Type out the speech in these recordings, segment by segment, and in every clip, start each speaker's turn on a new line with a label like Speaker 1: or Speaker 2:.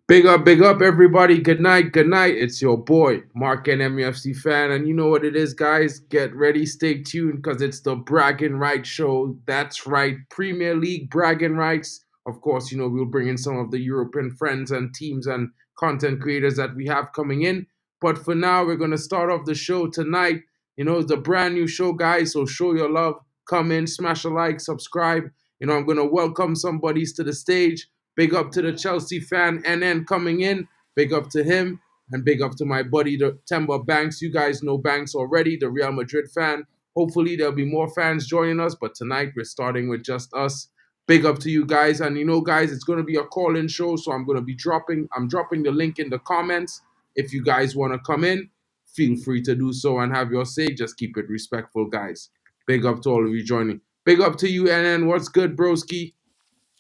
Speaker 1: Big up, everybody. Good night, good night. It's your boy, MarkN MUFC fan, and you know what it is, guys. Get ready, stay tuned, because it's the Braggin' Rights show. That's right, Premier League bragging rights. Of course, you know we'll bring in some of the European friends and teams and content creators that we have coming in. But for now, we're gonna start off the show tonight. You know, it's a brand new show, guys. So show your love. Come in, smash a like, subscribe. You know, I'm gonna welcome somebodies to the stage. Big up to the Chelsea fan, NN coming in. Big up to him. And big up to my buddy, the Temba Banks. You guys know Banks already, the Real Madrid fan. Hopefully, there'll be more fans joining us. But tonight, we're starting with just us. Big up to you guys. And you know, guys, it's going to be a call-in show. So I'm dropping the link in the comments. If you guys want to come in, feel free to do so and have your say. Just keep it respectful, guys. Big up to all of you joining. Big up to you, NN. What's good, broski?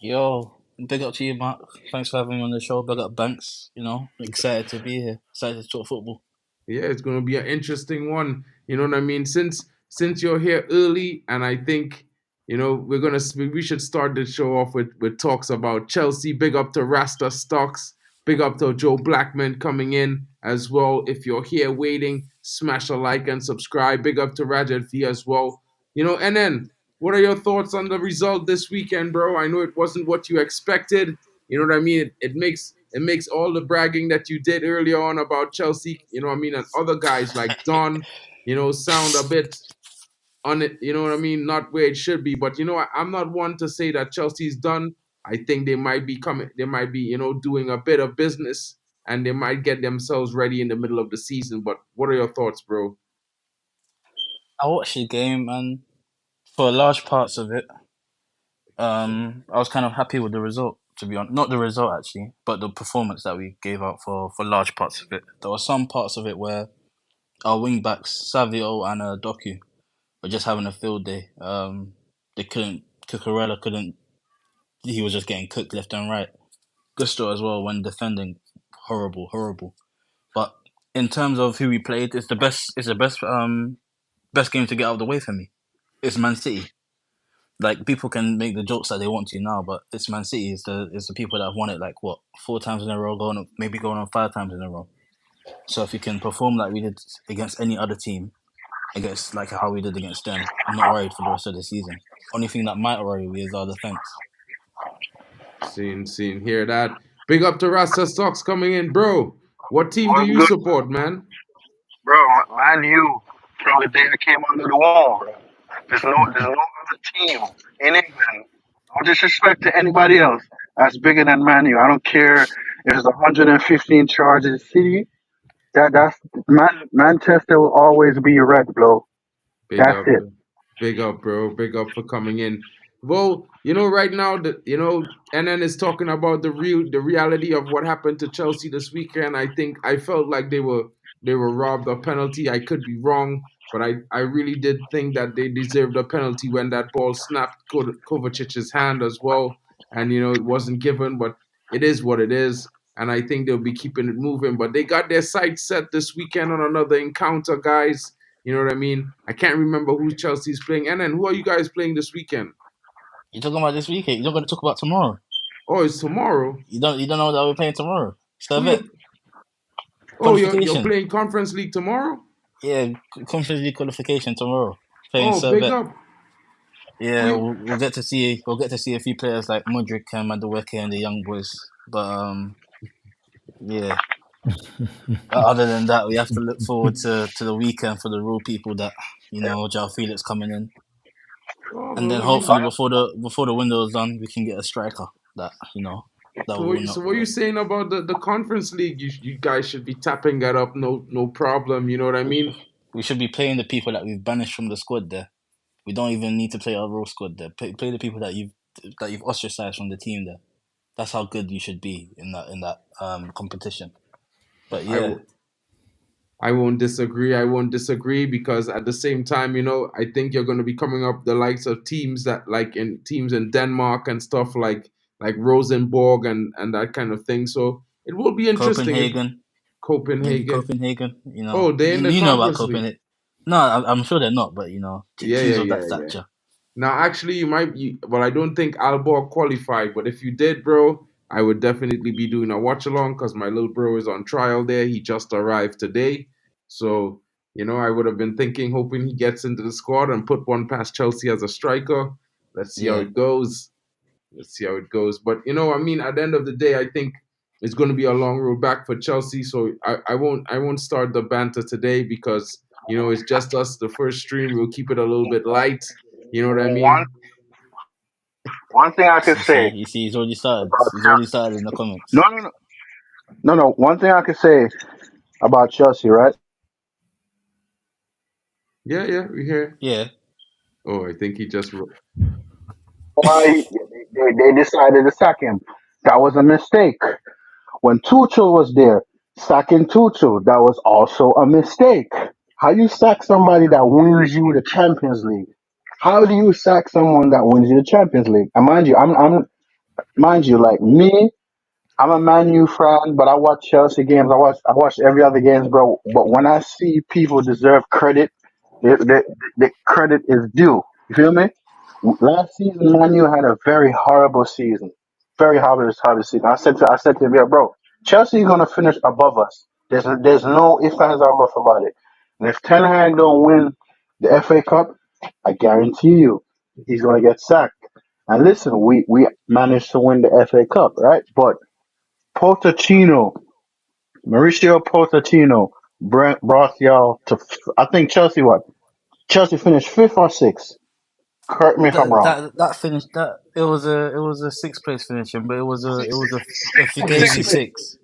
Speaker 2: Yo, big up to you, Mark. Thanks for having me on the show. Big up Banks. Excited to be here. Excited to talk football.
Speaker 1: Yeah, it's going to be an interesting one. You know what I mean? Since you're here early, and I think we should start the show off with talks about Chelsea. Big up to Rasta Stocks. Big up to Joe Blackman coming in as well. If you're here waiting, smash a like and subscribe. Big up to Rajat V as well. And then what are your thoughts on the result this weekend, bro? I know it wasn't what you expected. You know what I mean? It makes all the bragging that you did earlier on about Chelsea, you know what I mean, and other guys like Don, sound a bit on it, you know what I mean, not where it should be. But I'm not one to say that Chelsea's done. I think they might be doing a bit of business and they might get themselves ready in the middle of the season. But what are your thoughts, bro?
Speaker 2: I watched the game, and for large parts of it, I was kind of happy with the result. To be honest, not the result actually, but the performance that we gave out for large parts of it. There were some parts of it where our wing backs, Savio and Doku, were just having a field day. They couldn't. Cucurella couldn't. He was just getting cooked left and right. Gusto as well when defending, horrible, horrible. But in terms of who we played, it's the best. It's the best game to get out of the way for me. It's Man City. Like, people can make the jokes that they want to now, but it's Man City. It's the people that have won it like what, 4 times in a row, maybe going on 5 times in a row. So if you can perform like we did against any other team, against like how we did against them, I'm not worried for the rest of the season. Only thing that might worry me is our defense.
Speaker 1: Seeing, hear that. Big up to Rasta Stocks coming in, bro. What team do
Speaker 3: What's
Speaker 1: you
Speaker 3: good,
Speaker 1: support, man?
Speaker 3: bro? Man, you from the day I came under the wall, bro. There's no other team in England. No disrespect to anybody else that's bigger than Man U. I don't care if it's 115 charges. City, that's Manchester will always be red, bro.
Speaker 1: Big
Speaker 3: That's
Speaker 1: up,
Speaker 3: it.
Speaker 1: big up, bro. Big up for coming in. Well, right now that NN is talking about the reality of what happened to Chelsea this weekend. I think I felt like they were robbed of penalty. I could be wrong, but I really did think that they deserved a penalty when that ball snapped Kovacic's hand as well, and it wasn't given. But it is what it is, and I think they'll be keeping it moving. But they got their sights set this weekend on another encounter, guys. You know what I mean? I can't remember who Chelsea's playing. And then who are you guys playing this weekend?
Speaker 2: You're talking about this weekend. You're not going to talk about tomorrow.
Speaker 1: Oh, it's tomorrow.
Speaker 2: You don't know that we're playing tomorrow.
Speaker 1: Who
Speaker 2: Servette
Speaker 1: you? Oh, you're
Speaker 2: qualification.
Speaker 1: playing Conference League tomorrow?
Speaker 2: Yeah, Conference League qualification tomorrow. Playing
Speaker 1: Oh, big
Speaker 2: Servette.
Speaker 1: up. Who
Speaker 2: Yeah,
Speaker 1: you?
Speaker 2: we'll get to see a few players like Mudryk and Madueke and the young boys. But yeah. Other than that, we have to look forward to the weekend for the real people that João Felix coming in,
Speaker 1: Oh,
Speaker 2: and then
Speaker 1: well, I mean,
Speaker 2: hopefully before the window is done, we can get a striker that that
Speaker 1: so
Speaker 2: will
Speaker 1: what,
Speaker 2: not.
Speaker 1: so what are you saying about the Conference League? You guys should be tapping that up. No problem. You know what I mean?
Speaker 2: We should be playing the people that we've banished from the squad there. We don't even need to play our real squad there. Play the people that you've ostracized from the team there. That's how good you should be in that competition. But
Speaker 1: I
Speaker 2: yeah,
Speaker 1: will. I won't disagree. I won't disagree because at the same time, I think you're going to be coming up the likes of teams that like in teams in Denmark and stuff like Rosenborg and that kind of thing. So it will be interesting.
Speaker 2: Copenhagen, maybe
Speaker 1: Copenhagen.
Speaker 2: Copenhagen.
Speaker 1: Oh, they're in the
Speaker 2: You know about
Speaker 1: Conference League.
Speaker 2: Copenhagen. No, I'm sure they're not, but
Speaker 1: Yeah,
Speaker 2: teams
Speaker 1: yeah,
Speaker 2: of that
Speaker 1: yeah, yeah.
Speaker 2: stature.
Speaker 1: Now, actually, well, I don't think Aalborg qualified, but if you did, bro, I would definitely be doing a watch along because my little bro is on trial there. He just arrived today. So, I would have been thinking, hoping he gets into the squad and put one past Chelsea as a striker. Let's see how
Speaker 2: Yeah.
Speaker 1: it goes. Let's see how it goes. But at the end of the day, I think it's going to be a long road back for Chelsea. So I won't start the banter today because it's just us, the first stream. We'll keep it a little bit light. You know what I
Speaker 3: One
Speaker 1: mean?
Speaker 3: one thing I could say
Speaker 2: You see, he's already started.
Speaker 3: about
Speaker 2: He's already
Speaker 3: Chelsea.
Speaker 2: started in the
Speaker 3: No,
Speaker 2: comments.
Speaker 3: no, no, no, no. One thing I could say about Chelsea, right?
Speaker 1: Yeah, yeah, we here.
Speaker 2: Yeah.
Speaker 1: Oh, I think he just wrote.
Speaker 3: Why they decided to sack him? That was a mistake. When Tuchel was there, sacking Tuchel, that was also a mistake. How you sack somebody that wins you the Champions League? How do you sack someone that wins you the Champions League? And mind you, mind you, like me, I'm a Man U fan, but I watch Chelsea games. I watch every other games, bro. But when I see people deserve credit, the credit is due. You feel me? Last season, Man U had a very horrible season, very horrible season. I said to him, yeah, bro, Chelsea is gonna finish above us. There's no ifs ands or buts about it. And if Ten Hag don't win the FA Cup, I guarantee you, he's gonna get sacked. And listen, we managed to win the FA Cup, right? But Pochettino, Mauricio Pochettino, brought y'all to. I think Chelsea what? Chelsea finished fifth or sixth. Correct me if I'm wrong.
Speaker 2: That finish that it was a sixth place finishing, but it was a Fugazi
Speaker 3: Six.
Speaker 2: six.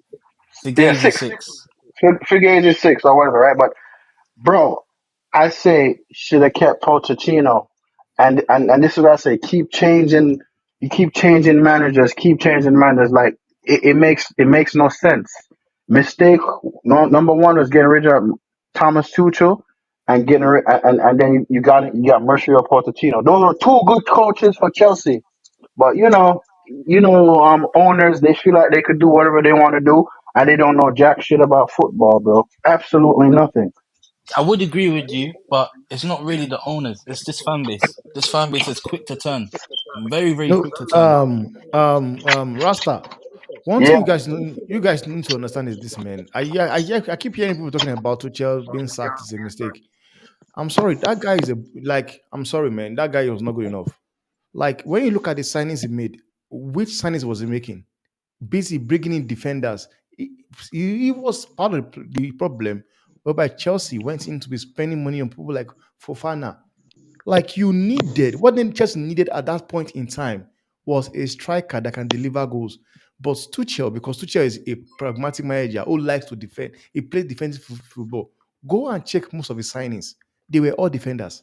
Speaker 3: Yeah,
Speaker 2: Fugazi
Speaker 3: six.
Speaker 2: six.
Speaker 3: Figueres is six or whatever, right? But bro, I say should have kept Pochettino, and this is what I say: keep changing. You keep changing managers, keep changing managers. Like it makes no sense. Mistake no, number one was getting rid of Thomas Tuchel and getting rid, and then you got Mauricio Pochettino. Those are two good coaches for Chelsea. But owners they feel like they could do whatever they want to do, and they don't know jack shit about football, bro. Absolutely nothing.
Speaker 2: I would agree with you, but it's not really the owners. It's this fan base. This fan base is quick to turn, very very
Speaker 4: No,
Speaker 2: quick to turn.
Speaker 4: Rasta. One thing
Speaker 3: Yeah,
Speaker 4: you guys need to understand is this, man. I keep hearing people talking about Tuchel being sacked is a mistake. I'm sorry, that guy is a like. I'm sorry, man. That guy was not good enough. Like when you look at the signings he made, which signings was he making? Busy bringing in defenders. He was part of the problem, whereby Chelsea went into be spending money on people like Fofana. Like you needed what then Chelsea needed at that point in time was a striker that can deliver goals. But Tuchel, because Tuchel is a pragmatic manager who likes to defend, he plays defensive football. Go and check most of his signings. They were all defenders.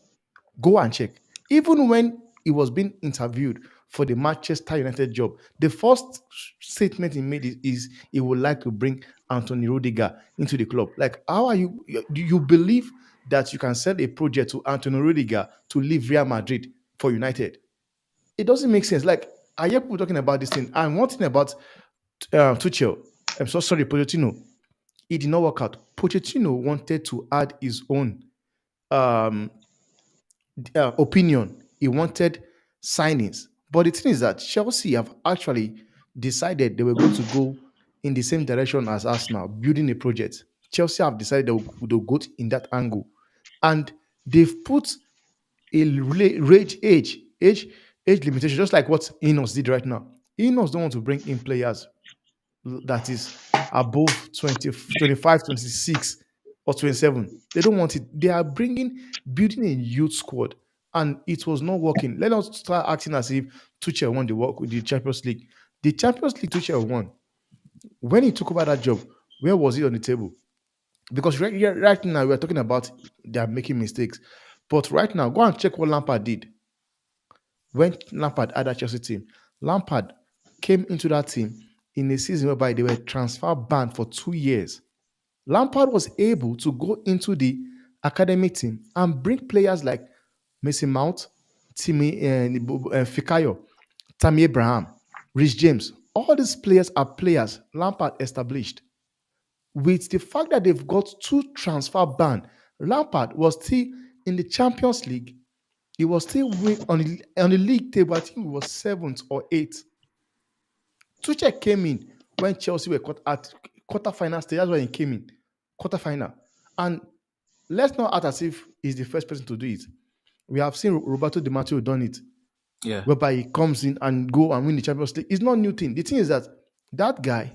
Speaker 4: Go and check. Even when he was being interviewed for the Manchester United job, the first statement he made is he would like to bring Anthony Rudiger into the club. Like, how are you? Do you believe that you can sell a project to Anthony Rudiger to leave Real Madrid for United? It doesn't make sense. Like, I hear people talking about this thing. And one thing about Tuchel, I'm so sorry, Pochettino, it did not work out. Pochettino wanted to add his own um, opinion. He wanted signings. But the thing is that Chelsea have actually decided they were going to go in the same direction as Arsenal, building a project. Chelsea have decided they'll go in that angle. And they've put a age limitation, just like what Ineos did right now. Ineos don't want to bring in players that is above 20, 25, 26, or 27. They don't want it. They are building a youth squad, and it was not working. Let us start acting as if Tuchel won the work with the Champions League. The Champions League Tuchel won. When he took over that job, where was he on the table? Because right now we're talking about they are making mistakes. But right now, go and check what Lampard did when Lampard had that Chelsea team. Lampard came into that team in a season whereby they were transfer banned for 2 years. Lampard was able to go into the academy team and bring players like Mason Mount, Timmy Fikayo, Tammy Abraham, Rich James. All these players are players Lampard established. With the fact that they've got two transfer ban, Lampard was still in the Champions League. He was still on the league table. I think he was seventh or eighth. Tuchel came in when Chelsea were at quarterfinal stage. That's when he came in, quarterfinal. And let's not act as if he's the first person to do it. We have seen Roberto Di Matteo done it,
Speaker 2: Yeah.
Speaker 4: whereby he comes in and go and win the Champions League. It's not a new thing. The thing is that guy,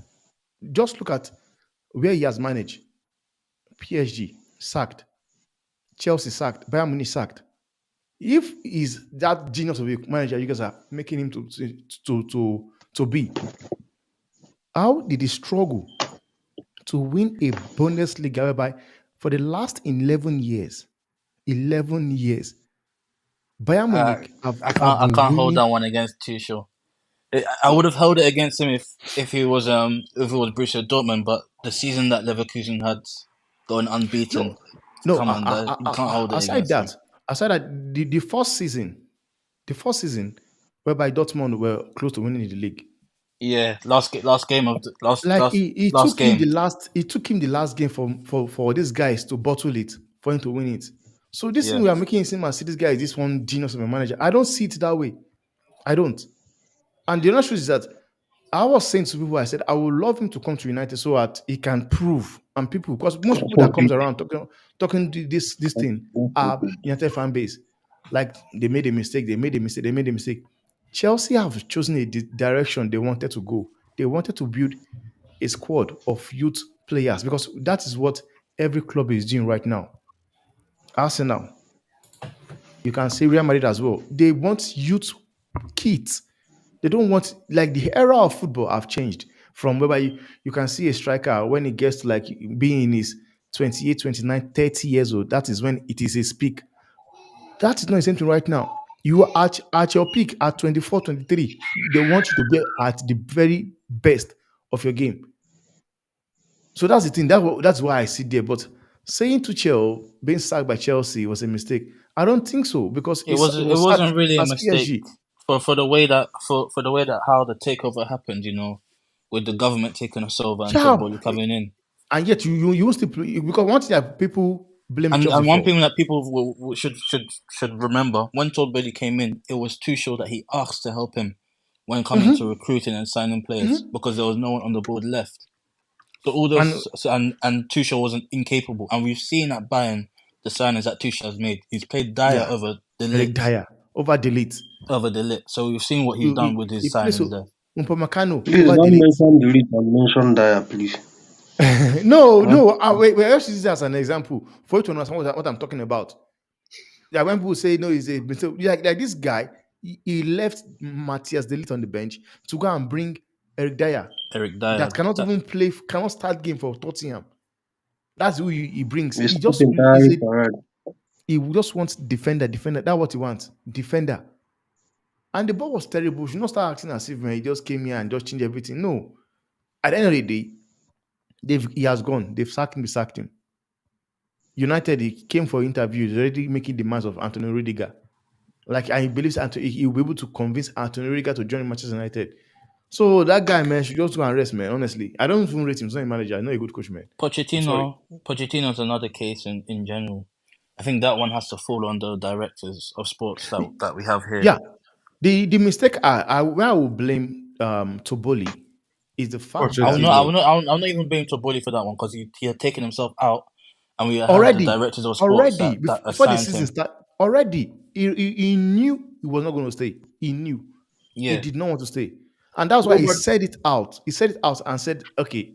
Speaker 4: just look at where he has managed. PSG sacked, Chelsea sacked, Bayern Munich sacked. If he's that genius of a manager, you guys are making him to be. How did he struggle to win a Bundesliga whereby for the last 11 years, Bayern Munich have
Speaker 2: I
Speaker 4: been
Speaker 2: can't hold that
Speaker 4: winning.
Speaker 2: one against Tuchel. I would have held it against him if he was Borussia Dortmund, but the season that Leverkusen had going unbeaten,
Speaker 4: No,
Speaker 2: come on, you can't hold it
Speaker 4: aside
Speaker 2: against him.
Speaker 4: that, the first season, whereby Dortmund were close to winning the league.
Speaker 2: Yeah, last game of the
Speaker 4: Like he
Speaker 2: last
Speaker 4: took him
Speaker 2: game.
Speaker 4: the last game for these guys to bottle it, for him to win it. So this thing
Speaker 2: Yeah.
Speaker 4: we are making it seem as this guy is this one genius of a manager. I don't see it that way. I don't. And the honest truth is that I was saying to people, I said, I would love him to come to United so that he can prove, and people, because most people that comes around talking this thing are United fan base. Like they made a mistake. Chelsea have chosen a direction they wanted to go. They wanted to build a squad of youth players because that is what every club is doing right now. Arsenal, you can say Real Madrid as well. They want youth kids. They don't want, like, the era of football have changed from whereby you can see a striker when he gets to like being in his 28, 29, 30 years old. That is when it is his peak. That is not the same thing right now. You are at your peak at 24, 23. They want you to be at the very best of your game. So that's the thing. That's why I see there. But saying Tuchel being sacked by Chelsea was a mistake. I don't think so because
Speaker 2: It
Speaker 4: it
Speaker 2: it
Speaker 4: was sacked
Speaker 2: wasn't really a
Speaker 4: as
Speaker 2: mistake
Speaker 4: PSG.
Speaker 2: for the way that for the way that how the takeover happened, with the government taking us over and
Speaker 4: Yeah,
Speaker 2: Todd Boehly coming in.
Speaker 4: and yet you still play because one thing that people blame Chelsea
Speaker 2: And one
Speaker 4: for.
Speaker 2: thing that people should remember, when Todd Boehly came in, it was Tuchel that he asked to help him when coming to recruiting and signing players because there was no one on the board left. So all
Speaker 4: And
Speaker 2: those and Tuchel wasn't incapable, and we've seen at Bayern the signings that Tuchel has made. He's played Dyer
Speaker 4: yeah,
Speaker 2: over
Speaker 4: Eric
Speaker 2: Delete
Speaker 4: Dyer over Delete.
Speaker 2: So we've seen what he's done with his
Speaker 4: He plays
Speaker 2: signings
Speaker 4: so
Speaker 2: there.
Speaker 4: Upamecano
Speaker 3: Please
Speaker 4: over
Speaker 3: don't
Speaker 4: Delete.
Speaker 3: mention delete and mention Dyer, please.
Speaker 4: No,
Speaker 3: Huh?
Speaker 4: wait, let's use this as an example for you to understand what I'm talking about. Yeah, when people say no, he's a mistake, like this guy, he left Matthias Delete on the bench to go and bring Eric Dyer
Speaker 2: Eric Dyer.
Speaker 4: that cannot even play, cannot start game for Tottenham. That's who he brings.
Speaker 3: We
Speaker 4: He
Speaker 3: stop
Speaker 4: just
Speaker 3: entirely correct.
Speaker 4: he just wants defender. That's what he wants, defender. And the ball was terrible. You should not start acting as if man, he just came here and just changed everything. No. At the end of the day, he has gone. They've sacked him. They sacked him. United, he came for interviews, already making demands of Antonio Rudiger. Like, and he believes he will be able to convince Antonio Rudiger to join Manchester United. So that guy, man, should just go and rest, man. Honestly, I don't even rate him. He's not a manager. I know a good coach, man.
Speaker 2: Pochettino's another case in general. I think that one has to fall on the directors of sports that we have here.
Speaker 4: Yeah, the mistake where I will blame Toboli is the fact that
Speaker 2: I'll not even blame Tobolli for that one because he had taken himself out, and we had the directors of sports that
Speaker 4: before the
Speaker 2: assigned
Speaker 4: season
Speaker 2: him.
Speaker 4: started, already he knew he was not going to stay. He knew he did not want to stay, and that's why he said it out. He said it out and said, "Okay,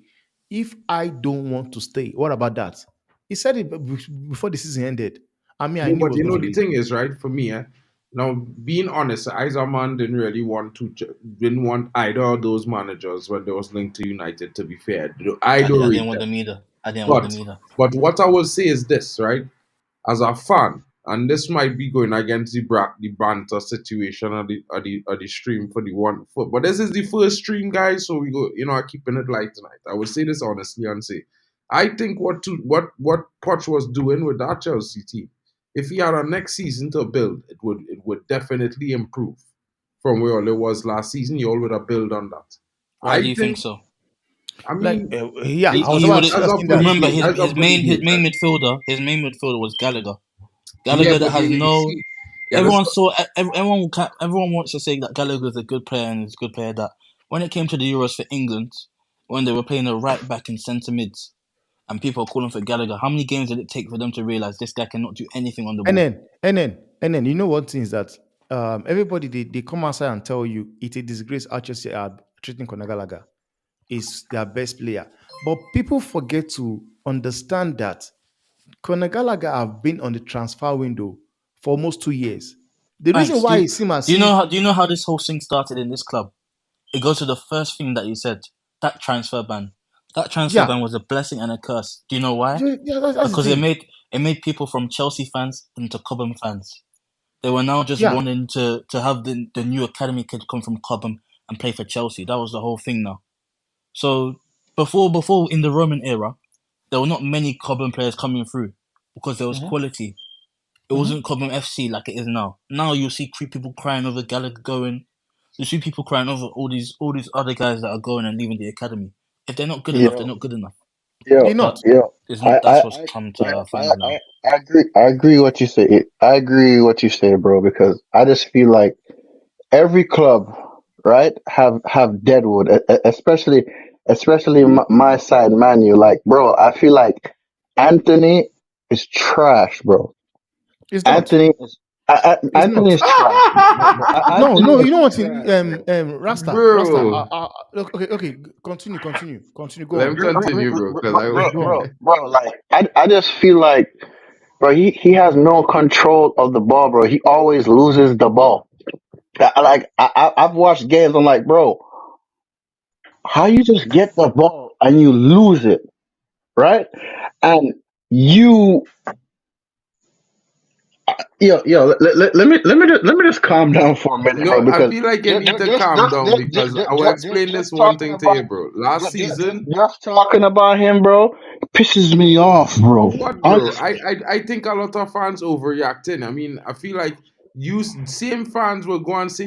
Speaker 4: if I don't want to stay, what about that?" He said it before the season ended. I mean, I knew he was going to
Speaker 1: The
Speaker 4: leave.
Speaker 1: thing is, right, for me, now being honest, Iserman didn't really didn't want either of those managers when they was linked to United. To be fair,
Speaker 2: I didn't want them either.
Speaker 1: But what I will say is this, right? As a fan, and this might be going against the banter situation or the stream for the 1 foot. But this is the first stream, guys, so we go, I'm keeping it light tonight. I will say this honestly and say, I think what Poch was doing with that Chelsea team, if he had a next season to build, it would definitely improve from where it was last season. You all would have built on that.
Speaker 2: Why do you think so?
Speaker 1: I mean,
Speaker 4: I was about to ask that.
Speaker 2: Remember, his main midfielder was Gallagher. Gallagher that has no. Everyone wants to say that Gallagher is a good player and is a good player that when it came to the Euros for England, when they were playing a right back and centre mids, and people are calling for Gallagher, how many games did it take for them to realise this guy cannot do anything on the
Speaker 4: And
Speaker 2: ball?
Speaker 4: then, you know one thing is that everybody they come outside and tell you it's a disgrace how Chelsea are treating Conor Gallagher is their best player. But people forget to understand that Conor Gallagher have been on the transfer window for almost 2 years. The reason
Speaker 2: Thanks.
Speaker 4: why it seems as
Speaker 2: Do
Speaker 4: if
Speaker 2: you know how this whole thing started in this club? It goes to the first thing that you said, that transfer ban. That transfer
Speaker 4: yeah,
Speaker 2: ban was a blessing and a curse. Do you know why?
Speaker 4: yeah, that's the
Speaker 2: Because it
Speaker 4: thing.
Speaker 2: made people from Chelsea fans into Cobham fans. They were now just
Speaker 4: Yeah.
Speaker 2: wanting to have the new academy kid come from Cobham and play for Chelsea. That was the whole thing now. So before in the Roman era, there were not many Cobham players coming through because there was quality. It wasn't Cobham FC like it is now. Now you see people crying over Gallagher going. You see people crying over all these other guys that are going and leaving the academy. If they're not good enough, they're
Speaker 3: Yo,
Speaker 2: not good enough.
Speaker 4: They're
Speaker 3: yo,
Speaker 2: But
Speaker 4: not.
Speaker 3: yo.
Speaker 2: it's
Speaker 3: I,
Speaker 2: not.
Speaker 3: I,
Speaker 2: That's what's come to things now.
Speaker 3: I agree. I agree what you say. I agree what you say, bro. Because I just feel like every club, right, have deadwood, especially my side, Man U. Like, bro, I feel like Anthony is trash, bro.
Speaker 4: It's not.
Speaker 3: Anthony is
Speaker 4: It's
Speaker 3: Anthony
Speaker 4: not.
Speaker 3: is trash, bro.
Speaker 4: No,
Speaker 3: Anthony
Speaker 4: no, you
Speaker 3: is
Speaker 4: know what?
Speaker 3: trash, bro.
Speaker 4: Rasta.
Speaker 1: Bro,
Speaker 4: Okay. Continue. Go
Speaker 1: let
Speaker 4: on.
Speaker 1: him continue, bro, because I
Speaker 3: Bro,
Speaker 4: Go on.
Speaker 3: like I just feel like, bro, he has no control of the ball, bro. He always loses the ball. I've watched games. I'm like, bro, how you just get the ball and you lose it, right? And you, let me just calm down for a minute, bro,
Speaker 1: no, I
Speaker 3: because
Speaker 1: feel like you need to calm down because I will explain this
Speaker 3: just
Speaker 1: one
Speaker 3: talking
Speaker 1: thing to you,
Speaker 3: about
Speaker 1: bro. Last season,
Speaker 3: just talking about him, bro, pisses me off,
Speaker 1: for
Speaker 3: bro.
Speaker 1: what, bro?
Speaker 3: Honestly,
Speaker 1: I think a lot of fans overreacting. I mean, I feel like same fans will go and say,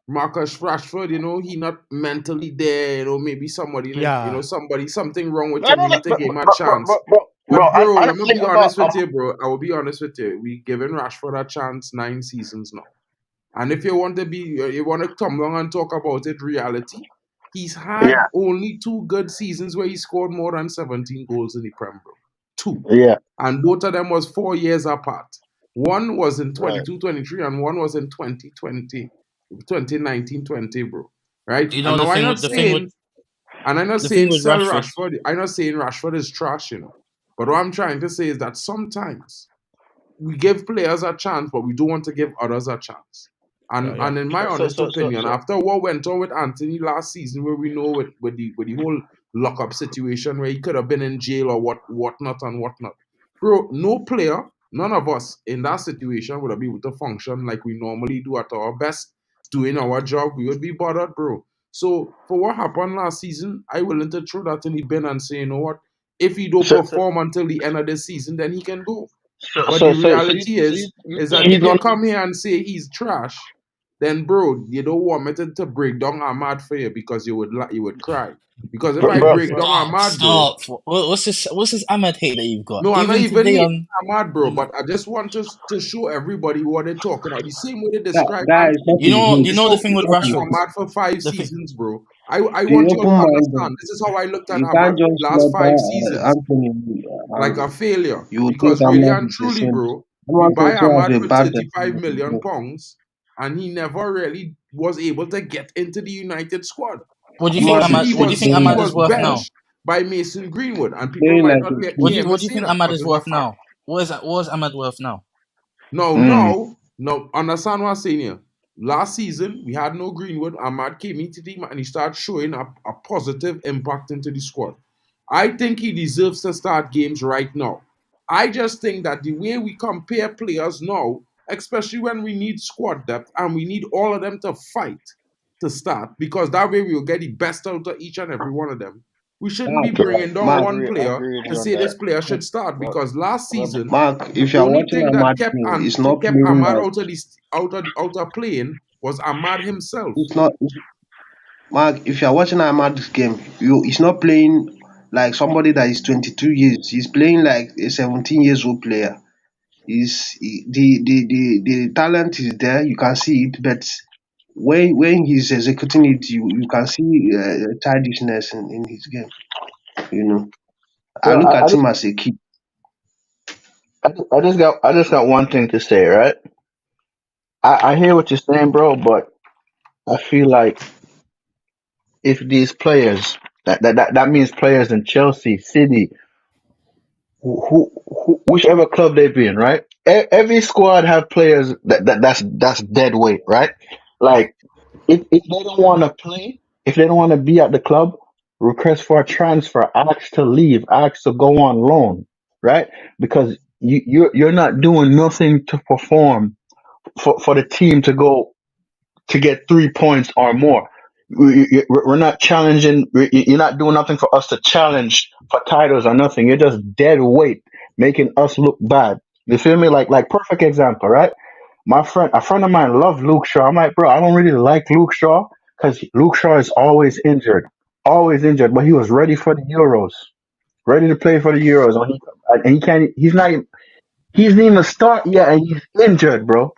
Speaker 1: Marcus Rashford, he not mentally there, maybe somebody,
Speaker 4: Yeah.
Speaker 1: something wrong with
Speaker 3: no,
Speaker 1: him.
Speaker 3: no,
Speaker 1: We
Speaker 3: no,
Speaker 1: need to give him a
Speaker 3: bro,
Speaker 1: chance.
Speaker 3: bro,
Speaker 1: But bro,
Speaker 3: I
Speaker 1: let me
Speaker 3: think
Speaker 1: be
Speaker 3: about
Speaker 1: honest with you, bro. I will be honest with you. We given Rashford a chance 9 seasons now. And if you want to come along and talk about it, reality, he's had
Speaker 3: yeah,
Speaker 1: only 2 good seasons where he scored more than 17 goals in the Prem, bro. 2.
Speaker 3: yeah,
Speaker 1: And both of them was 4 years apart. One was in
Speaker 3: right.
Speaker 1: 22-23 and one was in 2020, 2019-20, bro. Right?
Speaker 2: You
Speaker 1: And
Speaker 2: know
Speaker 1: now I'm not
Speaker 2: the thing
Speaker 1: saying
Speaker 2: with
Speaker 1: sell
Speaker 2: Rashford.
Speaker 1: Rashford. I'm not saying Rashford is trash, But what I'm trying to say is that sometimes we give players a chance, but we don't want to give others a chance.
Speaker 4: Yeah.
Speaker 1: And in my honest opinion, after what went on with Anthony last season, where we know with the whole lockup situation where he could have been in jail or whatnot and whatnot, bro, no player, none of us in that situation would have been able to function like we normally do at our best, doing our job. We would be bothered, bro. So for what happened last season, I willing to throw that in the bin and say, you know what? If he don't
Speaker 3: So,
Speaker 1: perform until the end of the season, then he can go.
Speaker 3: so,
Speaker 1: But
Speaker 3: so,
Speaker 1: the
Speaker 3: so, so,
Speaker 1: reality
Speaker 3: you
Speaker 1: is
Speaker 3: think
Speaker 1: that
Speaker 3: he's
Speaker 1: if you
Speaker 3: gonna
Speaker 1: come here and say he's trash, then bro, you don't want me to break down Ahmad for you because you would cry. Because if I
Speaker 3: bro,
Speaker 1: break down Ahmad, bro,
Speaker 2: Stop. What's this Ahmad hate that you've got?
Speaker 1: no, I'm not
Speaker 2: Even
Speaker 1: even
Speaker 2: today
Speaker 1: hating
Speaker 2: on.
Speaker 1: Ahmad, bro. But I just want to show everybody what they're talking about. The same way they describe
Speaker 5: Guys,
Speaker 1: Anthony.
Speaker 5: not his
Speaker 2: You
Speaker 5: hate.
Speaker 2: know the
Speaker 1: How
Speaker 2: thing with
Speaker 1: people talk
Speaker 2: Rashford.
Speaker 1: Ahmad for five
Speaker 2: The thing.
Speaker 1: seasons, bro. I
Speaker 5: Be
Speaker 1: want you to
Speaker 5: open minded.
Speaker 1: understand. This is how I looked at
Speaker 5: You
Speaker 1: Ahmad
Speaker 5: can't
Speaker 1: for
Speaker 5: just
Speaker 1: the last
Speaker 5: slaughter
Speaker 1: 5 seasons.
Speaker 5: Anthony
Speaker 1: Like a
Speaker 5: and
Speaker 1: failure.
Speaker 5: you take
Speaker 1: Because really
Speaker 5: Ahmad
Speaker 1: and
Speaker 5: with the
Speaker 1: truly,
Speaker 5: same.
Speaker 1: bro, we
Speaker 5: Ahmad
Speaker 1: buy
Speaker 5: also
Speaker 1: Ahmad
Speaker 5: has a
Speaker 1: for
Speaker 5: bad
Speaker 1: 35 million
Speaker 5: experience.
Speaker 1: pounds, and he never really was able to get into the United squad.
Speaker 2: What do you
Speaker 1: He
Speaker 2: think
Speaker 5: Ahmad
Speaker 1: was
Speaker 5: is
Speaker 2: Ahmad?
Speaker 1: he
Speaker 2: What do
Speaker 5: still
Speaker 2: you
Speaker 1: was
Speaker 2: think
Speaker 1: he
Speaker 5: playing
Speaker 2: Ahmad
Speaker 5: like
Speaker 2: is
Speaker 1: was
Speaker 5: a
Speaker 2: worth
Speaker 5: kid.
Speaker 2: now?
Speaker 1: benched by Mason Greenwood, and people
Speaker 5: Playing
Speaker 1: might
Speaker 5: like
Speaker 1: not
Speaker 5: a kid.
Speaker 1: hear me
Speaker 2: What do you
Speaker 1: say
Speaker 2: think
Speaker 1: that,
Speaker 2: Ahmad
Speaker 1: but
Speaker 2: is
Speaker 1: it's a
Speaker 2: worth
Speaker 1: fact.
Speaker 2: now? What is Ahmad worth now?
Speaker 1: No,
Speaker 5: Mm.
Speaker 1: no. Understand what I'm saying here. Last season, we had no Greenwood. Ahmad came into the team and he started showing a positive impact into the squad. I think he deserves to start games right now. I just think that the way we compare players now, especially when we need squad depth and we need all of them to fight to start, because that way we will get the best out of each and every one of them. We shouldn't be
Speaker 5: Mark,
Speaker 3: yeah,
Speaker 1: bringing down
Speaker 3: I
Speaker 5: Mark,
Speaker 1: one
Speaker 3: agree. I
Speaker 1: player
Speaker 3: agree with
Speaker 1: to
Speaker 3: you on
Speaker 1: say
Speaker 3: that.
Speaker 1: this player should start
Speaker 3: But,
Speaker 1: because last
Speaker 3: but
Speaker 1: season
Speaker 5: Mark,
Speaker 1: the
Speaker 5: if you are
Speaker 1: only
Speaker 5: watching
Speaker 1: thing that
Speaker 5: Ahmad play, he's not
Speaker 1: kept
Speaker 5: playing
Speaker 1: Ahmad
Speaker 5: like
Speaker 1: out of playing was Ahmad himself.
Speaker 5: it's not Mark, if you are watching Ahmad's game, he's not playing like somebody that is 22 years. He's playing like a 17 years old player. The talent is there, you can see it, but when he's executing it, you can see childishness in his game. You know, I
Speaker 3: Well,
Speaker 5: look at him as a kid.
Speaker 3: I just got one thing to say, right? I hear what you're saying, bro, but I feel like if these players, that means players in Chelsea, City, whichever club they've been, right? Every squad have players that's dead weight, right? Like if they don't want to play, if they don't want to be at the club, request for a transfer, ask to leave, ask to go on loan, right? Because you're not doing nothing to perform for the team to go to get 3 points or more. We're not challenging. You're not doing nothing for us to challenge for titles or nothing. You're just dead weight, making us look bad. You feel me? Like perfect example, right? A friend of mine loved Luke Shaw. I'm like, bro, I don't really like Luke Shaw because Luke Shaw is always injured. But he was ready for the Euros, ready to play for the Euros. And he can't. He didn't even start yet, and he's injured, bro.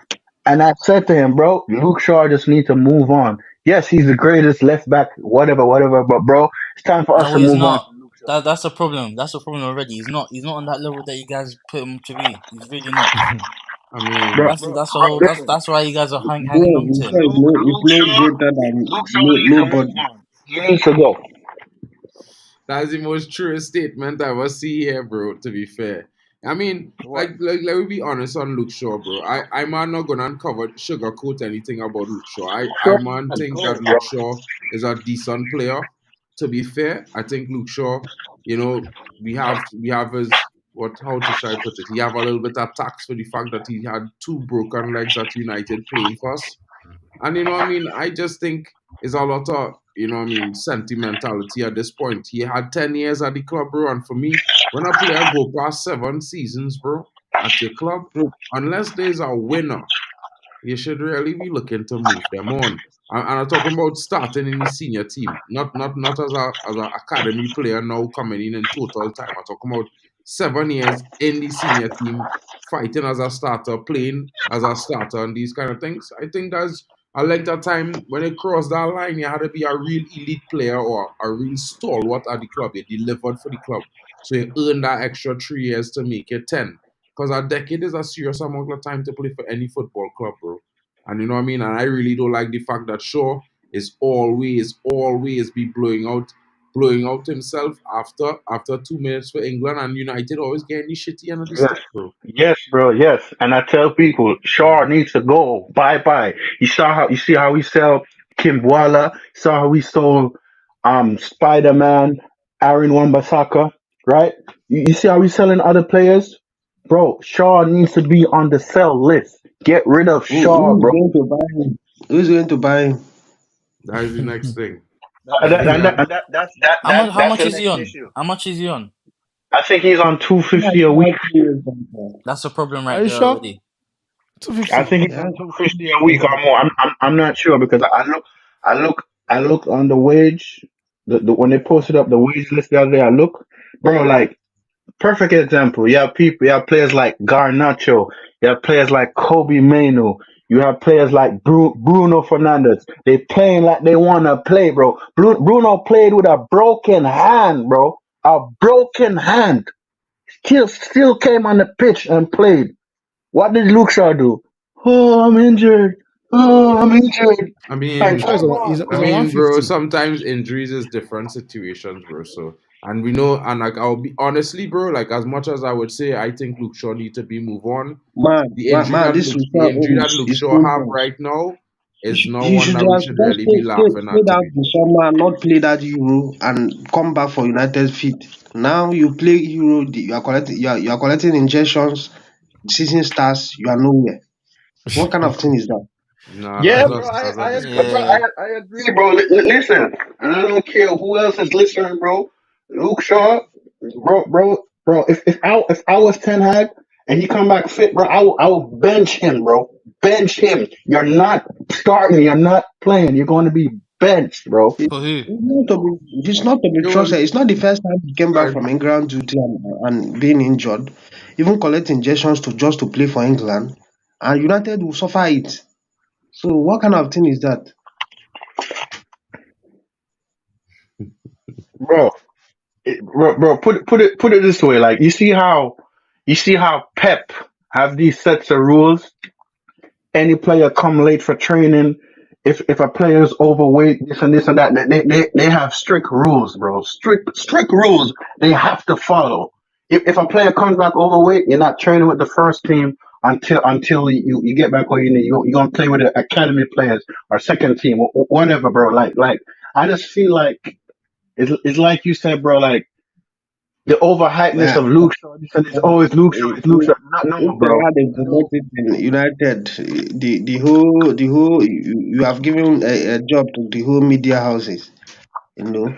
Speaker 3: And I said to him, bro, Luke Shaw just need to move on. Yes, he's the greatest left back, whatever. But bro, it's time for us
Speaker 2: No,
Speaker 3: to
Speaker 2: he's
Speaker 3: move on
Speaker 2: not.
Speaker 3: from Luke Shaw.
Speaker 2: That's the problem. That's the problem already. He's not. He's not on that level that you guys put him to be. He's really not.
Speaker 1: I mean,
Speaker 2: That's the
Speaker 3: Bro,
Speaker 2: whole.
Speaker 3: listen,
Speaker 2: That's why you guys are hanging
Speaker 5: Bro,
Speaker 2: on to
Speaker 5: Luke Shaw
Speaker 2: him.
Speaker 5: is
Speaker 3: Luke
Speaker 5: no
Speaker 3: Shaw,
Speaker 5: greater than
Speaker 3: Luke Shaw needs to
Speaker 5: nobody.
Speaker 3: move on. He needs to go.
Speaker 1: that's the most truest statement I ever see here, bro. To be fair, I mean,
Speaker 3: What?
Speaker 1: let me be honest on Luke Shaw, bro. I'm not gonna uncover sugarcoat anything about Luke Shaw. I
Speaker 3: Shaw
Speaker 1: man
Speaker 3: needs to
Speaker 1: think
Speaker 3: go,
Speaker 1: that
Speaker 3: bro.
Speaker 1: Luke Shaw is a decent player. To be fair, I think Luke Shaw, we have his what how to should I put it? He have a little bit of tax for the fact that he had two broken legs at United playing for us. And I just think it's a lot of, sentimentality at this point. He had 10 years at the club, bro. And for me, when a player go past 7 seasons, bro, at your club, unless there's a winner, you should really be looking to move them on. And I'm talking about starting in the senior team, not as a academy player now coming in total time. I'm talking about 7 years in the senior team, fighting as a starter, playing as a starter, and these kind of things. I think that's a length of time when it crossed that line. You had to be a real elite player or a real stalwart at the club. You delivered for the club, so you earned that extra 3 years to make it 10. Because a decade is a serious amount of time to play for any football club, bro. And you know what I mean? And I really don't like the fact that Shaw is always be blowing out himself after 2 minutes for England, and United always getting the shitty end of the
Speaker 3: Yes,
Speaker 1: stick, bro.
Speaker 3: yes, bro, yes. And I tell people, Shaw needs to go. Bye bye. You see how we sell Kimbwala, you saw how we sold Spider Man, Aaron Wambasaka, right? You see how we selling other players? Bro, Shaw needs to be on the sell list. Get rid of Shaw,
Speaker 5: Who's
Speaker 3: bro.
Speaker 5: going to buy him? Who's going to buy him?
Speaker 1: That is the next thing.
Speaker 2: How
Speaker 3: That's
Speaker 2: much
Speaker 3: the
Speaker 2: is he
Speaker 3: next
Speaker 2: on?
Speaker 3: issue.
Speaker 2: How much is he on?
Speaker 3: I think he's on
Speaker 5: Yeah,
Speaker 3: 250
Speaker 5: he
Speaker 3: a week.
Speaker 5: has 2 years contract.
Speaker 2: That's a problem
Speaker 4: Are
Speaker 2: right
Speaker 4: you
Speaker 2: there
Speaker 4: sure?
Speaker 2: already.
Speaker 3: I
Speaker 4: 250.
Speaker 3: think he's
Speaker 5: Yeah,
Speaker 3: on 250 a week or more. I'm not sure because I look on the wage when they posted up the wage list the other day. I look, bro, like perfect example. You have players like Garnacho, you have players like Kobe Mainu, you have players like Bruno Fernandez. They playing like they wanna play, bro. Bruno played with a broken hand, bro. A broken hand. Still came on the pitch and played. What did Luke Shaw do? Oh, I'm injured. Oh, I'm injured.
Speaker 1: I
Speaker 3: Like,
Speaker 4: Luke
Speaker 1: mean,
Speaker 4: Shaw
Speaker 3: come on,
Speaker 4: is on
Speaker 3: bro.
Speaker 1: bro,
Speaker 4: 150.
Speaker 1: sometimes injuries is different situations, bro. So, and we know, and like I'll be honestly, bro, like as much as I would say, I think Luke Shaw need to be move on.
Speaker 5: this
Speaker 1: The
Speaker 5: Lucia
Speaker 1: injury
Speaker 5: own
Speaker 1: that Luke
Speaker 5: is
Speaker 1: Shaw
Speaker 5: too
Speaker 1: have
Speaker 5: much.
Speaker 1: right now is not
Speaker 5: He
Speaker 1: one
Speaker 5: should
Speaker 1: that we
Speaker 5: have
Speaker 1: should
Speaker 5: just
Speaker 1: really be laughing at.
Speaker 5: stayed
Speaker 1: To
Speaker 5: out
Speaker 1: be
Speaker 5: the summer, not play that Euro, and come back for United feet. Now you play Euro, you are collecting injections. Season starts, you are nowhere. What kind of thing is that?
Speaker 1: no,
Speaker 3: Yeah, bro.
Speaker 1: that's a
Speaker 3: Bro,
Speaker 2: Yeah.
Speaker 1: disgrace.
Speaker 3: I agree, bro. Listen, and I don't care who else is listening, bro. Luke Shaw, bro. If I was Ten Hag and he come back fit, bro, I will bench him, bro. Bench him. You're not starting. You're not playing. You're going to be benched, bro.
Speaker 2: For who?
Speaker 5: It's not to be
Speaker 1: Yo,
Speaker 5: trusted. It's not the first time he came back
Speaker 1: sorry.
Speaker 5: from England duty and being injured, even collect injections to just to play for England, and United will suffer it. So what kind of thing is that?
Speaker 3: bro. Bro, put it this way. Like you see how Pep have these sets of rules. Any player come late for training, if a player is overweight, this and that, they have strict rules, bro. Strict rules they have to follow. If a player comes back overweight, you're not training with the first team until you get back, or you're gonna play with the academy players or second team or whatever, bro. Like I just feel like it's like you said, bro. Like the overhypeness
Speaker 5: Yeah.
Speaker 3: of Luke Shaw. This and this. Oh, it's Luke Shaw. It's Luke Shaw. Not no,
Speaker 5: If they
Speaker 3: bro.
Speaker 5: had implemented in United, the whole you have given a job to the whole media houses, you know,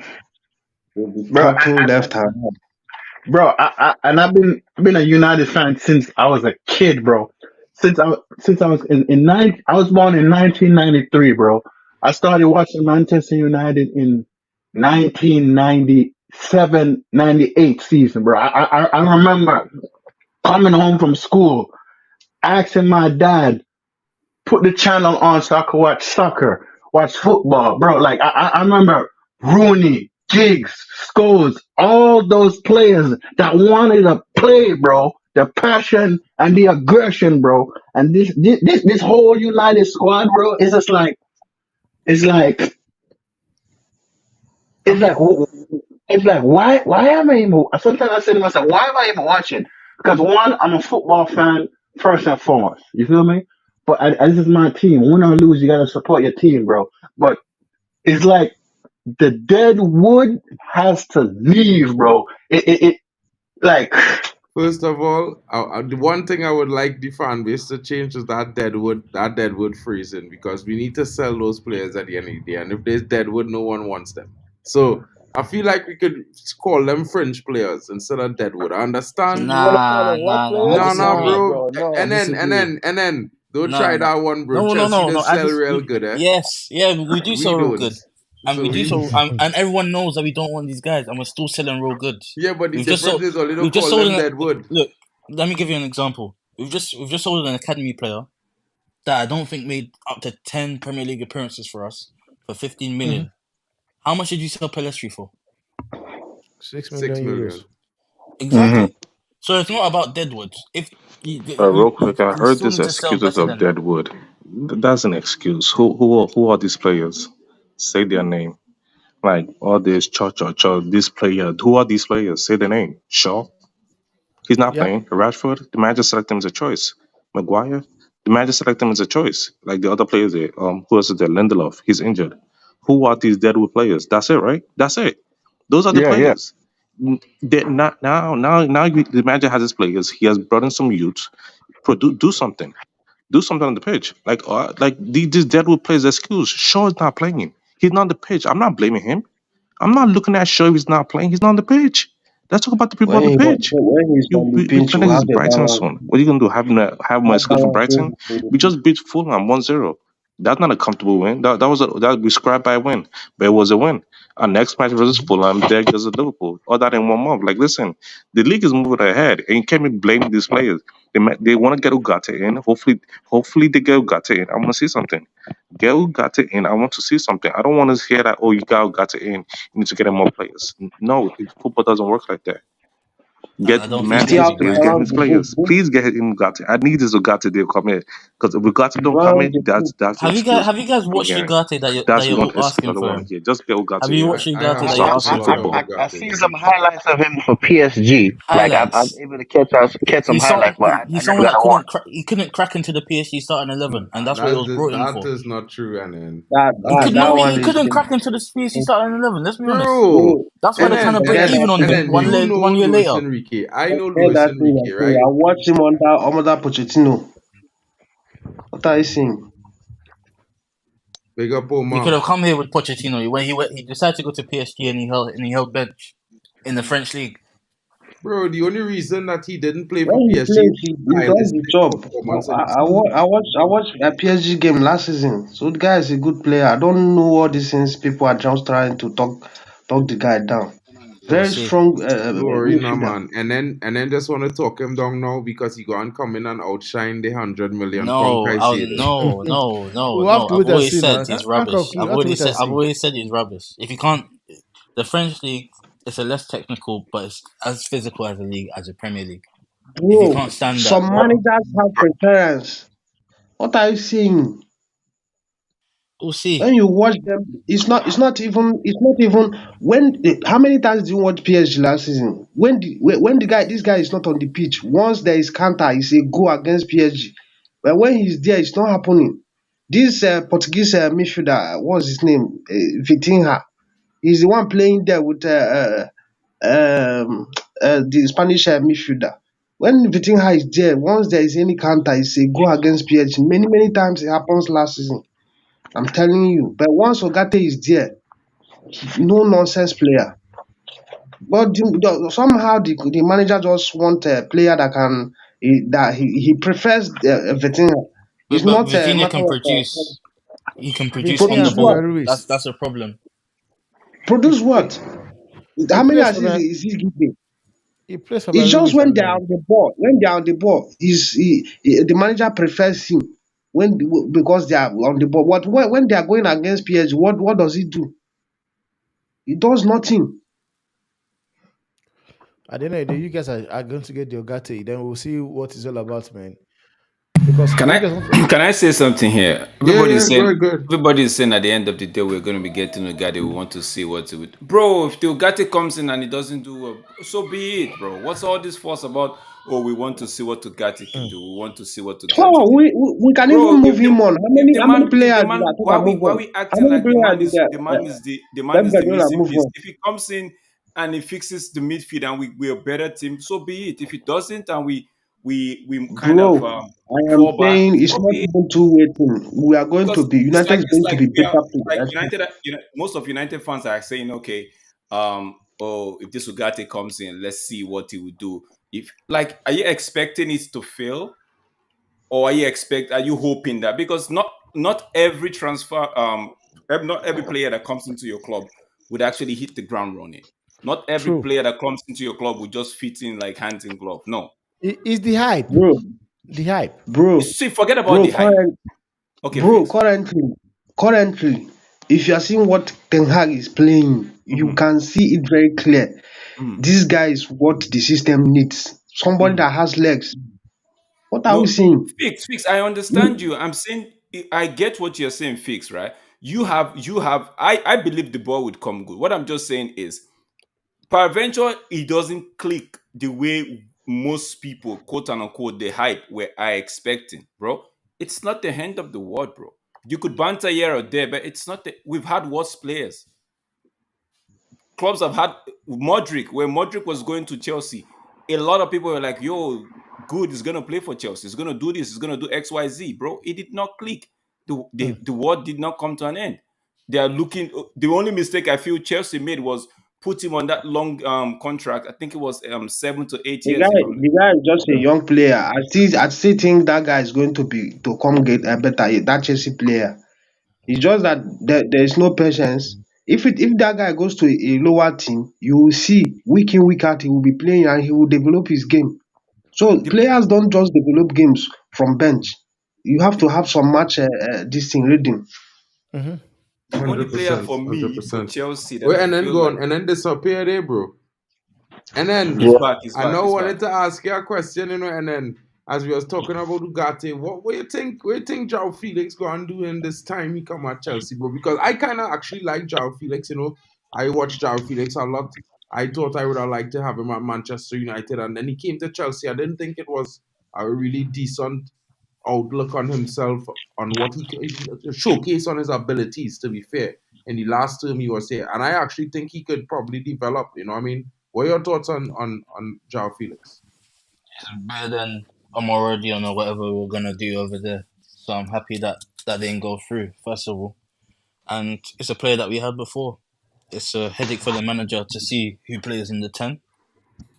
Speaker 5: they'll be
Speaker 3: Bro,
Speaker 5: talking left and right.
Speaker 3: bro, and I've been a United fan since I was a kid, bro. Since I was I was born in 1993, bro. I started watching Manchester United in 1997, 98 season, bro. I remember coming home from school, asking my dad, put the channel on so I could watch soccer, watch football, bro. Like I remember Rooney, Giggs, Scholes, all those players that wanted to play, bro. The passion and the aggression, bro. And this whole United squad, bro, is just like it's like it's like it's like why am I even? Sometimes I say to myself, why am I even watching? Because one, I'm a football fan first and foremost. You feel me? But this is my team. Win or lose, you gotta support your team, bro. But it's like the dead wood has to leave, bro. It like
Speaker 1: First of all, the one thing I would like the fan base to change is that deadwood freezing, because we need to sell those players at the end of the day. And if there's deadwood, no one wants them. So I feel like we could call them fringe players instead of deadwood. I
Speaker 4: So
Speaker 1: understand.
Speaker 4: you want to call
Speaker 2: Nah,
Speaker 4: them what
Speaker 2: nah, nah. I
Speaker 4: players?
Speaker 1: No, no,
Speaker 2: disagree.
Speaker 4: Nah,
Speaker 1: bro.
Speaker 4: bro.
Speaker 2: I
Speaker 1: And
Speaker 4: No.
Speaker 1: then and
Speaker 2: disagree.
Speaker 1: then and then don't
Speaker 2: Nah,
Speaker 1: try
Speaker 2: nah.
Speaker 1: that one, bro.
Speaker 2: No, no,
Speaker 1: Chelsea
Speaker 2: no,
Speaker 1: does
Speaker 2: no. I
Speaker 1: sell
Speaker 2: just
Speaker 1: real good, eh?
Speaker 2: yes, yeah. We do
Speaker 1: We
Speaker 2: so real
Speaker 1: don't.
Speaker 2: good, and we
Speaker 1: So
Speaker 2: do
Speaker 1: we
Speaker 2: so, and everyone knows that we don't want these guys, and we're still selling real good.
Speaker 1: yeah, but the
Speaker 2: We've just
Speaker 1: difference
Speaker 2: sold.
Speaker 1: is a little
Speaker 2: We've just
Speaker 1: call
Speaker 2: sold
Speaker 1: them
Speaker 2: an.
Speaker 1: deadwood.
Speaker 2: Look, let me give you an example. We've just sold an academy player that I don't think made up to 10 Premier League appearances for us for 15
Speaker 4: Mhm.
Speaker 2: million. How much did you sell Pelestri for?
Speaker 4: 6 million
Speaker 1: 6 million.
Speaker 4: euros.
Speaker 3: Mhm.
Speaker 2: Exactly. So it's not about Deadwood. If
Speaker 6: Real quick, I
Speaker 2: we
Speaker 6: heard
Speaker 2: still
Speaker 6: these
Speaker 2: need to sell
Speaker 6: excuses
Speaker 2: better
Speaker 6: of
Speaker 2: than that.
Speaker 6: Deadwood. That's an excuse. Who are these players? Say their name. Like all this cha. This player. Who are these players? Say the name. Shaw. He's not
Speaker 4: Yeah.
Speaker 6: playing. Rashford. The manager select him as a choice. Maguire. The manager select him as a choice. Like the other players there. Who else is there? Lindelof. He's injured. Who are these Deadwood players? That's it, right? That's it. Those are the
Speaker 3: Yeah, yeah.
Speaker 6: players. Not now. The manager has his players. He has brought in some youths. Do something. Do something on the pitch. Like these Deadwood players excuse. Shaw is not playing. He's not on the pitch. I'm not blaming him. I'm not looking at Shaw if he's not playing. He's not on the pitch. Let's talk about the people on the pitch.
Speaker 5: When he's on the
Speaker 6: We
Speaker 5: pitch,
Speaker 6: finished
Speaker 5: you
Speaker 6: this
Speaker 5: have a
Speaker 6: Brighton
Speaker 5: balance.
Speaker 6: soon. What are you gonna do? Have my
Speaker 5: Have
Speaker 6: excuse for
Speaker 5: balance
Speaker 6: Brighton?
Speaker 5: when he's
Speaker 6: We just beat Fulham 1-0. That's not a comfortable win. That we scrapped by a win, but it was a win. Our next match versus Fulham, there goes Liverpool. All that in 1 month. Like, listen, the league is moving ahead, and you can't be blaming these players. They want to get Ugarte in. Hopefully they get Ugarte in. I want to see something. Get Ugarte in. I want to see something. I don't want to hear that. Oh, you got Ugarte in. You need to get him more players. No, football doesn't work like that.
Speaker 2: And I
Speaker 6: Get the
Speaker 2: don't
Speaker 5: You
Speaker 2: think
Speaker 6: manager
Speaker 5: still
Speaker 2: they'll
Speaker 6: needs
Speaker 5: have
Speaker 6: to
Speaker 2: be
Speaker 5: to
Speaker 6: please
Speaker 2: buying
Speaker 6: get
Speaker 2: him.
Speaker 5: balance
Speaker 6: his
Speaker 5: the book.
Speaker 6: players. Please get him Ugarte. I need this Ugarte to come in. Because if Ugarte don't come
Speaker 5: Balance
Speaker 6: in,
Speaker 5: the book.
Speaker 6: that's the excuse
Speaker 2: Have you guys
Speaker 6: I'm
Speaker 2: watched
Speaker 6: hearing.
Speaker 2: Ugarte that
Speaker 6: That's
Speaker 2: you're
Speaker 6: one
Speaker 2: all
Speaker 6: excuse I
Speaker 2: asking
Speaker 6: don't
Speaker 2: for
Speaker 6: want to
Speaker 2: him?
Speaker 6: hear. Just get
Speaker 2: Have
Speaker 6: Ugarte
Speaker 2: you
Speaker 6: in.
Speaker 2: watched
Speaker 1: I
Speaker 2: Ugarte
Speaker 1: have
Speaker 2: that you're
Speaker 6: Stop
Speaker 1: watched a
Speaker 2: asking
Speaker 6: playing
Speaker 1: lot
Speaker 2: for?
Speaker 1: of
Speaker 6: football.
Speaker 3: I've
Speaker 1: Ugarte.
Speaker 3: seen some highlights of him for PSG. Like I'm
Speaker 2: Highlights.
Speaker 3: able to catch some highlights, but I
Speaker 2: He's
Speaker 3: never
Speaker 2: someone
Speaker 3: got
Speaker 2: that
Speaker 3: to watch.
Speaker 2: he couldn't crack into the PSG starting 11, and that's what he was brought in
Speaker 1: That
Speaker 2: for.
Speaker 1: is not true, and then
Speaker 5: That
Speaker 2: He
Speaker 5: that
Speaker 2: could
Speaker 5: that
Speaker 2: no,
Speaker 5: one
Speaker 2: he
Speaker 5: is
Speaker 2: couldn't crack into the PSG starting 11. Let's be honest.
Speaker 1: bro.
Speaker 5: bro.
Speaker 2: That's why
Speaker 1: And
Speaker 2: they're trying
Speaker 1: then
Speaker 2: to
Speaker 1: and
Speaker 2: break
Speaker 5: Forget
Speaker 1: then
Speaker 2: even
Speaker 5: that
Speaker 2: on
Speaker 1: and
Speaker 5: thing I
Speaker 2: him
Speaker 1: then do
Speaker 5: say.
Speaker 1: you know
Speaker 2: 1 year
Speaker 1: Luis
Speaker 2: later.
Speaker 1: Enrique? I know
Speaker 5: Forget
Speaker 1: Luis
Speaker 5: that thing I
Speaker 1: Enrique,
Speaker 5: say.
Speaker 1: right?
Speaker 5: I watched him under Pochettino. What are you saying?
Speaker 1: Big up
Speaker 2: He could
Speaker 1: Omar.
Speaker 2: have come here with Pochettino. When he decided to go to PSG and he held bench in the French league.
Speaker 1: Bro, the only reason that he didn't play for
Speaker 5: When he
Speaker 1: PSG
Speaker 5: plays,
Speaker 1: is
Speaker 5: he does the
Speaker 1: stylistic
Speaker 5: job.
Speaker 1: performance in the
Speaker 5: I watched a PSG game last season. So the guy is a good player. I don't know all these things people are just trying to talk the guy down.
Speaker 2: We'll
Speaker 5: Very
Speaker 2: see.
Speaker 5: strong
Speaker 1: Don't worry, nah,
Speaker 5: midfielder.
Speaker 1: man. And then just want to talk him down now because he go and come in and outshine the £100 million
Speaker 2: No,
Speaker 1: Caicedo.
Speaker 4: We'll have
Speaker 2: no.
Speaker 4: to
Speaker 2: I've
Speaker 4: wait and
Speaker 2: always
Speaker 4: see
Speaker 2: said
Speaker 4: now.
Speaker 2: he's
Speaker 4: How come
Speaker 2: rubbish.
Speaker 4: we have to wait and
Speaker 2: I've
Speaker 4: see?
Speaker 2: always said he's rubbish. If you can't, the French league, it's a less technical, but it's as physical as a league as a Premier League. If you
Speaker 5: Bro,
Speaker 2: can't stand that,
Speaker 5: some managers have preference. What are you saying?
Speaker 2: we'll see.
Speaker 5: When you watch them, it's not even when how many times do you watch PSG last season? When this guy is not on the pitch, once there is counter, it's a go against PSG. But when he's there, it's not happening. This Portuguese midfielder, what's his name? Vitinha. He's the one playing there with the Spanish midfielder. When Vitinha is there, once there is any counter, it's a go against PSG. Many times it happens last season. I'm telling you. But once Ogate is there, no nonsense player. But somehow the manager just want a player that he prefers Vitinha. It's
Speaker 2: But
Speaker 5: not a
Speaker 2: Vitinha
Speaker 5: matter
Speaker 2: can
Speaker 5: of
Speaker 2: produce. He can produce on
Speaker 4: Vitinha
Speaker 2: the
Speaker 5: produce
Speaker 4: and
Speaker 5: what?
Speaker 2: ball.
Speaker 4: Fabian Ruiz.
Speaker 2: That's a problem.
Speaker 4: He,
Speaker 5: Produce
Speaker 4: he,
Speaker 5: what?
Speaker 4: he
Speaker 5: How many
Speaker 4: plays for
Speaker 5: assists
Speaker 4: Fabian.
Speaker 5: is he giving?
Speaker 4: He plays for
Speaker 5: It's
Speaker 4: Fabian
Speaker 5: just
Speaker 4: Ruiz
Speaker 5: when
Speaker 4: and
Speaker 5: they are on the ball. When they are on the ball, the manager prefers him when because they are on the ball. When they are going against PSG, what does he do? He does nothing.
Speaker 4: at the end of the day, you guys are going to get the Ogate. Then we'll see what it's all about, man. Because
Speaker 7: Can
Speaker 4: you
Speaker 7: I
Speaker 4: guys want to.
Speaker 7: can I say something here?
Speaker 1: Yeah, yeah, good, good.
Speaker 7: Everybody's saying at the end of the day we're going to be getting Ugarte. We want to see what it would. Bro, if the Ugarte comes in and it doesn't do well, so be it, bro. What's all this fuss about? Oh, we want to see what Ugarte can
Speaker 4: Mm.
Speaker 7: do. We want to see what Ugarte
Speaker 5: Oh,
Speaker 7: can do.
Speaker 5: we can even
Speaker 7: Bro,
Speaker 5: move him on. How
Speaker 7: if
Speaker 5: many how many
Speaker 7: the
Speaker 5: players did
Speaker 7: man
Speaker 5: Ateta move
Speaker 7: why
Speaker 5: on?
Speaker 7: we
Speaker 5: How
Speaker 7: acting
Speaker 5: many
Speaker 7: like the
Speaker 5: players
Speaker 7: man
Speaker 5: did
Speaker 7: is the man
Speaker 5: Pep
Speaker 7: is the
Speaker 5: Guardiola
Speaker 7: missing
Speaker 5: move
Speaker 7: piece?
Speaker 5: on?
Speaker 7: If he comes in and he fixes the midfield and we're a better team, so be it. If he doesn't and we kind of
Speaker 5: Bro, I am
Speaker 7: fall back,
Speaker 5: saying it's
Speaker 7: so
Speaker 5: not
Speaker 7: be it.
Speaker 5: even two-way thing. We are going to
Speaker 7: Because
Speaker 5: be United is
Speaker 7: it's
Speaker 5: going to
Speaker 7: like
Speaker 5: be
Speaker 7: we are
Speaker 5: better
Speaker 7: like
Speaker 5: next season.
Speaker 7: United. Most of United fans are saying, okay, oh, if this Ugarte comes in, let's see what he will do. If like, are you expecting it to fail, or are you hoping that because not every transfer, not every player that comes into your club would actually hit the ground running. Not every
Speaker 4: True.
Speaker 7: player that comes into your club would just fit in like hands in glove. No.
Speaker 4: It's the hype.
Speaker 5: Bro,
Speaker 4: The hype.
Speaker 5: bro,
Speaker 7: See, forget about
Speaker 5: bro,
Speaker 7: the hype. Okay,
Speaker 5: bro,
Speaker 7: fix.
Speaker 5: currently, if you are seeing what Ten Hag is playing, you
Speaker 7: Mm-hmm.
Speaker 5: can see it very clear.
Speaker 7: Mm-hmm.
Speaker 5: This guy is what the system needs. Somebody
Speaker 7: Mm-hmm.
Speaker 5: that has legs. What are we
Speaker 7: No,
Speaker 5: saying?
Speaker 7: fix. I understand you. I'm saying I get what you're saying, fix, right? You have I believe the ball would come good. What I'm just saying is peradventure it doesn't click the way most people, quote unquote, the hype where I expecting, bro. It's not the end of the world, bro. You could banter here or there, but it's not we've had worse players. Clubs have had Modric, where Modric was going to Chelsea. A lot of people were like, yo, good, he's going to play for Chelsea. He's going to do this. He's going to do X, Y, Z. Bro, it did not click.
Speaker 4: Mm.
Speaker 7: The world did not come to an end. They are looking. The only mistake I feel Chelsea made was put him on that long contract. I think it was 7 to 8
Speaker 5: The
Speaker 7: years.
Speaker 5: guy,
Speaker 7: If I'm
Speaker 5: the guy is just a young player. I still think that guy is going to come get a better that Chelsea player. It's just that there is no patience. If that guy goes to a lower team, you will see week in week out he will be playing and he will develop his game. So
Speaker 7: the,
Speaker 5: players don't just develop games from bench. You have to have some match this thing reading.
Speaker 4: Mm-hmm.
Speaker 7: the only
Speaker 1: Hundred
Speaker 7: player
Speaker 1: percent,
Speaker 7: for
Speaker 1: hundred
Speaker 7: me for
Speaker 1: percent.
Speaker 7: Chelsea that
Speaker 1: Wait,
Speaker 7: I
Speaker 1: and then
Speaker 7: feel
Speaker 1: go
Speaker 7: like
Speaker 1: on, and then disappear there, bro. And then
Speaker 7: he's
Speaker 5: Yeah.
Speaker 7: back, he's
Speaker 1: I
Speaker 7: back,
Speaker 1: now
Speaker 7: he's back.
Speaker 1: wanted to ask you a question, and then as we was talking about Ugarte, what you think? What you think João Felix gonna do in this time he come at Chelsea, bro? Because I kind of actually like João Felix. I watched João Felix a lot. I thought I would have liked to have him at Manchester United, and then he came to Chelsea. I didn't think it was a really decent outlook on himself, on what he showcase on his abilities. To be fair, in the last term he was here, and I actually think he could probably develop. You know what I mean? What are your thoughts on João Felix?
Speaker 2: Better than I'm already on or whatever we're gonna do over there. So I'm happy that that didn't go through. First of all, and it's a player that we had before. It's a headache for the manager to see who plays in the 10.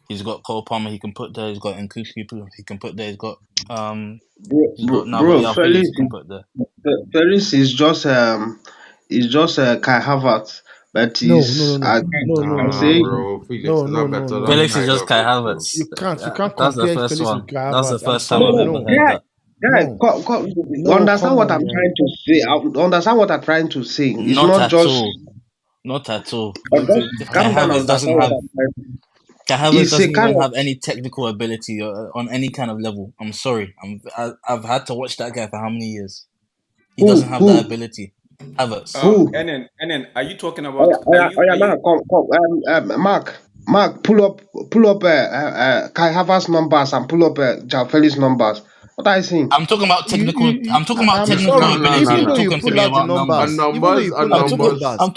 Speaker 2: He's got Cole Palmer he can put there. He's got Nkuku he can put there. Um he's got now got Yao Felix he can put there.
Speaker 5: Felix is just Kai Havertz. but
Speaker 4: No,
Speaker 5: he's again I can
Speaker 1: Nah,
Speaker 5: say
Speaker 1: bro. Felix
Speaker 4: no,
Speaker 1: is
Speaker 4: no,
Speaker 1: a
Speaker 4: no,
Speaker 1: better
Speaker 4: no,
Speaker 1: than
Speaker 4: no,
Speaker 2: Felix is
Speaker 1: Kai
Speaker 4: no.
Speaker 2: just Kai
Speaker 1: Havertz, bro.
Speaker 2: Havertz.
Speaker 4: You can't
Speaker 2: That's the
Speaker 4: compare
Speaker 2: first
Speaker 4: Felix
Speaker 2: one.
Speaker 4: with
Speaker 2: That's the
Speaker 4: Havertz. I'm
Speaker 2: first time
Speaker 5: no,
Speaker 4: sorry,
Speaker 2: I've
Speaker 5: no,
Speaker 2: ever
Speaker 4: no,
Speaker 2: heard that.
Speaker 5: guy,
Speaker 4: no, no.
Speaker 5: understand
Speaker 4: Come
Speaker 5: what
Speaker 4: on,
Speaker 5: I'm
Speaker 4: man.
Speaker 5: trying to say. Understand what I'm trying to say. It's
Speaker 2: Not
Speaker 5: not
Speaker 2: at
Speaker 5: just
Speaker 2: all. Not at all.
Speaker 5: just
Speaker 2: Kai
Speaker 5: calm down.
Speaker 2: Havertz doesn't
Speaker 5: Understand what
Speaker 2: have
Speaker 5: I'm trying to.
Speaker 2: Kai Havertz
Speaker 5: It's a
Speaker 2: doesn't
Speaker 5: kind
Speaker 2: even
Speaker 5: of
Speaker 2: have any technical ability on any kind of level. I'm sorry. I've had to watch that guy for how many years? He doesn't have that
Speaker 5: who
Speaker 2: ability. Havertz.
Speaker 5: who.
Speaker 7: And then, are you talking
Speaker 5: Oh
Speaker 7: about?
Speaker 5: yeah, oh
Speaker 7: Are
Speaker 5: yeah,
Speaker 7: you?
Speaker 5: oh yeah,
Speaker 7: Are you?
Speaker 5: Mark, come, Mark, pull up, Kai Havertz numbers and pull up Jao Felix numbers. What are you saying?
Speaker 2: I'm talking about technical. I'm talking about
Speaker 4: I'm
Speaker 2: technical
Speaker 1: No,
Speaker 4: sorry.
Speaker 1: no,
Speaker 2: ability.
Speaker 1: no,
Speaker 4: Even
Speaker 2: You're
Speaker 4: though
Speaker 1: no.
Speaker 4: you
Speaker 2: talking to
Speaker 4: pull
Speaker 2: me
Speaker 4: out the
Speaker 2: about
Speaker 1: On
Speaker 2: numbers.
Speaker 4: numbers, even though
Speaker 1: numbers,
Speaker 4: you
Speaker 1: on
Speaker 4: pull out the
Speaker 1: numbers.
Speaker 4: numbers,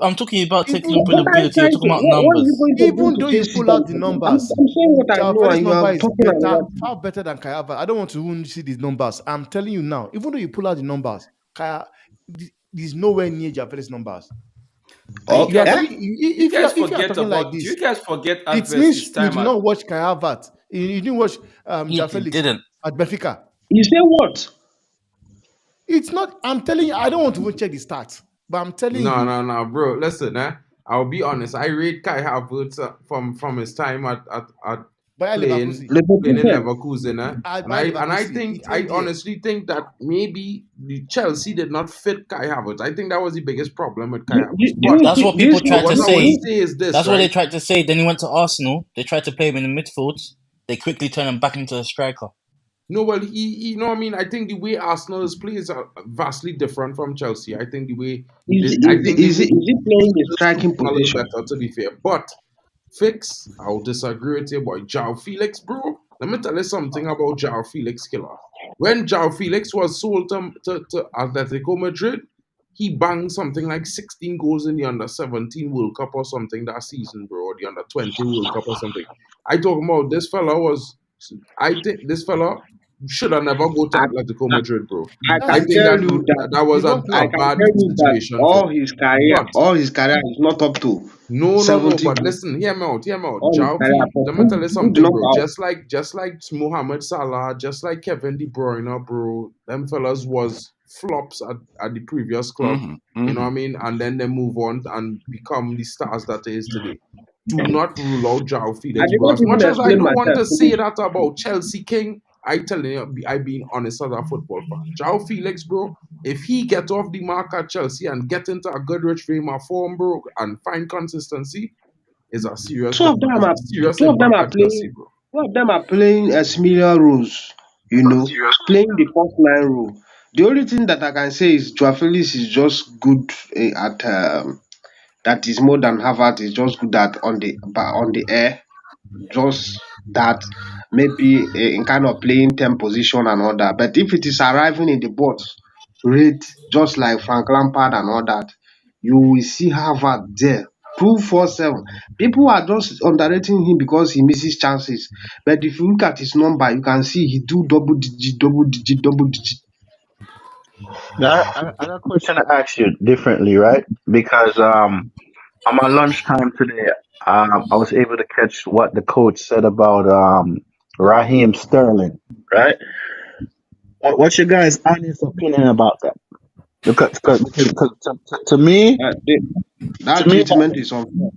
Speaker 2: I'm talking about
Speaker 4: even
Speaker 2: technical
Speaker 5: What are you
Speaker 2: ability. You're
Speaker 5: trying
Speaker 2: talking
Speaker 5: to?
Speaker 2: about
Speaker 5: What are you
Speaker 2: numbers.
Speaker 5: going to do
Speaker 4: even
Speaker 5: to
Speaker 4: though you
Speaker 5: fix it?
Speaker 4: pull out the
Speaker 5: I'm
Speaker 4: numbers,
Speaker 5: saying what I
Speaker 4: Jao
Speaker 5: know,
Speaker 4: Felix
Speaker 5: and you are
Speaker 4: number is
Speaker 5: talking
Speaker 4: better,
Speaker 5: another.
Speaker 4: far better than Kai Havertz. I don't want to even see these numbers. I'm telling you now. Even though you pull out the numbers, there's nowhere near Jao Felix numbers.
Speaker 7: Are you
Speaker 5: Oh,
Speaker 4: You are
Speaker 7: guys?
Speaker 5: eh?
Speaker 4: talking
Speaker 7: You guys
Speaker 4: if you are
Speaker 7: forget
Speaker 4: talking like
Speaker 7: about? Do you
Speaker 4: this,
Speaker 7: guys forget
Speaker 4: it
Speaker 7: Alves'
Speaker 4: means you
Speaker 7: time
Speaker 4: do
Speaker 7: at?
Speaker 4: not watch Kai Havertz. You didn't watch Jao
Speaker 2: He
Speaker 4: Felix
Speaker 2: didn't.
Speaker 4: at Benfica.
Speaker 5: You say what?
Speaker 4: It's not. I'm telling you. I don't want to even check the stats, but I'm telling
Speaker 1: No,
Speaker 4: you.
Speaker 1: no, no, bro. Listen, I'll be honest. I rate Kai Havertz from his time at
Speaker 4: Bayer
Speaker 1: playing
Speaker 4: Leverkusen.
Speaker 1: playing in
Speaker 5: Leverkusen.
Speaker 1: Leverkusen,
Speaker 4: At
Speaker 1: and
Speaker 4: Bayer
Speaker 1: I
Speaker 4: Leverkusen, he
Speaker 1: think I
Speaker 4: played there.
Speaker 1: honestly think that maybe the Chelsea did not fit Kai Havertz. I think that was the biggest problem with Kai
Speaker 5: Do, do,
Speaker 1: Havertz.
Speaker 5: do you
Speaker 2: That's
Speaker 5: see
Speaker 2: what people
Speaker 5: this?
Speaker 1: But
Speaker 2: tried to
Speaker 1: what I want to
Speaker 2: say.
Speaker 1: say is this,
Speaker 2: That's what they
Speaker 1: right?
Speaker 2: tried to say. Then he went to Arsenal. They tried to play him in the midfield. They quickly turned him back into a striker.
Speaker 1: No, well, he you know what I mean. I think the way Arsenal's plays are vastly different from Chelsea. I think the way I think the way
Speaker 5: Is he playing the
Speaker 1: Arsenal suit
Speaker 5: striking
Speaker 1: him a little
Speaker 5: position?
Speaker 1: better, to be fair. But Fix, I'll disagree with you about João Felix, bro. Let me tell you something about João Felix, killer. When João Felix was sold to Atletico Madrid, he banged something like 16 goals in the under 17 World Cup or something that season, bro, or the under 20 World Cup or something. I talk about this fella was, I think this fella should have never go to
Speaker 5: I,
Speaker 1: Atletico
Speaker 5: I,
Speaker 1: Madrid, bro.
Speaker 5: I
Speaker 4: That's
Speaker 1: I
Speaker 5: can
Speaker 4: the
Speaker 1: think
Speaker 5: tell
Speaker 4: thing.
Speaker 1: that
Speaker 5: you that
Speaker 1: that
Speaker 4: The
Speaker 1: was
Speaker 4: wrong
Speaker 5: I
Speaker 1: a
Speaker 4: club.
Speaker 5: can
Speaker 1: bad
Speaker 5: tell you that
Speaker 1: situation for him. But
Speaker 5: all his career is not up to
Speaker 1: no, no, no.
Speaker 5: 70
Speaker 1: But
Speaker 5: goals.
Speaker 1: listen, hear me out, hear me out.
Speaker 5: All his career, but
Speaker 1: Let me tell you
Speaker 5: who did
Speaker 1: something,
Speaker 5: not
Speaker 1: bro.
Speaker 5: go out?
Speaker 1: Just like Mohamed Salah, just like Kevin De Bruyne, bro. Them fellas was flops at the previous club. You know what I mean? And then they move on and become the stars that they is today. Do not rule out João
Speaker 5: I
Speaker 1: Felix,
Speaker 5: did
Speaker 1: bro.
Speaker 5: not
Speaker 1: As much
Speaker 5: even
Speaker 1: as I
Speaker 5: explain
Speaker 1: don't want
Speaker 5: myself.
Speaker 1: to say that about Chelsea King, I telling you, I being honest as a football fan. João Felix, bro, if he get off the mark at Chelsea and get into a good rich frame of form, bro, and find consistency, is a serious
Speaker 5: Two of them
Speaker 1: is
Speaker 5: are
Speaker 1: a serious
Speaker 5: two of them
Speaker 1: impact
Speaker 5: are
Speaker 1: at Chelsea,
Speaker 5: playing.
Speaker 1: bro.
Speaker 5: Two of them are playing a similar roles. Playing the first line role. The only thing that I can say is Joao Felix is just good at that is more than Harvard is just good at on the air. Just that maybe in kind of playing 10 position and all that. But if it is arriving in the box rate, just like Frank Lampard and all that, you will see Harvard there 247. People are just underrating him because he misses chances. But if you look at his number, you can see he do double digit, double digit, double digit.
Speaker 8: Now, I got a question to ask you differently, right? Because on my lunchtime today, I was able to catch what the coach said about Raheem Sterling, right? What's your guys' honest opinion about that? Because to me,
Speaker 5: Uh, the, that
Speaker 8: that
Speaker 5: treatment is unfair.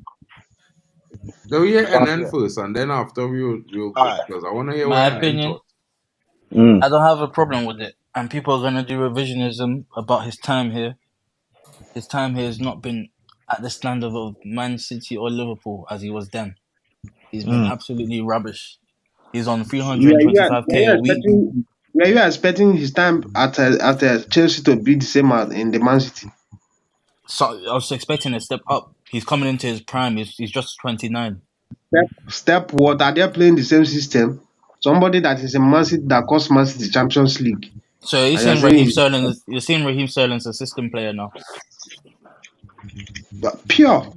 Speaker 1: Go here
Speaker 8: is
Speaker 1: and then
Speaker 8: unfair.
Speaker 1: first, and then after we'll
Speaker 8: All
Speaker 1: go
Speaker 8: right.
Speaker 1: because I want to hear
Speaker 2: My
Speaker 1: what I
Speaker 2: opinion,
Speaker 1: thought.
Speaker 8: Mm.
Speaker 2: I don't have a problem with it. And people are gonna do revisionism about his time here. His time here has not been at the standard of Man City or Liverpool as he was then. He's been
Speaker 8: Mm.
Speaker 2: absolutely rubbish. He's on
Speaker 5: Were
Speaker 2: 325k
Speaker 5: you
Speaker 2: a week.
Speaker 5: expecting his time at Chelsea to be the same as in the Man City?
Speaker 2: So I was expecting a step up. He's coming into his prime. He's just 29.
Speaker 5: Step what? Are they playing the same system? Somebody that is in Man City that cost Man City Champions League.
Speaker 2: So you're
Speaker 5: And you're
Speaker 2: saying
Speaker 5: saying
Speaker 2: Raheem
Speaker 5: he's
Speaker 2: Sterling? You're saying Raheem Sterling's a system player now?
Speaker 5: pure.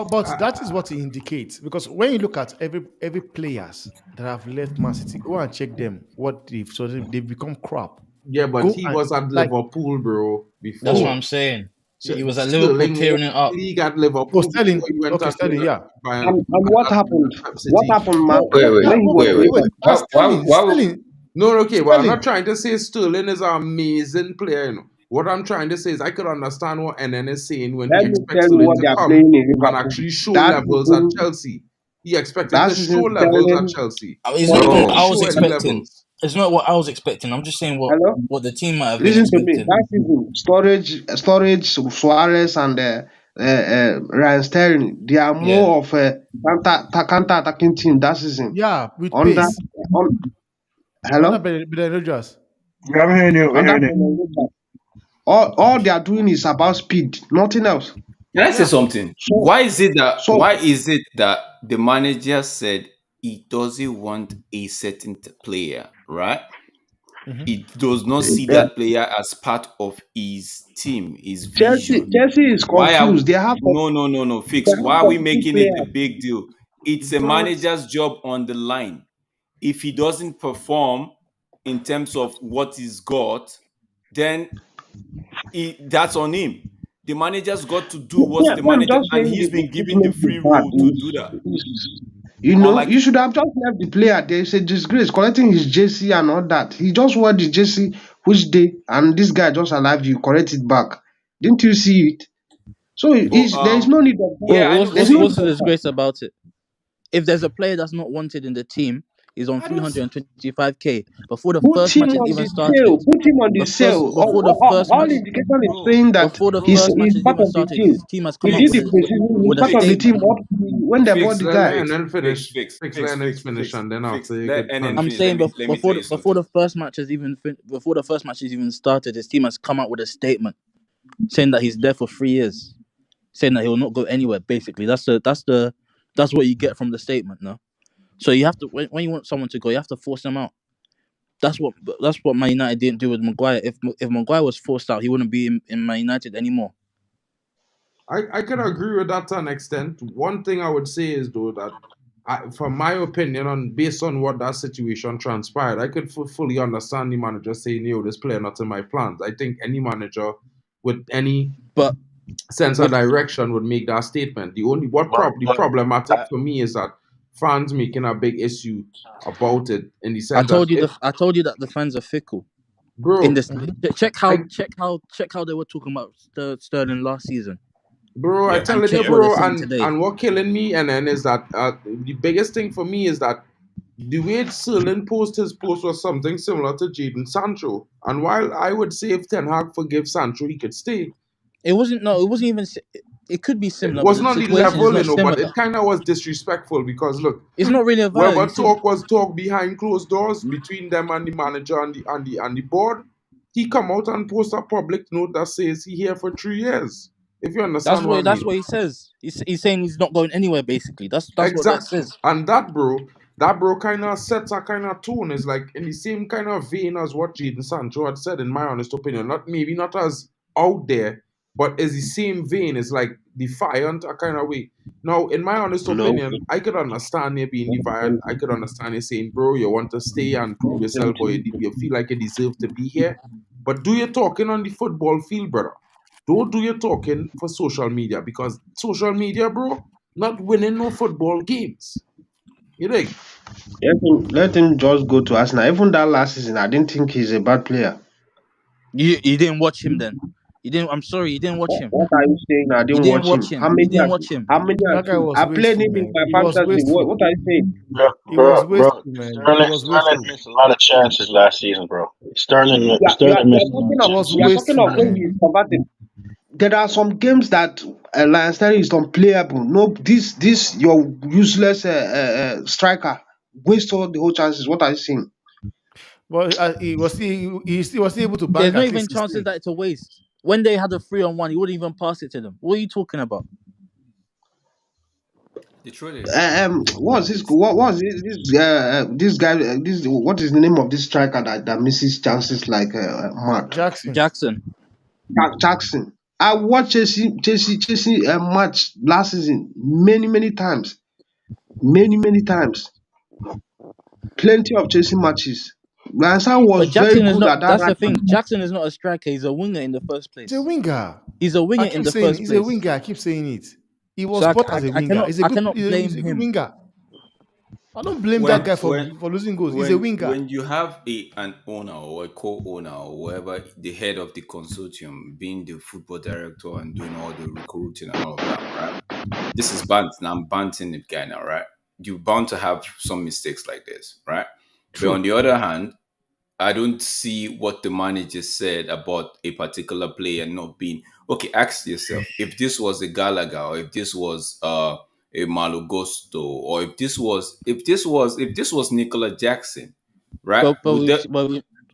Speaker 4: But that is what it indicates because when you look at every players that have left Man City, go and check them. What they've become crap.
Speaker 1: Yeah, but
Speaker 4: Go
Speaker 1: he
Speaker 4: and
Speaker 1: was at
Speaker 4: like
Speaker 1: Liverpool, bro,
Speaker 2: That's what
Speaker 1: before.
Speaker 2: I'm saying. He was at Liverpool
Speaker 1: Sterling won
Speaker 2: tearing it up.
Speaker 1: the league at Liverpool
Speaker 4: Sterling.
Speaker 1: before he went
Speaker 4: Okay,
Speaker 1: to
Speaker 4: Sterling. Yeah.
Speaker 5: And what happened?
Speaker 1: Pep
Speaker 5: What
Speaker 1: City.
Speaker 5: happened, man?
Speaker 4: No,
Speaker 9: Wait,
Speaker 4: no,
Speaker 9: wait,
Speaker 4: yeah.
Speaker 5: When he was
Speaker 9: wait,
Speaker 5: in
Speaker 9: wait.
Speaker 4: Wait.
Speaker 5: Liverpool?
Speaker 4: But
Speaker 9: Why,
Speaker 4: Sterling,
Speaker 9: why,
Speaker 4: Sterling,
Speaker 1: No, okay, but I'm
Speaker 4: Sterling.
Speaker 1: not trying to say Sterling is an amazing player, you know. What I'm trying to say is I could understand what NN is saying when he
Speaker 5: Let me
Speaker 1: expects
Speaker 5: tell you
Speaker 1: Sterling
Speaker 5: what
Speaker 1: to
Speaker 5: they are
Speaker 1: come
Speaker 5: playing in
Speaker 1: and
Speaker 5: Liverpool.
Speaker 1: actually show
Speaker 5: That
Speaker 1: levels at
Speaker 5: season,
Speaker 1: Chelsea. He expected
Speaker 5: that
Speaker 1: to show
Speaker 5: season
Speaker 1: levels at
Speaker 5: Sterling.
Speaker 1: Chelsea.
Speaker 2: I mean, it's
Speaker 1: But
Speaker 2: not
Speaker 1: he
Speaker 2: even
Speaker 1: didn't
Speaker 2: what I
Speaker 6: Bro,
Speaker 2: was
Speaker 1: show any
Speaker 2: expecting.
Speaker 1: levels.
Speaker 2: It's not what I was expecting. I'm just saying
Speaker 5: Hello,
Speaker 2: what the team might have been
Speaker 5: listen to me.
Speaker 2: expecting.
Speaker 5: That season, storage, Suarez and Ryan Sterling. They are
Speaker 2: Yeah.
Speaker 5: more of a counter-attacking team that season.
Speaker 4: Yeah, with
Speaker 5: Under
Speaker 4: pace.
Speaker 5: on
Speaker 4: Under
Speaker 5: hello,
Speaker 4: Ben Rogers.
Speaker 8: Yeah, I'm hearing you. I'm
Speaker 5: under
Speaker 8: hearing you.
Speaker 5: Brendan Rodgers. All they are doing is about speed, nothing else.
Speaker 7: Can I say
Speaker 4: Yeah.
Speaker 7: something?
Speaker 5: So
Speaker 7: Why is it that the manager said he doesn't want a certain player, right?
Speaker 4: Mm-hmm.
Speaker 7: He does not see
Speaker 5: yeah,
Speaker 7: that player as part of his team, his
Speaker 5: Chelsea
Speaker 7: vision.
Speaker 5: Chelsea is
Speaker 7: Why are
Speaker 5: confused. They have
Speaker 7: no
Speaker 5: they
Speaker 7: fix?
Speaker 5: have
Speaker 7: Why are we
Speaker 5: some key
Speaker 7: making it a
Speaker 5: players,
Speaker 7: big deal? It's a
Speaker 4: But
Speaker 7: manager's job on the line. If he doesn't perform in terms of what he's got, then that's on him. The manager's got to do what
Speaker 5: yeah,
Speaker 7: the
Speaker 5: I'm
Speaker 7: manager,
Speaker 5: just
Speaker 7: and
Speaker 5: saying
Speaker 7: he's
Speaker 5: the
Speaker 7: been given the
Speaker 5: treatment is
Speaker 7: free
Speaker 5: bad.
Speaker 7: rule to do that.
Speaker 5: You
Speaker 7: Or
Speaker 5: know,
Speaker 7: like,
Speaker 5: you should have just left the player. There's a disgrace collecting his JC and all that. He just wore the JC which day, and this guy just allowed you correct it back. Didn't you see it? So
Speaker 7: but
Speaker 5: there is no need of that.
Speaker 2: Bro,
Speaker 7: yeah, I know.
Speaker 5: There's no
Speaker 7: See,
Speaker 2: what's
Speaker 5: need
Speaker 2: the
Speaker 5: of that.
Speaker 2: disgrace about it? If there's a player that's not wanted in the team, he's on
Speaker 7: I don't.
Speaker 2: 325k before the
Speaker 5: Put
Speaker 2: first
Speaker 5: him
Speaker 2: match has
Speaker 5: on
Speaker 2: even
Speaker 5: the sale.
Speaker 2: started.
Speaker 5: Put him on the
Speaker 2: The first
Speaker 5: sale.
Speaker 2: before the first
Speaker 5: All
Speaker 2: match
Speaker 5: indication is
Speaker 7: Bro,
Speaker 5: saying that
Speaker 2: before the
Speaker 5: he's
Speaker 2: first match has
Speaker 5: part
Speaker 2: even
Speaker 5: of the
Speaker 2: started,
Speaker 5: team.
Speaker 2: his team has
Speaker 5: He
Speaker 2: come out
Speaker 5: did
Speaker 2: with
Speaker 5: the
Speaker 2: a
Speaker 5: preseason. He's
Speaker 2: with a
Speaker 5: part of the
Speaker 7: fix,
Speaker 5: team.
Speaker 2: statement.
Speaker 5: When they bought
Speaker 7: fix,
Speaker 5: the
Speaker 1: Let
Speaker 5: guy.
Speaker 1: NN finish. Let NN finish,
Speaker 7: fix,
Speaker 1: and then
Speaker 7: fix.
Speaker 1: after you
Speaker 7: Let
Speaker 1: could
Speaker 7: NN
Speaker 2: I'm
Speaker 1: continue.
Speaker 7: finish. Let
Speaker 2: saying
Speaker 7: me let me tell you
Speaker 2: before
Speaker 7: something.
Speaker 2: the first match has before the first match has even started, his team has come out with a statement saying that he's there for 3 years, saying that he will not go anywhere. Basically, that's what you get from the statement, no? So you have to when you want someone to go, you have to force them out. That's what Man United didn't do with Maguire. If Maguire was forced out, he wouldn't be in Man United anymore.
Speaker 1: I can agree with that to an extent. One thing I would say is though that, from my opinion, on based on what that situation transpired, I could fully understand the manager saying, "Yo, this player not in my plans." I think any manager with any
Speaker 2: But
Speaker 1: sense of
Speaker 2: what
Speaker 1: direction would make that statement. The only what probably
Speaker 8: But
Speaker 1: problematic for me is that fans making a big issue about it in the
Speaker 2: I
Speaker 1: sense that
Speaker 2: told you, I told you that the fans are fickle. In
Speaker 1: bro,
Speaker 2: this, check
Speaker 1: I
Speaker 2: how they were talking about Sterling last season,
Speaker 1: bro, I
Speaker 7: Yeah,
Speaker 2: and
Speaker 1: telling you,
Speaker 2: check what they're
Speaker 1: bro,
Speaker 2: saying
Speaker 1: and
Speaker 2: today.
Speaker 1: what killing me and then is that the biggest thing for me is that the way Sterling his post was something similar to Jadon Sancho. And while I would say if Ten Hag forgives Sancho, he could stay.
Speaker 2: It wasn't. No, it wasn't even. It could be
Speaker 1: It
Speaker 2: similar, but
Speaker 1: wasn't
Speaker 2: the
Speaker 1: on the
Speaker 2: situation is
Speaker 1: level,
Speaker 2: not
Speaker 1: but
Speaker 2: similar.
Speaker 1: it kind of was disrespectful because look,
Speaker 2: It's not really a violence.
Speaker 1: whatever
Speaker 2: You see,
Speaker 1: talk was talk behind closed doors between them and the manager and the board. He come out and post a public note that says he here for 3 years. If you understand what I
Speaker 2: that's
Speaker 1: mean.
Speaker 2: what he says. He's saying he's not going anywhere. Basically, that's what that
Speaker 1: Exactly.
Speaker 2: says.
Speaker 1: And that bro kind of sets a kind of tone. Is like in the same kind of vein as what Jadon Sancho had said, in my honest opinion. Maybe not as out there, but is the same vein. It's like defiant a kind of way. Now, in my honest
Speaker 5: No.
Speaker 1: opinion, I could understand you being defiant. I could understand you saying, bro, you want to stay and prove yourself, or you feel like you deserve to be here. But do your talking on the football field, brother. Don't do your talking for social media, because social media, bro, not winning no football games. You think?
Speaker 5: Let him just go to Arsenal. Even that last season, I didn't think he's a bad player.
Speaker 2: You didn't watch him then. You didn't. I'm sorry, you didn't watch him.
Speaker 5: What are you saying? I
Speaker 2: You
Speaker 5: didn't
Speaker 2: didn't
Speaker 5: watch
Speaker 2: watch
Speaker 5: him.
Speaker 2: him. You didn't watch him.
Speaker 5: How many
Speaker 4: that guy was
Speaker 5: I played
Speaker 4: wasteful,
Speaker 5: him in
Speaker 4: man.
Speaker 5: my
Speaker 4: He was
Speaker 5: fantasy.
Speaker 4: wasteful.
Speaker 5: What are you saying?
Speaker 4: He was
Speaker 8: bro,
Speaker 4: wasteful, man. He was
Speaker 8: Sterling
Speaker 4: wasteful.
Speaker 8: missed a lot of chances last season, bro. Sterling
Speaker 5: You are
Speaker 8: missed a lot
Speaker 5: talking
Speaker 8: of
Speaker 4: He
Speaker 5: of
Speaker 4: was
Speaker 8: chances.
Speaker 5: you are talking
Speaker 4: wasteful,
Speaker 5: of when
Speaker 4: man.
Speaker 5: he's converted. There are some games that Lion Sterling is unplayable. No, this your useless striker waste all the whole chances. What are you saying?
Speaker 4: But he was still able to
Speaker 2: There's
Speaker 4: bang
Speaker 2: not
Speaker 4: at
Speaker 2: even
Speaker 4: least
Speaker 2: chances
Speaker 4: 16.
Speaker 2: that it's a waste. When they had a 3-on-1, he wouldn't even pass it to them. What are you talking about?
Speaker 7: the truth is,
Speaker 5: What's this? What was this guy? This what is the name of this striker that misses chances like mad?
Speaker 4: Jackson.
Speaker 2: Jackson.
Speaker 5: Jackson. I watched Chelsea match last season many times, many times. Plenty of Chelsea matches. Lansan
Speaker 2: But
Speaker 5: was very
Speaker 2: Jackson is
Speaker 5: good
Speaker 2: not.
Speaker 5: at that
Speaker 2: That's the
Speaker 5: right
Speaker 2: thing.
Speaker 5: back.
Speaker 2: Jackson is not a striker. He's a winger in the first
Speaker 4: He's a
Speaker 2: place.
Speaker 4: winger.
Speaker 2: He's a winger
Speaker 4: I
Speaker 2: in
Speaker 4: keep
Speaker 2: the
Speaker 4: saying
Speaker 2: first
Speaker 4: he's a
Speaker 2: place.
Speaker 4: winger. I keep saying it. He was
Speaker 2: So
Speaker 4: bought as a
Speaker 2: I
Speaker 4: winger.
Speaker 2: cannot
Speaker 4: He's a good
Speaker 2: blame
Speaker 4: he's a good
Speaker 2: him.
Speaker 4: winger. I don't blame that
Speaker 7: when
Speaker 4: guy
Speaker 7: when
Speaker 4: for losing goals. He's a
Speaker 7: when
Speaker 4: winger.
Speaker 7: when you have an owner or a co-owner or whoever, the head of the consortium, being the football director and doing all the recruiting and all of that, right? This is Bant. Now I'm banting the guy now, right? You're bound to have some mistakes like this, right? But on
Speaker 4: True.
Speaker 7: the other hand, I don't see what the manager said about a particular player not being okay. Ask yourself if this was a Gallagher, or if this was a Malogosto, or if this was Nicola Jackson, right?
Speaker 2: But
Speaker 7: Would that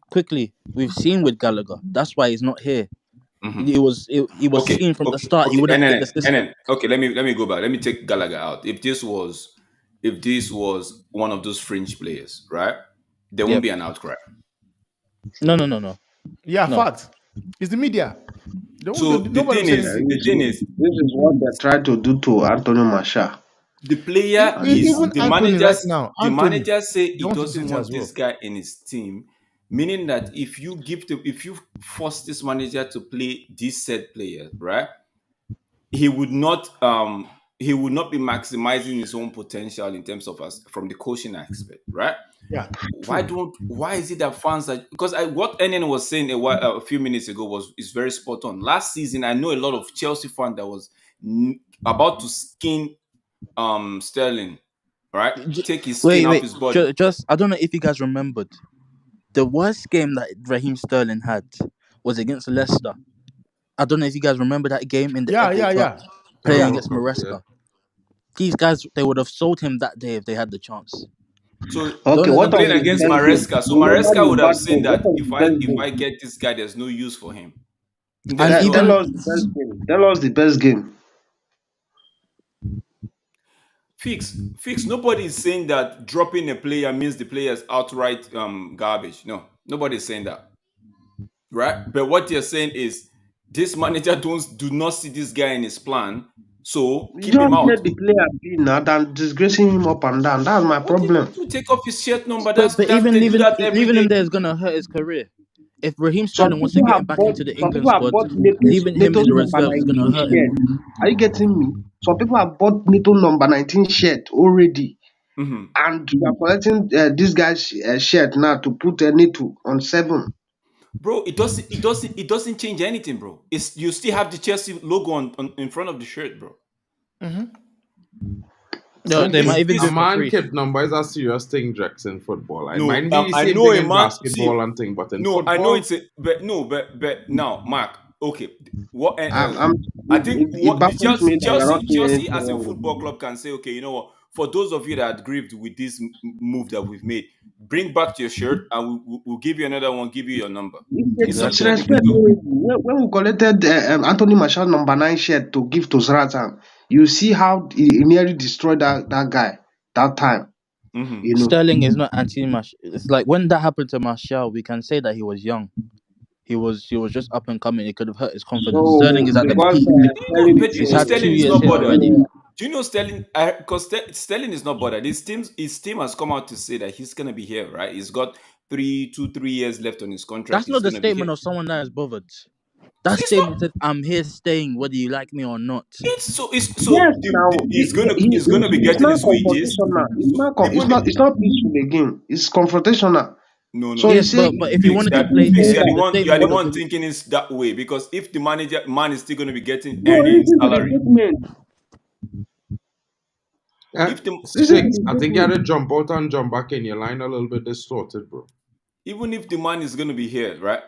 Speaker 2: quickly we've seen with Gallagher. That's why he's not here.
Speaker 7: mhm.
Speaker 2: He was
Speaker 7: Okay,
Speaker 2: seen from the
Speaker 7: okay,
Speaker 2: start. He
Speaker 7: okay,
Speaker 2: wouldn't fit the
Speaker 7: and
Speaker 2: system.
Speaker 7: then okay, let me go back. Let me take Gallagher out. If this was one of those fringe players, right? There won't
Speaker 2: Yep.
Speaker 7: be an outcry.
Speaker 2: No, no, no, no,
Speaker 4: Yeah,
Speaker 2: no.
Speaker 4: fact. It's the media.
Speaker 7: So
Speaker 4: Nobody will say anything.
Speaker 7: the thing is,
Speaker 5: This is what they tried to do to Antonio Marshall.
Speaker 7: the player is
Speaker 4: Even Anthony right now,
Speaker 7: the
Speaker 4: Anthony,
Speaker 7: manager say
Speaker 4: they
Speaker 7: he
Speaker 4: want to do
Speaker 7: doesn't
Speaker 4: it
Speaker 7: want
Speaker 4: as
Speaker 7: this
Speaker 4: well.
Speaker 7: guy in his team, meaning that if you force this manager to play these set players, right? He would not be maximizing his own potential in terms of us from the coaching aspect, right?
Speaker 4: Yeah, true.
Speaker 7: Why is it that fans are, because what NN was saying a few minutes ago was is very spot on. Last season, I know a lot of Chelsea fan that was about to skin Sterling, right? Take his skin
Speaker 2: Wait,
Speaker 7: off
Speaker 2: wait.
Speaker 7: his body.
Speaker 2: Just I don't know if you guys remembered the worst game that Raheem Sterling had was against Leicester. I don't know if you guys remember that game in the
Speaker 4: Yeah,
Speaker 2: FA
Speaker 4: yeah,
Speaker 2: Cup
Speaker 4: yeah.
Speaker 2: playing
Speaker 1: Carabao
Speaker 2: against
Speaker 1: Cup, yeah.
Speaker 2: Maresca. These guys, they would have sold him that day if they had the chance.
Speaker 7: So
Speaker 5: Okay,
Speaker 2: Don't let
Speaker 7: he's
Speaker 2: them
Speaker 5: what of
Speaker 7: playing
Speaker 2: play
Speaker 5: his
Speaker 2: games
Speaker 7: against
Speaker 2: like
Speaker 5: best
Speaker 2: that.
Speaker 5: game?
Speaker 7: Maresca. So
Speaker 5: You remember
Speaker 7: Maresca
Speaker 5: the
Speaker 7: would have
Speaker 5: bad
Speaker 7: seen
Speaker 5: game? What
Speaker 7: that
Speaker 5: of his best
Speaker 7: if I
Speaker 5: game?
Speaker 7: get this guy, there's no use for him.
Speaker 2: And
Speaker 7: There's no
Speaker 5: Tell
Speaker 2: even
Speaker 5: us the best game. Tell us the best game.
Speaker 7: fix. Nobody is saying that dropping a player means the player is outright garbage. No, nobody is saying that, right? But what you're saying is this manager do not see this guy in his plan, so
Speaker 5: You
Speaker 7: keep him
Speaker 5: just
Speaker 7: out.
Speaker 5: let the player be now than disgracing him up and down. That's my
Speaker 7: What
Speaker 5: problem.
Speaker 7: do you take off his shirt number?
Speaker 2: but
Speaker 7: That's
Speaker 2: even
Speaker 7: they do
Speaker 2: leaving
Speaker 7: that every
Speaker 2: leaving him
Speaker 7: day.
Speaker 2: there is gonna hurt his career. If Raheem
Speaker 5: Some
Speaker 2: Sterling wants to
Speaker 5: people
Speaker 2: get
Speaker 5: have
Speaker 2: him back
Speaker 5: bought
Speaker 2: into the
Speaker 5: some
Speaker 2: England
Speaker 5: people have
Speaker 2: squad,
Speaker 5: bought
Speaker 2: leaving him in
Speaker 5: Nato's
Speaker 2: the
Speaker 5: number
Speaker 2: reserves is gonna
Speaker 5: 19
Speaker 2: hurt him.
Speaker 5: shirt. Are you getting me? Some people have bought Nato number 19 shirt already.
Speaker 7: Mhm.
Speaker 5: And you are collecting this guy's shirt now to put Nato on 7.
Speaker 7: Bro, it doesn't change anything, bro. It's you still have the Chelsea logo on in front of the shirt, bro.
Speaker 2: No,
Speaker 1: And
Speaker 2: they might
Speaker 7: It's
Speaker 2: even
Speaker 1: a
Speaker 2: do
Speaker 7: it's
Speaker 2: it for
Speaker 1: man
Speaker 2: free.
Speaker 1: kept number is a serious thing, Drex, in football. I
Speaker 7: no.
Speaker 1: mind the
Speaker 7: I
Speaker 1: same
Speaker 7: know
Speaker 1: thing
Speaker 7: a
Speaker 1: in
Speaker 7: man.
Speaker 1: basketball
Speaker 7: See,
Speaker 1: and thing, but in
Speaker 7: no, I know
Speaker 1: football,
Speaker 7: it's a but now, Mark. Okay, what? I think
Speaker 5: It
Speaker 7: what the
Speaker 5: baffles me that you are not saying
Speaker 7: Chelsea
Speaker 5: anything
Speaker 7: as a
Speaker 5: wrong with
Speaker 7: football
Speaker 5: it.
Speaker 7: club can say, okay, you know what? For those of you that aggrieved with this move that we've made, bring back your shirt and we'll give you another one. Give you your number. It's
Speaker 5: It's
Speaker 7: something
Speaker 2: Exactly.
Speaker 7: that they can
Speaker 5: disrespect
Speaker 7: do.
Speaker 5: already. When we collected Anthony Marshall number 9 shirt to give to Zlatan, you see how he nearly destroyed that guy that time.
Speaker 7: Hmm.
Speaker 5: You know.
Speaker 2: Sterling is not anti-Marsh. It's like when that happened to Martial, we can say that he was young. He was just up and coming. It could have hurt his confidence. Sterling
Speaker 5: So
Speaker 2: is at the
Speaker 5: because
Speaker 2: peak.
Speaker 7: But do you
Speaker 2: He's
Speaker 7: know
Speaker 2: had
Speaker 7: Sterling is
Speaker 2: 2 years
Speaker 7: not
Speaker 2: here
Speaker 7: bothered?
Speaker 2: already.
Speaker 7: Do you know Sterling? Because Sterling is not bothered. His team has come out to say that he's gonna be here, right? He's got 3 years left on his contract.
Speaker 2: That's
Speaker 7: He's
Speaker 2: not the
Speaker 7: gonna be here.
Speaker 2: statement of someone that is bothered. That
Speaker 7: So it's not.
Speaker 2: statement says, "I'm here staying, whether you like me or not."
Speaker 5: yes, now
Speaker 7: he's gonna be
Speaker 5: it's
Speaker 7: getting
Speaker 5: not
Speaker 7: his wages.
Speaker 5: confrontational.
Speaker 7: So even if
Speaker 5: It's not peaceful again. It's confrontational.
Speaker 7: no,
Speaker 5: So you
Speaker 2: Yes,
Speaker 5: say
Speaker 2: but if he
Speaker 7: fix
Speaker 2: wanted to
Speaker 7: that
Speaker 2: play
Speaker 7: fix.
Speaker 2: here,
Speaker 7: You are the
Speaker 2: the
Speaker 7: one. You are
Speaker 2: statement
Speaker 7: the
Speaker 2: would have
Speaker 7: one
Speaker 2: been.
Speaker 7: thinking it's that way because if the man is still gonna be getting
Speaker 5: bro,
Speaker 7: earning
Speaker 5: listen to the
Speaker 7: salary.
Speaker 5: statement.
Speaker 7: If the
Speaker 5: Listen to
Speaker 1: Sticks,
Speaker 5: the
Speaker 1: I think you had
Speaker 5: statement.
Speaker 1: to jump out and jump back in. Your line a little bit distorted, bro.
Speaker 7: Even if the man is going to be here, right?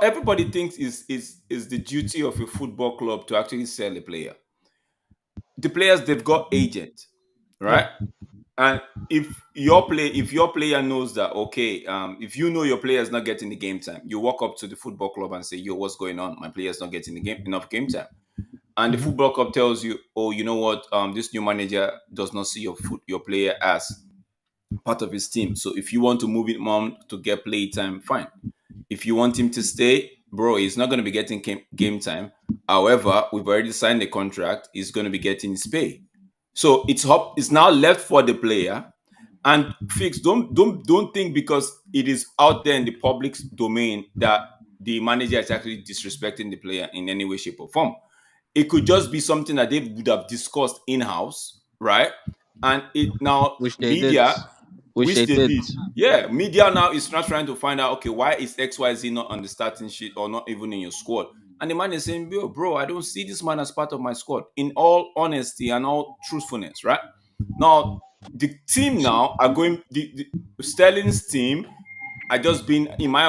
Speaker 7: Everybody thinks is the duty of a football club to actually sell a player. The players they've got agent,
Speaker 4: Yeah.
Speaker 7: right? And if your player knows that okay, if you know your player is not getting the game time, you walk up to the football club and say, "Yo, what's going on? My player's not getting the game enough game time." And the football club tells you, "Oh, you know what? This new manager does not see your player as part of his team. So if you want to move him on to get play time, fine. If you want him to stay, bro, he's not going to be getting game time. However, we've already signed the contract. He's going to be getting his pay. So it's now left for the player. And fix, don't think because it is out there in the public's domain that the manager is actually disrespecting the player in any way, shape, or form. It could just be something that they would have discussed in house, right? and it now
Speaker 2: which they did,
Speaker 7: media,
Speaker 2: which
Speaker 7: which
Speaker 2: they
Speaker 7: they
Speaker 2: did.
Speaker 7: did. Yeah, media now is not trying to find out, okay, why is XYZ not on the starting sheet or not even in your squad? And the man is saying, bro, I don't see this man as part of my squad. In all honesty and all truthfulness, right? Now, the team now are going, the Sterling's team are just being, in my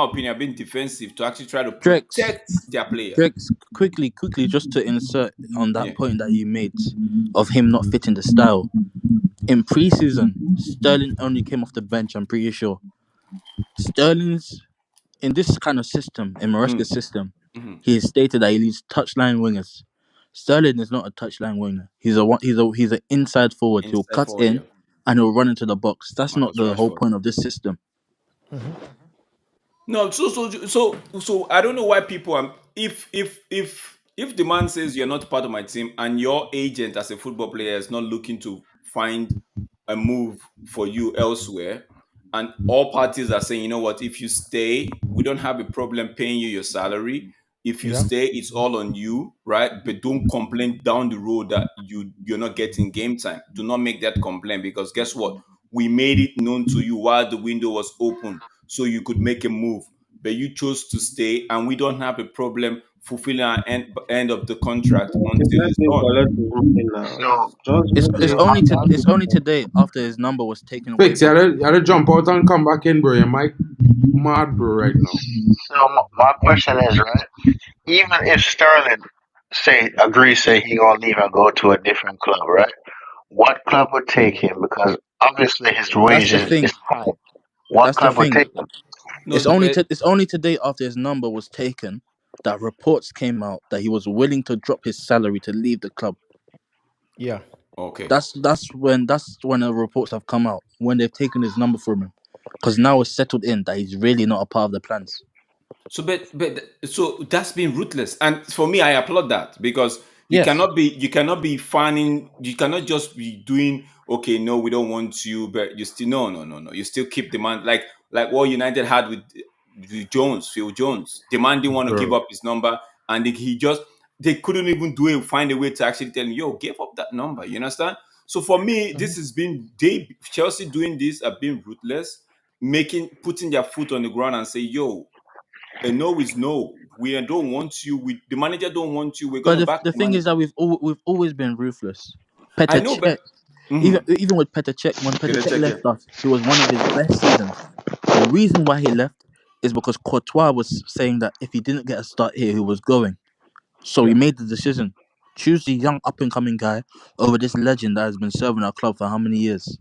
Speaker 7: opinion, being defensive to actually try to
Speaker 2: Drex,
Speaker 7: protect their player.
Speaker 2: Drex, quickly, just to insert on
Speaker 7: Yeah.
Speaker 2: that point that you made of him not fitting the style. In preseason, Sterling only came off the bench. I'm pretty sure Sterling's in this kind of system, in
Speaker 7: Mm,
Speaker 2: Maresca's system,
Speaker 7: mhm.
Speaker 2: he has stated that he needs touchline wingers. Sterling is not a touchline winger. He's an inside forward. He'll
Speaker 7: Inside
Speaker 2: cut
Speaker 7: forward,
Speaker 2: in
Speaker 7: yeah.
Speaker 2: and he'll run into the box. That's not
Speaker 7: Marcus
Speaker 2: the whole
Speaker 7: Rashford.
Speaker 2: point of this system.
Speaker 7: No, so I don't know why people are, if the man says you're not part of my team and your agent as a football player is not looking to find a move for you elsewhere, and all parties are saying, you know what, if you stay, we don't have a problem paying you your salary. If you
Speaker 4: Yeah.
Speaker 7: stay, it's all on you, right? But don't complain down the road that you're not getting game time. Do not make that complaint, because guess what? We made it known to you while the window was open so you could make a move. But you chose to stay, and we don't have a problem fulfilling our end of the contract until
Speaker 5: Let
Speaker 7: it's
Speaker 5: him
Speaker 7: done.
Speaker 5: collect his money now.
Speaker 3: So,
Speaker 5: Just
Speaker 2: It's
Speaker 5: let
Speaker 2: it's
Speaker 3: so
Speaker 5: him
Speaker 3: my,
Speaker 2: only to
Speaker 3: my
Speaker 2: it's only today after his number was taken away
Speaker 1: Fix,
Speaker 2: from him.
Speaker 1: you gotta jump out and come back in, bro. Your mic mad, bro, right now.
Speaker 3: my question is, right? Even if Sterling say he gonna leave and go to a different club, right? What club would take him? Because obviously his
Speaker 2: That's
Speaker 3: wage
Speaker 2: the
Speaker 3: is
Speaker 2: thing.
Speaker 3: high. What
Speaker 2: That's the
Speaker 3: club would
Speaker 2: thing.
Speaker 3: take him?
Speaker 7: No, the bet.
Speaker 2: It's only today after his number was taken that reports came out that he was willing to drop his salary to leave the club.
Speaker 4: Yeah.
Speaker 7: Okay.
Speaker 2: That's when the reports have come out when they've taken his number from him, because now it's settled in that he's really not a part of the plans.
Speaker 7: So that's been ruthless, and for me, I applaud that, because
Speaker 2: Yes,
Speaker 7: you cannot be fanning, you cannot just be doing, okay, no, we don't want you, but you still, no, you still keep demand, like what United had with Jones, Phil Jones. The man didn't want to give
Speaker 1: Bro.
Speaker 7: up his number, and they couldn't even find a way to actually tell him, yo, give up that number. You understand? So for me, this has been Chelsea doing this have been ruthless, putting their foot on the ground and say, yo, a no is no. We don't want you. The manager don't want you. We're
Speaker 2: but
Speaker 7: gonna back
Speaker 2: the
Speaker 7: the
Speaker 2: thing is
Speaker 7: manager.
Speaker 2: that we've always been ruthless.
Speaker 7: I
Speaker 2: Petr
Speaker 7: know, but
Speaker 2: Cech,
Speaker 7: mhm.
Speaker 2: even with Petr Cech, when Petr
Speaker 7: Better
Speaker 2: Cech
Speaker 7: check, yeah.
Speaker 2: left us, it was one of his best seasons. The reason why he left is because Courtois was saying that if he didn't get a start here, he was going. So he
Speaker 4: Yeah.
Speaker 2: made the decision: choose the young up and coming guy over this legend that has been serving our club for how many years?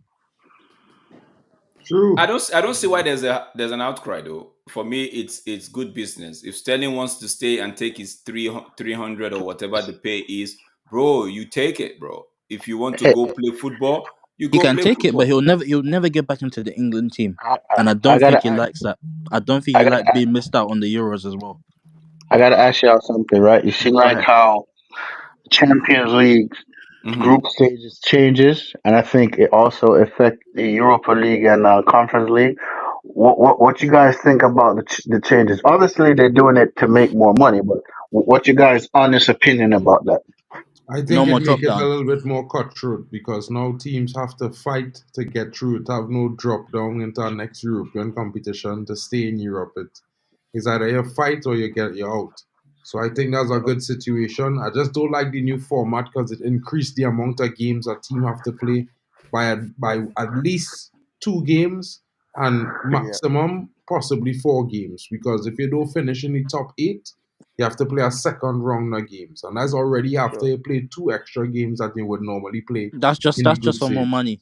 Speaker 7: I
Speaker 1: True.
Speaker 7: don't see why there's an outcry though. For me, it's good business. If Sterling wants to stay and take his 300 or whatever the pay is, bro, you take it, bro. If you want to
Speaker 8: Eh,
Speaker 7: go play football, you
Speaker 2: He
Speaker 7: go
Speaker 2: can
Speaker 7: play
Speaker 2: take it, but
Speaker 7: football.
Speaker 2: he'll never get back into the England team,
Speaker 8: I, I,
Speaker 2: and I
Speaker 8: I
Speaker 2: don't think
Speaker 8: gotta
Speaker 2: he
Speaker 8: ask,
Speaker 2: likes that. I don't think
Speaker 8: I
Speaker 2: he
Speaker 8: gotta,
Speaker 2: likes being missed out on the Euros as well.
Speaker 8: I gotta ask y'all something, right? You see,
Speaker 3: Go
Speaker 8: like
Speaker 3: ahead.
Speaker 8: how Champions League
Speaker 7: Hmm.
Speaker 8: group stages changes, and I think it also affect the Europa League and Conference League. What you guys think about the changes? Obviously, they're doing it to make more money, but what you guys' honest opinion about that?
Speaker 1: I
Speaker 2: No
Speaker 1: think it
Speaker 2: more
Speaker 1: make
Speaker 2: drop
Speaker 1: it a
Speaker 2: down.
Speaker 1: little bit more cutthroat because now teams have to fight to get through, to have no drop down into our next European competition to stay in Europe. It's either you fight or you're out. So I think that's a good situation. I just don't like the new format because it increased the amount of games a team have to play by at least 2 games and
Speaker 8: Yeah,
Speaker 1: maximum possibly 4 games. Because if you don't finish in the top 8, you have to play a second round of games, and that's already after
Speaker 8: sure.
Speaker 1: you play 2 extra games that you would normally play
Speaker 2: That's
Speaker 1: in the
Speaker 2: just
Speaker 1: group
Speaker 2: for more
Speaker 1: stage.
Speaker 2: money.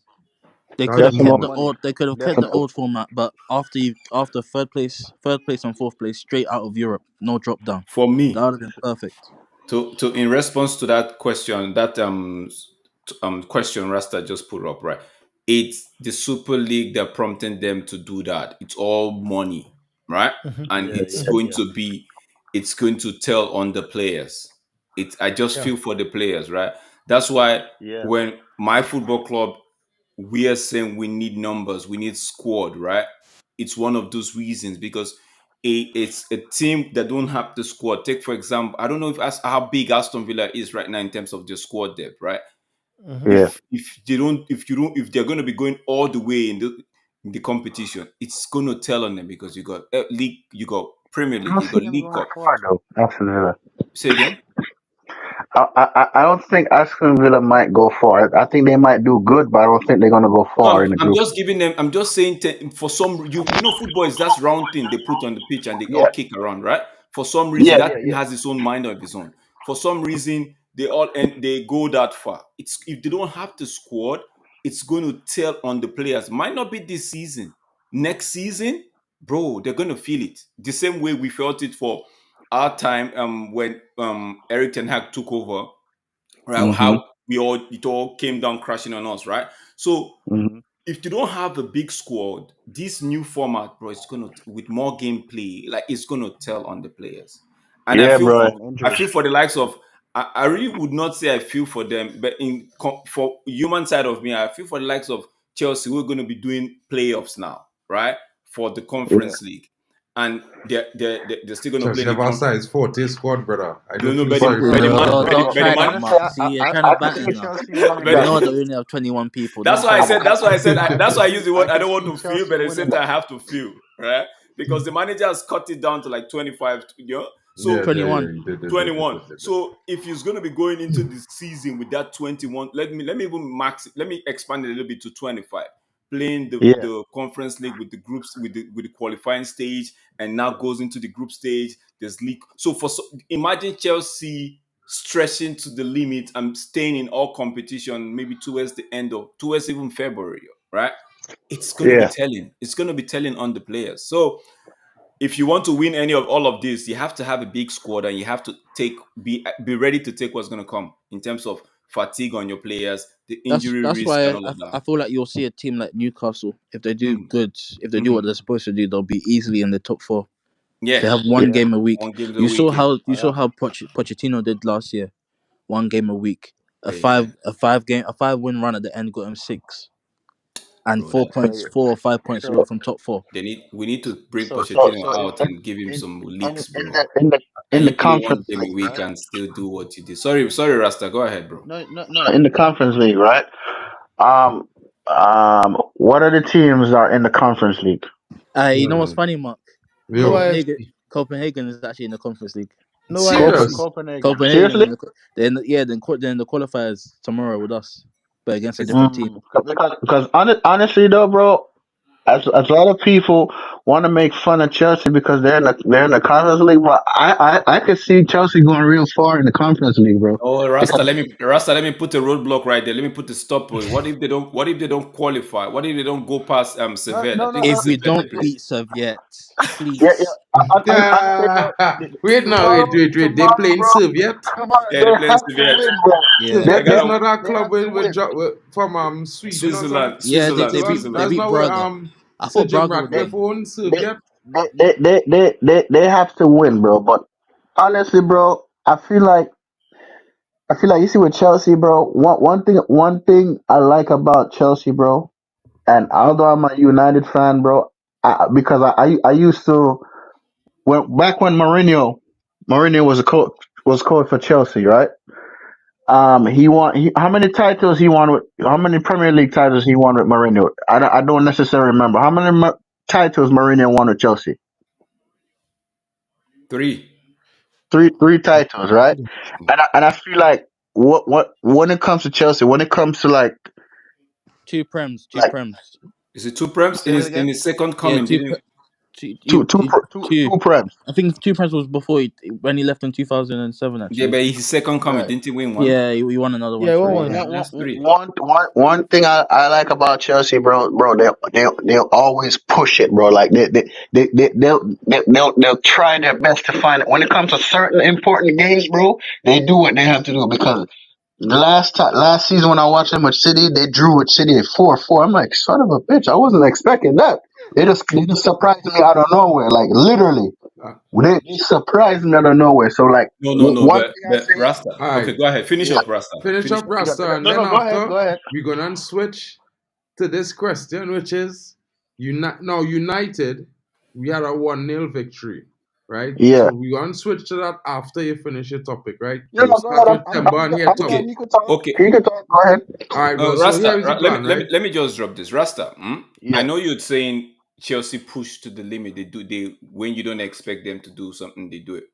Speaker 2: They could
Speaker 1: That's
Speaker 2: have
Speaker 8: Just
Speaker 1: more
Speaker 8: more
Speaker 2: kept the
Speaker 1: money.
Speaker 8: money.
Speaker 2: old. They could have kept the
Speaker 8: Definitely.
Speaker 2: old format, but after third place and fourth place, straight out of Europe, no drop down.
Speaker 7: For
Speaker 2: That
Speaker 7: me,
Speaker 2: would have been perfect.
Speaker 7: to in response to that question, that question Rasta just put up, right? It's the Super League that prompting them to do that. It's all money, right? And
Speaker 8: Yeah,
Speaker 7: it's
Speaker 8: yeah,
Speaker 7: going
Speaker 8: yeah.
Speaker 7: to be, it's going to tell on the players. I just
Speaker 4: Yeah.
Speaker 7: feel for the players, right? That's why
Speaker 8: Yeah.
Speaker 7: when my football club, we are saying we need numbers, we need squad, right? It's one of those reasons, because it's a team that don't have the squad. Take for example, I don't know if how big Aston Villa is right now in terms of their squad depth, right?
Speaker 8: Yeah.
Speaker 7: If they're going to be going all the way in the competition, it's going to tell on them because you got league, you got Premier
Speaker 8: I
Speaker 7: League,
Speaker 8: don't
Speaker 7: you
Speaker 8: see
Speaker 7: got
Speaker 8: them
Speaker 7: League
Speaker 8: going
Speaker 7: Cup.
Speaker 8: far though. Aston Villa.
Speaker 7: Say again.
Speaker 8: I don't think Aston Villa might go far. I think they might do good, but I don't think they're gonna go
Speaker 7: No,
Speaker 8: far in the
Speaker 7: I'm
Speaker 8: group.
Speaker 7: just giving them. I'm just saying for some football is that round thing they put on the pitch and they
Speaker 8: Yeah.
Speaker 7: all kick around, right? For some reason,
Speaker 8: Yeah.
Speaker 7: that
Speaker 8: Yeah.
Speaker 7: thing
Speaker 8: Yeah.
Speaker 7: has its own mind of its own. For some reason, they all and they go that far. It's if they don't have the squad, it's going to tell on the players. Might not be this season, next season, bro. They're going to feel it the same way we felt it for our time. When Eric Ten Hag took over, right?
Speaker 8: Mhm.
Speaker 7: How it all came down crashing on us, right? So
Speaker 8: Mhm.
Speaker 7: if you don't have a big squad, this new format, bro, it's gonna with more gameplay, like it's gonna tell on the players. And
Speaker 8: Yeah, bro. And
Speaker 7: I
Speaker 8: injuries.
Speaker 7: feel for the likes of, I really would not say I feel for them, but for human side of me, I feel for the likes of Chelsea. We're gonna be doing playoffs now, right, for the
Speaker 8: Yeah.
Speaker 7: Conference League, and they're still gonna play
Speaker 1: Chelsea
Speaker 7: in the
Speaker 1: have outside his forte squad, brother. I
Speaker 7: no,
Speaker 1: don't
Speaker 7: no,
Speaker 1: feel sorry for
Speaker 7: by the
Speaker 1: them,
Speaker 7: man,
Speaker 1: man.
Speaker 8: Bro,
Speaker 7: by the
Speaker 2: Don't try
Speaker 7: man,
Speaker 2: that,
Speaker 8: honestly,
Speaker 2: Mark. See, you're trying to
Speaker 8: I
Speaker 2: banter
Speaker 8: see
Speaker 2: now.
Speaker 8: Chelsea winning
Speaker 7: by
Speaker 2: You
Speaker 8: that
Speaker 2: know
Speaker 7: the,
Speaker 2: they
Speaker 8: league.
Speaker 2: only have 21 people.
Speaker 7: That's
Speaker 2: Don't
Speaker 7: why I
Speaker 2: try
Speaker 7: said.
Speaker 2: that.
Speaker 7: That's why I said.
Speaker 8: I
Speaker 7: That's
Speaker 8: can
Speaker 7: why I
Speaker 8: see.
Speaker 7: use the
Speaker 8: I
Speaker 7: word. I
Speaker 8: can
Speaker 7: don't want
Speaker 8: see
Speaker 7: to feel,
Speaker 8: Chelsea
Speaker 7: but at the same
Speaker 8: winning
Speaker 7: time,
Speaker 8: that.
Speaker 7: I have to feel, right? Because the manager has cut it down to like 25.
Speaker 1: Yeah,
Speaker 7: So
Speaker 1: yeah, yeah.
Speaker 2: 21.
Speaker 1: You did.
Speaker 7: 21. So if he's going to be going into the season with that 21, let me even max it. Let me expand it a little bit to 25. Playing
Speaker 8: Yeah.
Speaker 7: the conference league with the groups with the qualifying stage, and now goes into the group stage. There's league. So imagine Chelsea stretching to the limit and staying in all competition, maybe towards even February, right? It's gonna be
Speaker 8: Yeah.
Speaker 7: telling. It's gonna be telling on the players. So if you want to win any of all of this, you have to have a big squad and you have to be ready to take what's going to come in terms of fatigue on your players, the injury
Speaker 2: That's
Speaker 7: risk, and
Speaker 2: why
Speaker 7: all of
Speaker 2: I
Speaker 7: that.
Speaker 2: feel like you'll see a team like Newcastle. If they do
Speaker 7: Mm,
Speaker 2: good, if they do what
Speaker 7: mhm.
Speaker 2: they're supposed to do, they'll be easily in the top four. If
Speaker 7: Yeah,
Speaker 2: they have one
Speaker 8: Yeah.
Speaker 2: game a week.
Speaker 7: one game of the
Speaker 2: You saw
Speaker 7: week. Yeah,
Speaker 2: how Pochettino did last year. One game a week. A
Speaker 7: yeah,
Speaker 2: five win run at the end got him 6 and
Speaker 7: bro.
Speaker 2: 4 points, 4 or 5 points away
Speaker 8: So
Speaker 2: from top 4.
Speaker 7: We need to bring
Speaker 8: so
Speaker 7: Pochettino out and give him
Speaker 8: in
Speaker 7: some
Speaker 8: in
Speaker 7: leaks,
Speaker 8: in
Speaker 7: bro.
Speaker 8: the in the
Speaker 7: Can
Speaker 8: in the
Speaker 7: you play one
Speaker 8: conference
Speaker 7: game a
Speaker 8: league,
Speaker 7: week
Speaker 8: right?
Speaker 7: and still do what you did? Sorry, Rasta. Go ahead, bro.
Speaker 8: No. In the conference league, right? What are the teams that are in the conference league?
Speaker 2: You know what's funny, Mark?
Speaker 4: No
Speaker 1: Yo,
Speaker 2: Copenhagen.
Speaker 4: IFC.
Speaker 2: Copenhagen is actually in the Conference League.
Speaker 4: No
Speaker 1: serious?
Speaker 4: IFC.
Speaker 8: Copenhagen.
Speaker 2: Copenhagen
Speaker 8: Seriously?
Speaker 2: in they're in the qualifiers tomorrow with us, but against a
Speaker 7: It's
Speaker 2: different team.
Speaker 8: Because honestly though, bro, as a lot of people want to make fun of Chelsea because they're in the conference league, but I could see Chelsea going real far in the conference league, bro.
Speaker 7: Oh,
Speaker 8: Because
Speaker 7: Rasta, let me put a roadblock right there. Let me put a stop. What if they don't? What if they don't qualify? What if they don't go past
Speaker 8: no
Speaker 7: Servette? I
Speaker 8: no no
Speaker 7: think
Speaker 8: no
Speaker 2: If
Speaker 7: it's
Speaker 2: we
Speaker 7: Servette they
Speaker 2: don't
Speaker 7: play.
Speaker 2: beat Soviet,
Speaker 8: yeah.
Speaker 2: please.
Speaker 8: Honestly, bro,
Speaker 1: Wait, no, wait. They
Speaker 8: tomorrow,
Speaker 1: playing
Speaker 8: bro,
Speaker 1: Soviet.
Speaker 8: tomorrow
Speaker 7: Yeah,
Speaker 8: they
Speaker 7: they're playing
Speaker 8: have to
Speaker 7: Servette.
Speaker 8: win, bro.
Speaker 2: Yeah,
Speaker 7: I
Speaker 1: Soviet
Speaker 8: They
Speaker 1: is
Speaker 7: got
Speaker 1: not that
Speaker 8: they
Speaker 1: club
Speaker 8: have to win.
Speaker 1: from Sweden or something.
Speaker 7: Switzerland,
Speaker 2: yeah. They,
Speaker 7: Switzerland,
Speaker 2: they
Speaker 1: So
Speaker 2: beat they
Speaker 7: Switzerland.
Speaker 1: that's
Speaker 2: beat
Speaker 1: not where
Speaker 2: Braga. I
Speaker 1: Sir
Speaker 2: thought
Speaker 1: Jim
Speaker 2: Braga would
Speaker 8: They
Speaker 1: Ratcliffe
Speaker 2: win.
Speaker 1: owns
Speaker 8: they
Speaker 1: Soviet.
Speaker 8: they have to win, bro. But honestly, bro, I feel like you see with Chelsea, bro. One thing I like about Chelsea, bro, and although I'm a United fan, bro, because I used to when Mourinho was coach for Chelsea, right? How many titles he won with how many Premier League titles he won with Mourinho? I don't necessarily remember how many titles Mourinho won with Chelsea.
Speaker 7: 3.
Speaker 8: Three titles, right? And I feel like what when it comes to Chelsea, when it comes to
Speaker 2: Two prems, two
Speaker 8: like
Speaker 2: prems.
Speaker 7: Is it 2 prems
Speaker 8: say it
Speaker 7: in
Speaker 8: again,
Speaker 7: his second
Speaker 2: Yeah,
Speaker 7: coming? Didn't
Speaker 2: two,
Speaker 8: two prems.
Speaker 2: I think two prems was before when he left in 2007.
Speaker 7: yeah,
Speaker 2: Actually,
Speaker 7: but his second coming
Speaker 8: Right.
Speaker 7: didn't he win one?
Speaker 2: yeah, he won another one.
Speaker 4: Yeah,
Speaker 2: Sorry,
Speaker 4: one
Speaker 2: yeah.
Speaker 4: one.
Speaker 7: That's 3.
Speaker 8: One thing I like about Chelsea, bro, they'll always push it, bro. Like they'll try their best to find it. When it comes to certain important games, bro, they do what they have to do because last season when I watched them with City, they drew with City at 4-4. I'm like, son of a bitch, I wasn't expecting that. They just surprised me out of nowhere, like literally.
Speaker 1: Uh,
Speaker 8: They surprised me out of nowhere. So like
Speaker 7: No,
Speaker 8: one
Speaker 7: but
Speaker 8: thing I say,
Speaker 7: Rasta.
Speaker 1: all
Speaker 7: Okay,
Speaker 1: right,
Speaker 7: go ahead. Finish
Speaker 8: yeah,
Speaker 7: up, Rasta.
Speaker 1: finish
Speaker 7: Finish
Speaker 1: up
Speaker 7: up.
Speaker 1: Rasta, and then
Speaker 8: no, go ahead,
Speaker 1: after
Speaker 8: go ahead.
Speaker 1: we're gonna switch to this question, which is United. We had a 1-0 victory, right?
Speaker 8: Yeah.
Speaker 1: So we're gonna switch to that after you finish your topic, right?
Speaker 5: Yeah,
Speaker 1: We'll
Speaker 5: no, go
Speaker 1: start
Speaker 5: ahead.
Speaker 1: with Temba and here,
Speaker 7: Okay,
Speaker 1: Tom.
Speaker 5: You can talk.
Speaker 7: okay.
Speaker 5: You can talk. Go ahead.
Speaker 1: All right, bro. So
Speaker 7: Rasta,
Speaker 1: here is the
Speaker 7: let me
Speaker 1: plan,
Speaker 7: let me
Speaker 1: right?
Speaker 7: let me just drop this. Rasta, I
Speaker 8: Yeah.
Speaker 7: know you're saying Chelsea push to the limit. They when you don't expect them to do something, they do it.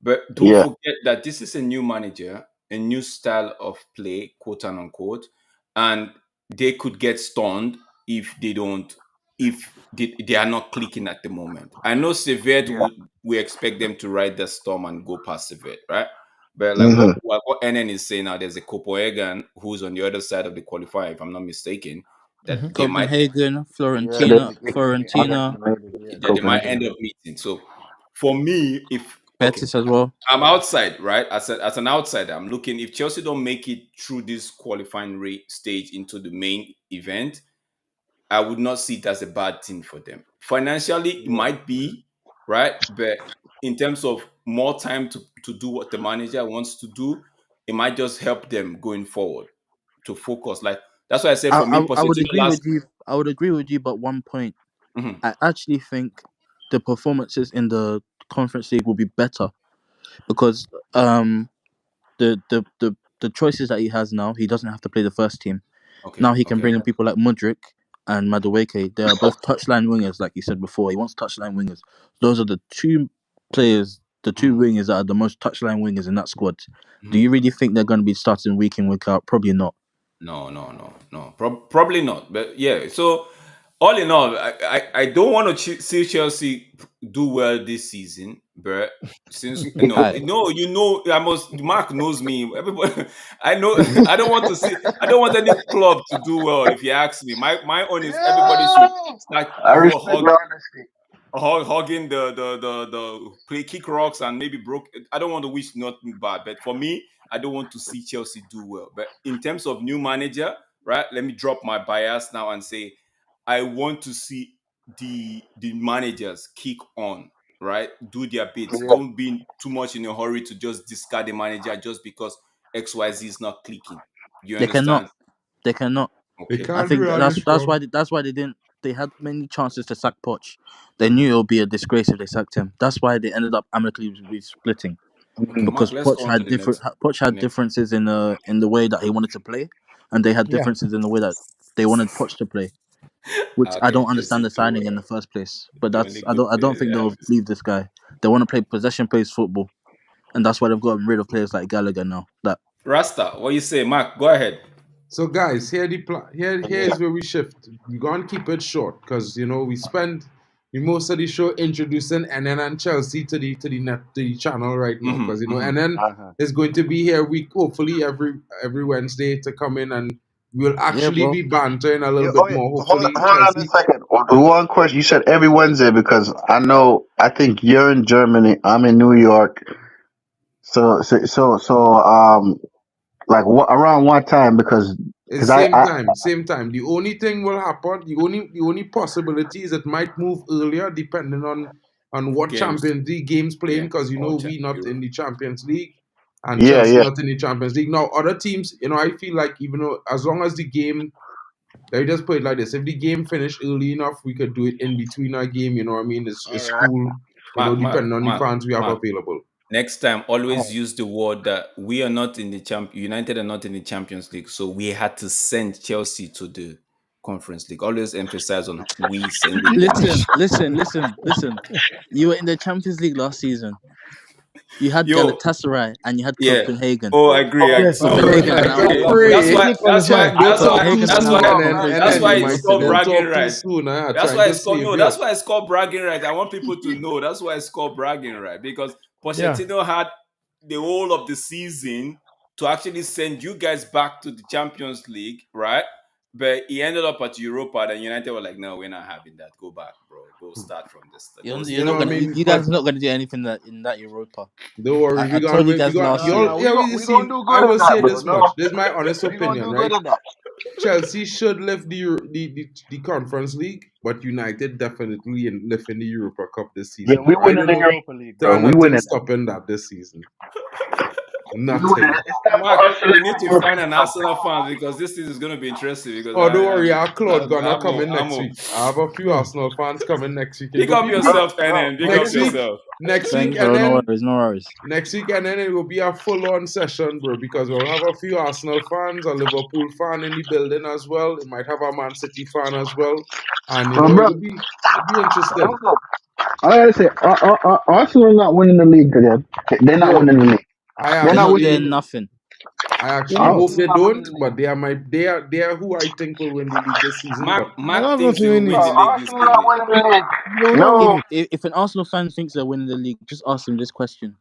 Speaker 7: But don't
Speaker 8: Yeah.
Speaker 7: forget that this is a new manager, a new style of play, quote and unquote, and they could get stunned if they don't, if they are not clicking at the moment. I know Sevet
Speaker 8: Yeah.
Speaker 7: we expect them to ride the storm and go past Sevet, right? But like
Speaker 8: Hmm.
Speaker 7: what NN is saying now, there's a Copenhagen who's on the other side of the qualifier, if I'm not mistaken, that
Speaker 4: Mhm.
Speaker 7: they might
Speaker 2: Copenhagen,
Speaker 8: Yeah.
Speaker 2: Fiorentina,
Speaker 7: that they might
Speaker 8: Copenhagen.
Speaker 7: end up meeting. So for me, if okay,
Speaker 2: Betis as well.
Speaker 7: I'm outside, right? As an outsider, I'm looking if Chelsea don't make it through this qualifying rate stage into the main event, I would not see it as a bad thing for them. Financially, it
Speaker 8: Yeah.
Speaker 7: might be, right? But in terms of more time to do what the manager wants to do, it might just help them going forward to focus. Like that's why I said for me,
Speaker 2: I would
Speaker 7: Pochettino
Speaker 2: agree
Speaker 7: last.
Speaker 2: with you. I would agree with you, but one point.
Speaker 7: Mhm.
Speaker 2: I actually think the performances in the Conference League will be better because the choices that he has now, he doesn't have to play the first team.
Speaker 7: Okay,
Speaker 2: Now he can
Speaker 7: okay.
Speaker 2: bring in people like Mudryk and Madueke. They are both touchline wingers, like you said before. He wants touchline wingers. Those are the two players, the two
Speaker 7: Mhm,
Speaker 2: wingers that are the most touchline wingers in that squad. Do
Speaker 7: mhm.
Speaker 2: you really think they're going to be starting week in, week out? Probably not.
Speaker 7: No. Probably not. But yeah, so all in all, I don't want to see Chelsea do well this season, but since
Speaker 2: Aye.
Speaker 7: I must. Mark knows me. Everybody, I know. I don't want any club to do well. If you ask me, my own is everybody should
Speaker 5: Yeah.
Speaker 7: start
Speaker 5: I respect the honesty.
Speaker 7: hugging the play kick rocks and maybe broke. I don't want to wish nothing bad, but for me, I don't want to see Chelsea do well. But in terms of new manager, right? Let me drop my bias now and say I want to see the managers kick on, right? Do their bits.
Speaker 5: Yeah.
Speaker 7: Don't be too much in a hurry to just discard the manager just because XYZ is not clicking. You
Speaker 2: They cannot.
Speaker 7: understand?
Speaker 2: They cannot.
Speaker 1: They
Speaker 7: Okay.
Speaker 2: I
Speaker 1: can't
Speaker 2: think
Speaker 1: do all this, bro.
Speaker 2: that's why they didn't. They had many chances to sack Poch. They knew it would be a disgrace if they sacked him. That's why they ended up amicably splitting
Speaker 7: Okay,
Speaker 8: Hmm.
Speaker 7: Mark,
Speaker 2: because
Speaker 7: let's go on to the next.
Speaker 2: Poch
Speaker 7: The
Speaker 2: had
Speaker 7: next.
Speaker 2: differences in the way that he wanted to play, and they had
Speaker 4: Yeah.
Speaker 2: differences in the way that they wanted Poch to play. Which I
Speaker 7: Okay,
Speaker 2: don't understand
Speaker 7: Chelsea
Speaker 2: the
Speaker 7: do
Speaker 2: signing in the first place. But
Speaker 7: the only
Speaker 2: that's
Speaker 7: good
Speaker 2: I don't
Speaker 7: player
Speaker 2: think
Speaker 7: they have
Speaker 2: they'll
Speaker 7: is
Speaker 2: leave this guy. They want to play possession based football, and that's why they've gotten rid of players like Gallagher now. That
Speaker 7: Rasta. What you say, Mark? Go ahead.
Speaker 1: So guys, here
Speaker 8: Yeah.
Speaker 1: is where we shift. We're gonna keep it short because we spend most of the show introducing NN and Chelsea to the channel right now because NN
Speaker 8: Uh-huh.
Speaker 1: is going to be here week hopefully every Wednesday to come in and we'll
Speaker 2: yeah,
Speaker 1: actually
Speaker 2: bro.
Speaker 1: be bantering a little
Speaker 8: Yeah.
Speaker 1: bit
Speaker 8: Oh, yeah.
Speaker 1: more.
Speaker 8: Hold,
Speaker 1: Hopefully
Speaker 8: hold on a
Speaker 1: Chelsea.
Speaker 8: second. One question. You said every Wednesday because I know. I think you're in Germany. I'm in New York. So, like what around what time? Because
Speaker 1: It's
Speaker 8: I
Speaker 1: same time. The only thing will happen, the only possibility is it might move earlier depending on what
Speaker 7: Games.
Speaker 1: Champions League games playing
Speaker 7: Yeah.
Speaker 1: because
Speaker 7: Or
Speaker 1: we not in
Speaker 7: Euro.
Speaker 1: the Champions League and
Speaker 8: yeah,
Speaker 1: Chelsea
Speaker 8: yeah.
Speaker 1: not in the Champions League. Now other teams, I feel like even though as long as the game, let me just put it like this: if the game finished early enough, we could do it in between our game. You know what I mean? It's
Speaker 8: All right.
Speaker 1: cool.
Speaker 7: Mark, Mark,
Speaker 1: Depending on the
Speaker 7: Mark,
Speaker 1: fans we have
Speaker 7: Mark.
Speaker 1: available.
Speaker 7: Next time,
Speaker 8: Oh,
Speaker 7: always use the word that we are not in the United are not in the Champions League, so we had to send Chelsea to the Conference League. Always emphasize on we sending them.
Speaker 2: Listen. You were in the Champions League last season. You had
Speaker 7: Yo,
Speaker 2: Galatasaray and you had
Speaker 7: yeah.
Speaker 2: Copenhagen.
Speaker 7: Oh, I agree.
Speaker 4: Yes, sir.
Speaker 2: Copenhagen are
Speaker 1: I
Speaker 2: now
Speaker 1: got
Speaker 2: out of
Speaker 7: That's
Speaker 1: pray.
Speaker 2: Europe.
Speaker 7: why.
Speaker 4: Didn't qualify.
Speaker 1: Don't talk too
Speaker 2: Copenhagen are now
Speaker 1: soon,
Speaker 2: out
Speaker 7: Why.
Speaker 2: of
Speaker 1: and
Speaker 2: Conference
Speaker 7: That's
Speaker 1: then
Speaker 2: League.
Speaker 7: why
Speaker 1: you
Speaker 7: it's
Speaker 1: might say
Speaker 7: called
Speaker 1: don't
Speaker 7: bragging
Speaker 1: talk too
Speaker 7: right.
Speaker 1: soon.
Speaker 7: That's
Speaker 1: Trying
Speaker 7: why
Speaker 1: to
Speaker 7: it's called
Speaker 1: save
Speaker 7: no.
Speaker 1: you.
Speaker 7: That's why it's called bragging right. I want people to know that's why it's called bragging right because
Speaker 4: Yeah.
Speaker 7: Pochettino had the whole of the season to actually send you guys back to the Champions League, right? But he ended up at Europa, and United were like, "No, we're not having that. Go back, bro. Go start from this. Go
Speaker 2: You're
Speaker 7: start
Speaker 2: not
Speaker 1: What I
Speaker 7: from
Speaker 2: gonna.
Speaker 7: that."
Speaker 1: mean?
Speaker 2: You
Speaker 1: But
Speaker 2: guys are not gonna do anything in that Europa.
Speaker 1: don't worry,
Speaker 2: I told you guys last
Speaker 1: y'all.
Speaker 2: year.
Speaker 5: No,
Speaker 1: Yeah, you
Speaker 5: we gonna
Speaker 1: see,
Speaker 5: do
Speaker 1: I
Speaker 5: good in
Speaker 1: will
Speaker 5: that,
Speaker 1: say
Speaker 5: bro.
Speaker 1: this much.
Speaker 5: No,
Speaker 1: This is my honest
Speaker 5: we gonna
Speaker 1: opinion,
Speaker 5: do
Speaker 1: right?
Speaker 5: good in that.
Speaker 1: Chelsea should lift the Conference League, but United definitely lift in the Europa Cup this
Speaker 8: Yeah,
Speaker 1: season.
Speaker 8: we
Speaker 1: Now I
Speaker 8: win in
Speaker 1: don't
Speaker 8: the
Speaker 1: know.
Speaker 8: Europa League,
Speaker 1: There
Speaker 8: bro.
Speaker 1: are
Speaker 8: We win
Speaker 1: nothing
Speaker 8: in that.
Speaker 1: stopping that this season. Nothing.
Speaker 8: It's time
Speaker 7: Mark,
Speaker 8: for us to
Speaker 7: we
Speaker 8: let
Speaker 7: need
Speaker 8: the
Speaker 7: to find
Speaker 8: Europeans
Speaker 7: an
Speaker 8: come.
Speaker 7: Arsenal fan because this thing is going to be interesting. Because
Speaker 1: Oh, don't worry, our Claude
Speaker 7: I'm,
Speaker 1: gonna
Speaker 7: I'm,
Speaker 1: come
Speaker 7: a,
Speaker 1: in
Speaker 7: I'm
Speaker 1: next
Speaker 7: a,
Speaker 1: week. I have a few Arsenal fans coming next week.
Speaker 7: Big
Speaker 1: It'll
Speaker 7: up
Speaker 1: be
Speaker 7: yourself, NN. Big up
Speaker 1: next week.
Speaker 7: yourself.
Speaker 1: Next week,
Speaker 2: Thanks, bro.
Speaker 1: and
Speaker 2: No
Speaker 1: then
Speaker 2: worries. No worries.
Speaker 1: next week, and then it will be a full-on session, bro. Because we'll have a few Arsenal fans, a Liverpool fan in the building as well. It might have a Man City fan as well, and
Speaker 8: But bro,
Speaker 1: it'll be interesting.
Speaker 8: I gotta say, Arsenal not winning the league again. They're not
Speaker 1: Yo,
Speaker 8: winning the league.
Speaker 1: I
Speaker 8: They're
Speaker 2: They're
Speaker 8: not
Speaker 2: not
Speaker 8: winning the
Speaker 1: actually,
Speaker 2: doing
Speaker 8: league.
Speaker 2: nothing.
Speaker 1: I actually
Speaker 8: Arsenal
Speaker 1: hope they
Speaker 8: not winning
Speaker 1: don't,
Speaker 8: the league.
Speaker 1: but they are who I think will win the league this season. But
Speaker 4: I
Speaker 7: Mark
Speaker 4: have
Speaker 7: thinks
Speaker 4: nothing
Speaker 7: they will
Speaker 4: in
Speaker 7: win
Speaker 4: it.
Speaker 7: the league this
Speaker 8: Arsenal not
Speaker 7: season.
Speaker 8: winning the league.
Speaker 4: They'll not win
Speaker 8: No,
Speaker 4: it.
Speaker 2: If an Arsenal fan thinks they're winning the league, just ask them this question: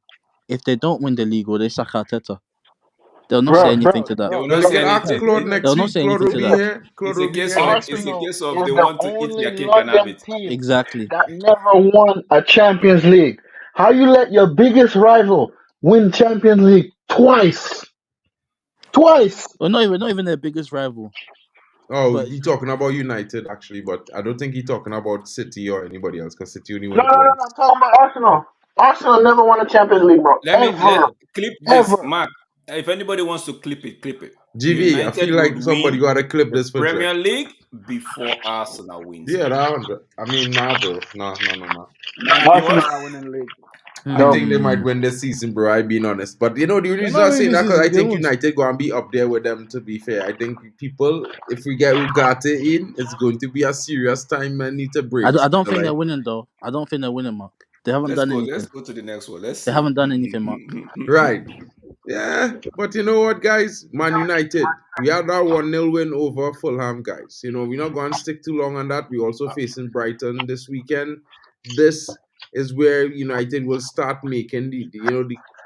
Speaker 2: if they don't win the league, will they sack Arteta? They'll not say anything to that.
Speaker 7: They will
Speaker 1: well,
Speaker 7: not
Speaker 1: you
Speaker 7: say
Speaker 1: can ask Claude
Speaker 7: anything.
Speaker 1: next
Speaker 2: They'll not
Speaker 1: week.
Speaker 2: say
Speaker 1: Claude
Speaker 2: anything
Speaker 1: will
Speaker 2: to
Speaker 1: be
Speaker 2: that.
Speaker 1: here. Claude
Speaker 7: It's a
Speaker 1: will be
Speaker 7: case
Speaker 1: here
Speaker 7: of
Speaker 1: next
Speaker 7: it's
Speaker 1: week.
Speaker 7: a
Speaker 8: Arsenal
Speaker 7: case of
Speaker 8: is
Speaker 7: they
Speaker 8: the
Speaker 7: want to eat
Speaker 8: only
Speaker 7: their cake and have
Speaker 8: London
Speaker 7: it.
Speaker 8: team
Speaker 2: Exactly.
Speaker 8: that never won a Champions League. How you let your biggest rival win Champions League twice? Twice.
Speaker 2: Well, not even their biggest rival.
Speaker 1: Oh,
Speaker 2: But
Speaker 1: he talking about United actually, but I don't think he talking about City or anybody else because City only
Speaker 8: No,
Speaker 1: won
Speaker 8: no,
Speaker 1: it
Speaker 8: no, no.
Speaker 1: once.
Speaker 8: I'm talking about Arsenal. Arsenal never won a Champions League, bro.
Speaker 7: Let
Speaker 8: Ever.
Speaker 7: clip this,
Speaker 8: Ever.
Speaker 7: Mark. If anybody wants to clip it, clip it.
Speaker 1: GV, I
Speaker 7: United
Speaker 1: feel
Speaker 7: would
Speaker 1: like somebody
Speaker 7: win
Speaker 1: got to clip
Speaker 7: the
Speaker 1: this for Jeff.
Speaker 7: Premier League before Arsenal wins
Speaker 1: Yeah,
Speaker 7: it.
Speaker 1: that 100. I mean, nah, bro. Nah.
Speaker 7: Man, you
Speaker 8: Arsenal
Speaker 7: what?
Speaker 8: not winning the league.
Speaker 1: I
Speaker 8: No.
Speaker 1: think they might
Speaker 2: hmm,
Speaker 1: win this season, bro. I being honest, but you know the
Speaker 4: They're
Speaker 1: reason
Speaker 4: not
Speaker 1: I'm
Speaker 4: winning
Speaker 1: saying
Speaker 4: this
Speaker 1: that because I
Speaker 4: season. They
Speaker 1: think
Speaker 4: won't.
Speaker 1: United gonna be up there with them. To be fair, I think people, if we get Ugarte in, it's going to be a serious time and need to break.
Speaker 2: I don't
Speaker 1: So,
Speaker 2: think they're
Speaker 1: like,
Speaker 2: winning though. I don't think they're winning, Mark. They haven't
Speaker 7: Let's
Speaker 2: done
Speaker 7: go. Let's
Speaker 2: anything.
Speaker 7: go to the next one. Let's
Speaker 2: They
Speaker 7: see.
Speaker 2: haven't done anything, Mark.
Speaker 1: right? Yeah, but you know what, guys? Man United, we had that 1-0 win over Fulham, guys. You know, we're not going to stick too long on that. We're also facing Brighton this weekend. This is where United will start making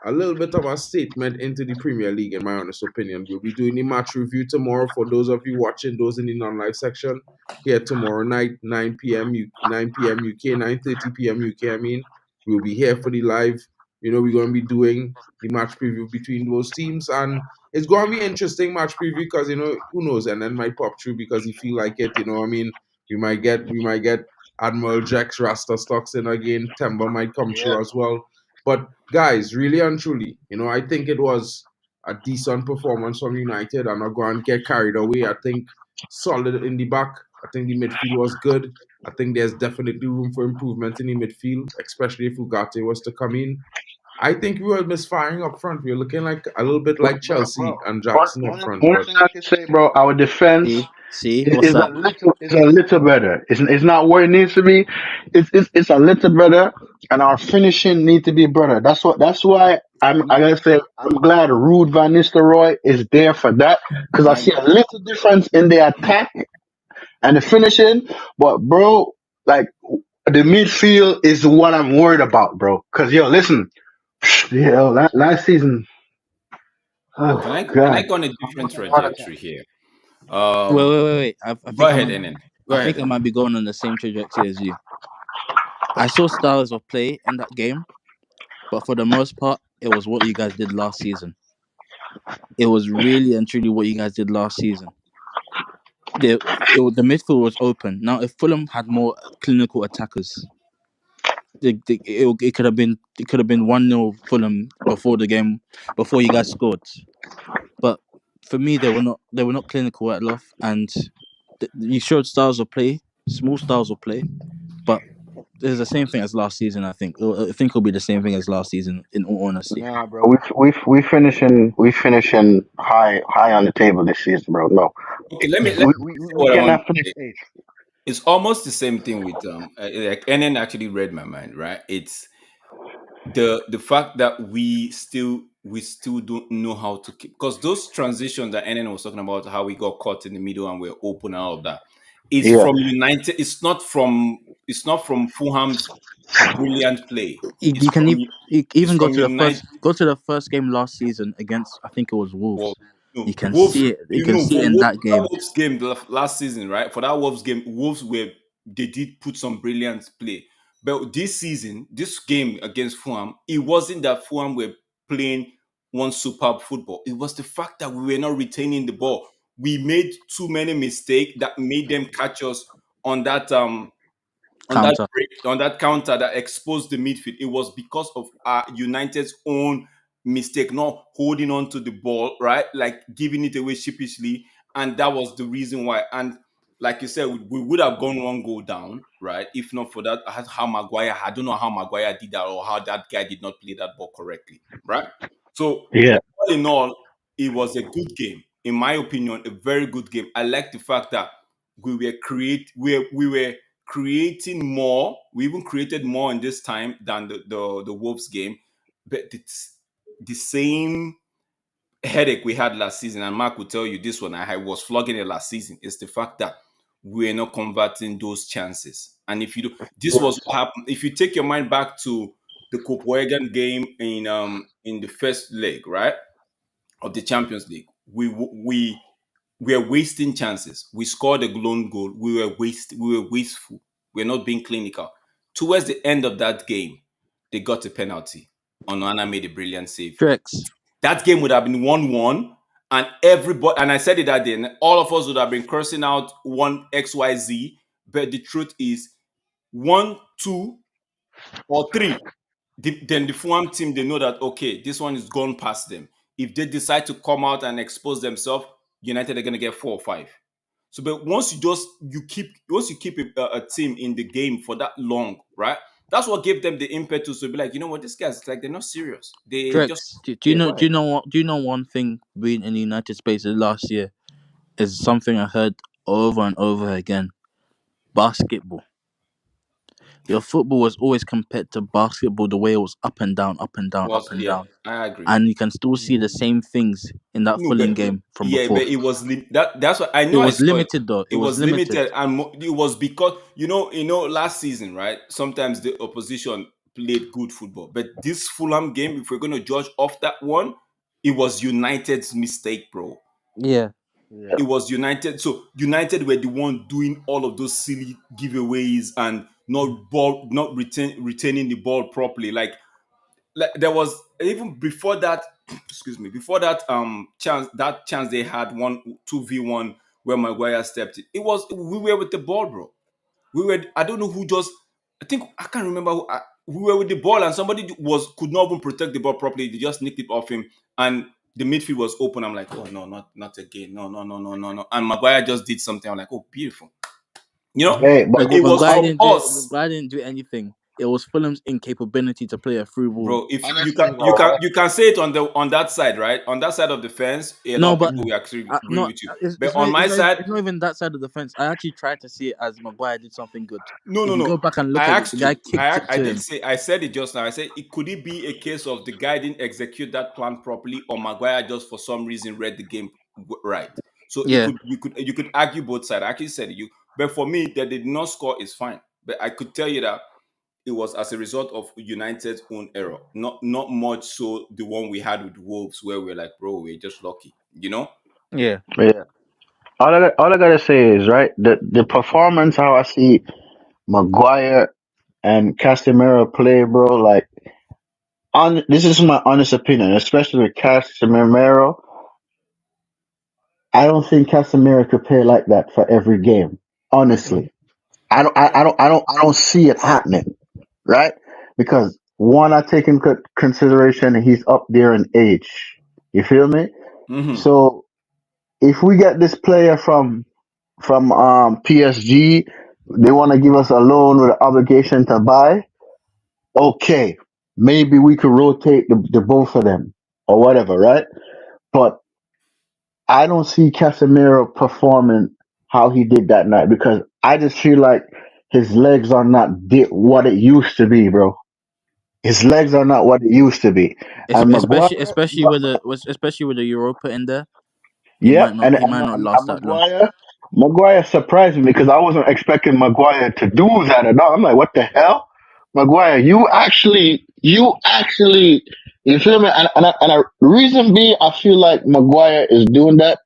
Speaker 1: a little bit of a statement into the Premier League, in my honest opinion. We'll be doing the match review tomorrow for those of you watching, those in the non-live section. Here tomorrow night, 9 p.m. 9 p.m. UK, 9:30 p.m. UK. I mean, we'll be here for the live. We're going to be doing the match preview between those teams. And it's going to be interesting match preview because, who knows? And then might pop through because he feel like it. I mean, we might get Admiral Jax Rasta stocks in again. Temba might come through as well. But guys, really and truly, I think it was a decent performance from United. I'm not going to get carried away. I think solid in the back. I think the midfield was good. I think there's definitely room for improvement in the midfield, especially if Ugarte was to come in. I think we were misfiring up front. We were looking like a little bit like Chelsea and Jackson up front.
Speaker 8: One
Speaker 1: But
Speaker 8: thing I can say, bro, our defense
Speaker 2: See, what's that?
Speaker 8: is a little better. It's not where it needs to be. It's a little better, and our finishing need to be better. That's why I gotta say I'm glad Ruud van Nistelrooy is there for that because I
Speaker 7: My
Speaker 8: see a
Speaker 7: God.
Speaker 8: little difference in the attack and the finishing. But bro, like the midfield is what I'm worried about, bro. Because listen, last season,
Speaker 7: Can
Speaker 8: oh
Speaker 7: I can I
Speaker 8: god,
Speaker 7: go on a
Speaker 8: I
Speaker 7: different
Speaker 8: almost had a heart attack.
Speaker 7: trajectory here?
Speaker 2: Wait.
Speaker 7: Go ahead, NN. Go
Speaker 2: I think
Speaker 7: ahead,
Speaker 2: I
Speaker 7: NN.
Speaker 2: might be going on the same trajectory as you. I saw styles of play in that game, but for the most part, it was what you guys did last season. It was really and truly what you guys did last season. The midfield was open. Now, if Fulham had more clinical attackers, it could have been 1-0 Fulham before the game, before you guys scored. But for me, they were not clinical at Love, and you showed styles of play, small styles of play, but it's the same thing as last season. I think it'll be the same thing as last season. In all honesty,
Speaker 8: Nah, bro, we finishing high on the table this season, bro. No,
Speaker 7: Okay, let me say
Speaker 8: we
Speaker 7: what I want
Speaker 8: cannot
Speaker 7: to
Speaker 8: finish
Speaker 7: say.
Speaker 8: eighth.
Speaker 7: It's almost the same thing with like NN actually read my mind, right? It's the fact that we still don't know how to keep, because those transitions that NN was talking about, how we got caught in the middle and we're open and all of that, is
Speaker 8: Yeah,
Speaker 7: from United. It's not from Fulham's brilliant play. It's
Speaker 2: you can
Speaker 7: from it's
Speaker 2: even
Speaker 7: from United.
Speaker 2: go to the first game last season against, I think it was
Speaker 7: Well,
Speaker 2: Wolves.
Speaker 7: no,
Speaker 2: You can
Speaker 7: Wolves.
Speaker 2: see it. You
Speaker 7: You
Speaker 2: can
Speaker 7: know,
Speaker 2: see
Speaker 7: for
Speaker 2: it in
Speaker 7: Wolves,
Speaker 2: that
Speaker 7: that
Speaker 2: game.
Speaker 7: Wolves game last season, right? For that Wolves game, Wolves they did put some brilliant play. But this season, this game against Fulham, it wasn't that Fulham were playing one superb football. It was the fact that we were not retaining the ball. We made too many mistakes that made them catch us on that on that
Speaker 2: Counter.
Speaker 7: break, on that counter that exposed the midfield. It was because of our United's own mistake, not holding on to the ball, right? Like giving it away sheepishly. And that was the reason why. And like you said, we would have gone 1 goal down, right? If not for that, how Maguire, I don't know how Maguire did that or how that guy did not play that ball correctly, right? So,
Speaker 8: Yeah.
Speaker 7: all in all, it was a good game. In my opinion, a very good game. I like the fact that we were creating more. We even created more in this time than the Wolves game. But it's the same headache we had last season, and Mark will tell you this one. I was flogging it last season. It's the fact that we're not converting those chances. And if you do, this was what happened. If you take your mind back to the Copenhagen game in the first leg, right, of the Champions League, we are wasting chances. We scored a lone goal. We were wasteful. We're not being clinical. Towards the end of that game, they got a penalty. Onana made a brilliant save.
Speaker 9: Trex.
Speaker 7: That game would have been 1-1, and everybody, and I said it that day, and all of us would have been cursing out one XYZ. But the truth is, 1, 2, or 3. Then the Fulham team, they know that okay, this one is gone past them. If they decide to come out and expose themselves, United are going to get 4 or 5. So, but once you keep a team in the game for that long, right? That's what gave them the impetus to be like, you know what, these guys, like, they're not serious. They
Speaker 9: Trex.
Speaker 7: just
Speaker 9: Do you know? Do you know what? Do you know one thing being in the United spaces last year is something I heard over and over again. Basketball. Your football was always compared to basketball, the way it was up and down, up and down, up and down.
Speaker 7: I agree.
Speaker 9: And you can still see the same things in that Fulham game from before.
Speaker 7: But it was that's what I know.
Speaker 9: It was limited though.
Speaker 7: It was limited, and it was because you know last season, right? Sometimes the opposition played good football, but this Fulham game, if we're going to judge off that one, it was United's mistake, bro.
Speaker 9: Yeah.
Speaker 7: It was United. So United were the one doing all of those silly giveaways and not retaining the ball properly. Like there was even before that, excuse me, before that chance they had 2v1 where Maguire stepped in. It was we were with the ball, bro. I don't know who just, I can't remember who, we were with the ball and somebody could not even protect the ball properly. They just nicked it off him and the midfield was open. I'm like, oh no, not again. No. And Maguire just did something. I'm like, oh, beautiful. You know,
Speaker 8: Hey, but
Speaker 7: it was from us.
Speaker 9: Maguire didn't do anything. It was Fulham's incapability to play a through ball.
Speaker 7: Bro, if you can say it on that side, right? On that side of the fence, we actually agree with you. But on my side,
Speaker 9: it's not even that side of the fence. I actually tried to see it as Maguire did something good.
Speaker 7: No.
Speaker 9: Go back and look at it. The guy kicked it to him.
Speaker 7: I said it just now. I said could it be a case of the guy didn't execute that plan properly, or Maguire just for some reason read the game right? So
Speaker 9: yeah,
Speaker 7: you could argue both sides. I actually said it. But for me, that they did not score is fine. But I could tell you that it was as a result of United's own error, not much so the one we had with Wolves, where we're like, bro, we're just lucky, you know?
Speaker 9: Yeah.
Speaker 8: All I gotta say is right the performance how I see Maguire and Casemiro play, bro. Like, this is my honest opinion, especially with Casemiro. I don't think Casemiro could play like that for every game. Honestly, I don't see it happening, right? Because one, I take in consideration he's up there in age. You feel me?
Speaker 7: Mm-hmm.
Speaker 8: So if we get this player from PSG, they want to give us a loan with an obligation to buy. Okay, maybe we could rotate the both of them or whatever, right? But I don't see Casemiro performing how he did that night because I just feel like his legs are not what it used to be, bro. His legs are not what it used to be. And
Speaker 9: especially with the Europa in there. He
Speaker 8: yeah,
Speaker 9: might not last that long.
Speaker 8: Maguire surprised me because I wasn't expecting Maguire to do that at all. I'm like, what the hell? Maguire, you actually, you feel me? And reason being, I feel like Maguire is doing that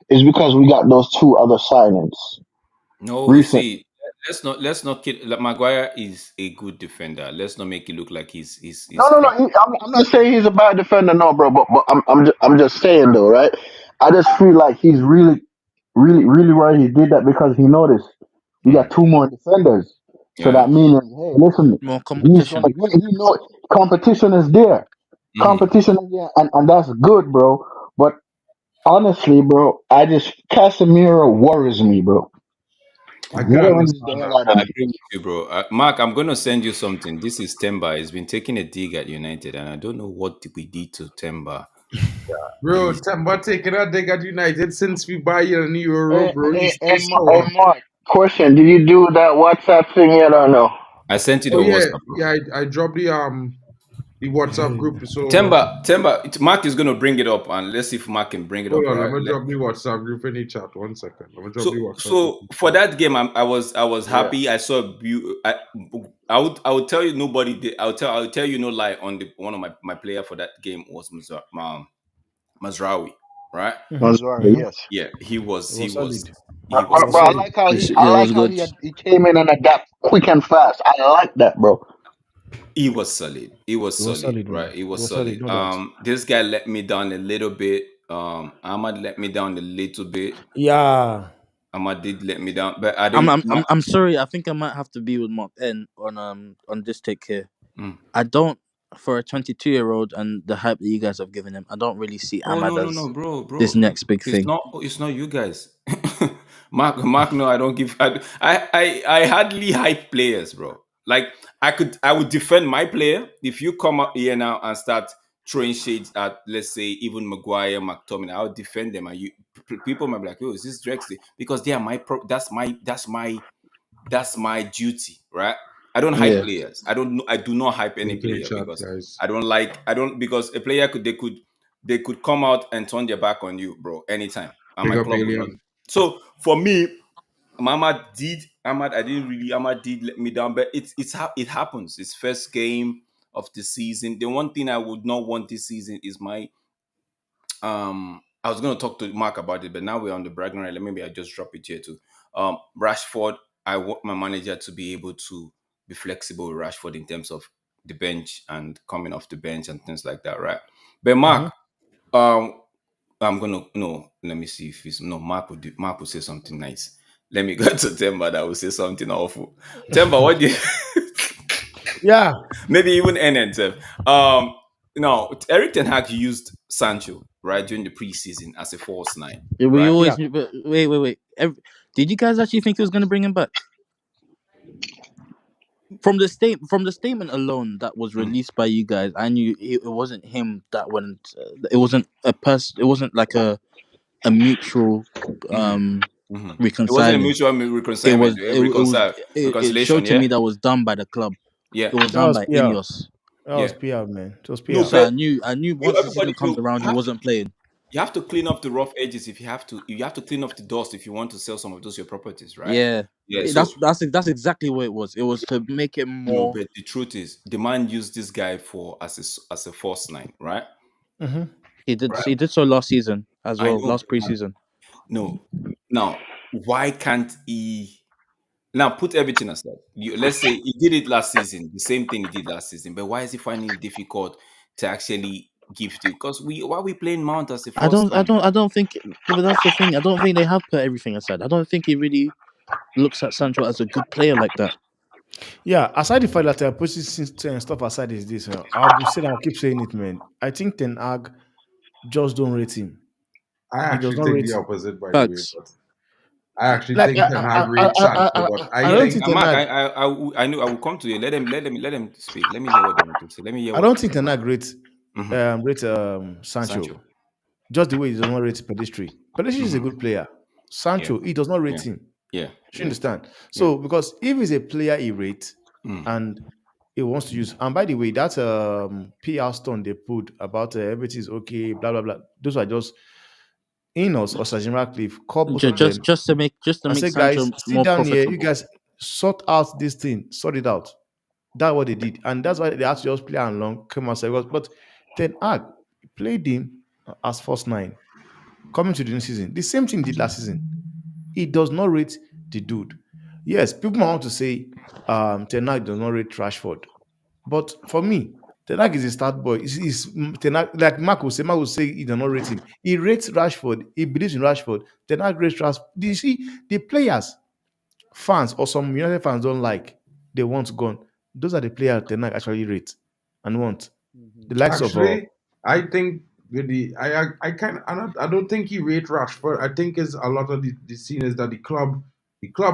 Speaker 8: is because we got those two other signings.
Speaker 7: No, see, let's not kid. Like, Maguire is a good defender. Let's not make it look like he's
Speaker 8: No. I'm not saying he's a bad defender, no, bro. But I'm just saying though, right? I just feel like he's really why he did that because he noticed we got two more defenders. So that means, hey, listen,
Speaker 9: more competition.
Speaker 8: he know competition is there.
Speaker 7: Mhm.
Speaker 8: competition again, and that's good, bro. But honestly, bro, I just Casemiro worries me, bro.
Speaker 1: I can
Speaker 8: Worries the
Speaker 1: understand
Speaker 8: hell
Speaker 1: that.
Speaker 8: out of
Speaker 7: I
Speaker 8: me.
Speaker 7: agree with you, bro. Mark, I'm gonna send you something. This is Temba. He's been taking a dig at United, and I don't know what we did to Temba.
Speaker 1: Bro,
Speaker 7: He's
Speaker 1: Temba taking a dig at United since we buy you a new Euro, bro. He's pissed
Speaker 8: Hey,
Speaker 1: off.
Speaker 8: Mark, question: did you do that WhatsApp thing yet or no?
Speaker 7: I sent it
Speaker 1: Oh
Speaker 7: on
Speaker 1: yeah,
Speaker 7: WhatsApp, bro.
Speaker 1: yeah. I dropped the WhatsApp group. So
Speaker 7: Mark is gonna bring it up, and let's see if Mark can bring it
Speaker 1: hold
Speaker 7: up,
Speaker 1: on, let
Speaker 7: right?
Speaker 1: me drop the WhatsApp group in the chat. 1 second. Let me drop the WhatsApp group
Speaker 7: So
Speaker 1: in
Speaker 7: for
Speaker 1: the chat.
Speaker 7: that game, I was
Speaker 1: Yeah.
Speaker 7: happy. I saw I would tell you nobody did. I'll tell you no lie. On the one of my player for that game was Mazraoui, right?
Speaker 8: Mazari,
Speaker 4: Mm-hmm.
Speaker 8: yes.
Speaker 7: Yeah, he
Speaker 4: It
Speaker 7: was he
Speaker 4: was
Speaker 7: was
Speaker 4: solid.
Speaker 7: he
Speaker 4: It
Speaker 7: was
Speaker 4: was
Speaker 8: Bro, I
Speaker 7: solid.
Speaker 4: solid.
Speaker 8: like how
Speaker 9: It's,
Speaker 8: he,
Speaker 9: yeah,
Speaker 8: I
Speaker 9: it
Speaker 8: like
Speaker 9: was
Speaker 8: how
Speaker 9: good.
Speaker 8: he came in and adapt quick and fast. I like that, bro.
Speaker 7: He was solid. He was
Speaker 4: It was
Speaker 7: solid,
Speaker 4: solid,
Speaker 7: right?
Speaker 4: man.
Speaker 7: He
Speaker 4: It
Speaker 7: was
Speaker 4: was solid,
Speaker 7: solid.
Speaker 4: no doubt.
Speaker 7: This guy let me down a little bit. Ahmad let me down a little bit.
Speaker 4: Yeah.
Speaker 7: Ahmad did let me down, but I
Speaker 9: I'm
Speaker 7: don't.
Speaker 9: I'm I'm, I'm sorry. I think I might have to be with Mark N on this take here.
Speaker 7: Mm.
Speaker 9: I don't for a 22-year-old and the hype that you guys have given him. I don't really see
Speaker 7: Oh
Speaker 9: Ahmad
Speaker 7: no no no,
Speaker 9: as
Speaker 7: bro,
Speaker 9: this
Speaker 7: bro.
Speaker 9: next big
Speaker 7: It's
Speaker 9: thing.
Speaker 7: not. It's not you guys. Mark. No, I don't give. I hardly hype players, bro. Like I would defend my player if you come up here now and start throwing shades at, let's say, even Maguire, McTominay. I would defend them, and people might be like, "Oh, is this Drexler?" Because they are that's my duty, right? I don't hype
Speaker 9: Yeah,
Speaker 7: players. I do not hype any
Speaker 1: Link in the
Speaker 7: player
Speaker 1: chat,
Speaker 7: because
Speaker 1: guys.
Speaker 7: I don't because a player they could come out and turn their back on you, bro, anytime. And
Speaker 1: Big
Speaker 7: my
Speaker 1: up
Speaker 7: club will not.
Speaker 1: Alien.
Speaker 7: So for me, Ahmad, I didn't really Ahmad did let me down, but it happens. It's first game of the season. The one thing I would not want this season is I was gonna talk to Mark about it, but now we're on the bragging right. Maybe I just drop it here too. Rashford, I want my manager to be able to be flexible with Rashford in terms of the bench and coming off the bench and things like that, right? But
Speaker 4: Mm-hmm.
Speaker 7: Mark, I'm gonna no. Let me see if it's no. Mark will say something nice. Let me go to Temba that will say something awful. Temba, what do you?
Speaker 4: Yeah.
Speaker 7: Maybe even NN. No, Eric Ten Hag used Sancho right during the preseason as a false nine,
Speaker 9: we
Speaker 7: right?
Speaker 4: Yeah.
Speaker 9: always. But wait. Did you guys actually think he was going to bring him back? From the statement alone that was
Speaker 7: Mm,
Speaker 9: released by you guys, I knew it wasn't him that went. It wasn't a person. It wasn't like a mutual
Speaker 7: mhm,
Speaker 9: um
Speaker 7: mhm. It wasn't a
Speaker 9: reconciling.
Speaker 7: mutual
Speaker 9: It
Speaker 7: reconciliation.
Speaker 9: was it
Speaker 7: Reconciliation.
Speaker 9: showed to
Speaker 7: Yeah,
Speaker 9: me that was done by the club.
Speaker 7: yeah,
Speaker 9: It was
Speaker 4: That
Speaker 9: done
Speaker 4: was
Speaker 9: by
Speaker 4: PR.
Speaker 9: Ineos.
Speaker 4: That was
Speaker 7: yeah.
Speaker 4: PR, man. It was
Speaker 7: No,
Speaker 4: PR.
Speaker 9: So
Speaker 7: but
Speaker 9: I knew
Speaker 7: you
Speaker 9: once the season
Speaker 7: everybody
Speaker 9: comes
Speaker 7: no.
Speaker 9: around, he wasn't playing.
Speaker 7: You have to clean up the rough edges if you have to. You have to clean up the dust if you want to sell some of those your properties, right?
Speaker 9: Yeah,
Speaker 7: Yeah.
Speaker 9: that's
Speaker 7: So
Speaker 9: that's exactly what it was. It was to make it
Speaker 7: no,
Speaker 9: more.
Speaker 7: but the truth is, the man used this guy for as a false nine, right?
Speaker 4: Mm-hmm.
Speaker 9: He did so last season as
Speaker 7: I
Speaker 9: well,
Speaker 7: know.
Speaker 9: last preseason.
Speaker 7: No. Now, why can't he now put everything aside? Let's say he did it last season, the same thing he did last season, but why is he finding it difficult to actually give to? Because why are we playing Mount as a false nine?
Speaker 9: I don't think. But that's the thing. I don't think they have put everything aside. I don't think he really looks at Sancho as a good player like that.
Speaker 4: Yeah. Aside the fact that pushing stuff aside is this, I'll keep saying it, man. I think Ten Hag just don't rate him.
Speaker 1: I
Speaker 4: He does
Speaker 1: actually
Speaker 4: not
Speaker 1: think
Speaker 4: rate
Speaker 1: the
Speaker 4: him.
Speaker 1: opposite, by the way.
Speaker 9: Facts.
Speaker 1: But I actually
Speaker 4: Like
Speaker 1: think Ten Hag rates Sancho, but
Speaker 4: I
Speaker 1: I
Speaker 4: don't
Speaker 1: think
Speaker 4: think Ten
Speaker 7: Mark,
Speaker 4: Hag.
Speaker 7: I know I will come to you. Let them speak. Let me hear what they want to say. Let me hear
Speaker 4: I
Speaker 7: what.
Speaker 4: don't think Ten Hag
Speaker 7: Mhm.
Speaker 4: rate
Speaker 7: Sancho.
Speaker 4: Sancho. Just the way he does not rate Pedestri. Pedestri is a
Speaker 7: Mhm.
Speaker 4: good player.
Speaker 7: Yeah,
Speaker 4: Sancho, he does not rate
Speaker 7: yeah,
Speaker 4: him.
Speaker 7: yeah,
Speaker 4: You
Speaker 7: yeah,
Speaker 4: understand?
Speaker 7: yeah.
Speaker 4: So because if he's a player he rates
Speaker 7: Mm.
Speaker 4: and he wants to use, and by the way, that PR stone they put about everything is okay, blah blah blah. Those are just Inos or Sajin Radcliffe call both of them
Speaker 9: Just to
Speaker 4: and
Speaker 9: make
Speaker 4: say, guys,
Speaker 9: Sancho
Speaker 4: sit
Speaker 9: more
Speaker 4: down here, you
Speaker 9: profitable.
Speaker 4: guys sort out this thing, sort it out. That's what they did, and that's why they had to just play along, come and say, but Ten Hag played him as first nine coming to the new season. The same thing he did last season. He does not rate the dude. Yes, people might want to say Ten Hag does not rate Rashford, but for me, Ten Hag is a start boy. Ten Hag, like Mark will say he does not rate him. He rates Rashford. He believes in Rashford. Ten Hag rates Rashford. Do you see the players, fans or some United fans don't like? They want gone. Those are the players Ten Hag actually rate and want. The likes of
Speaker 1: Actually, I think with the I don't think he rate Rashford. I think is a lot of the scene is that the club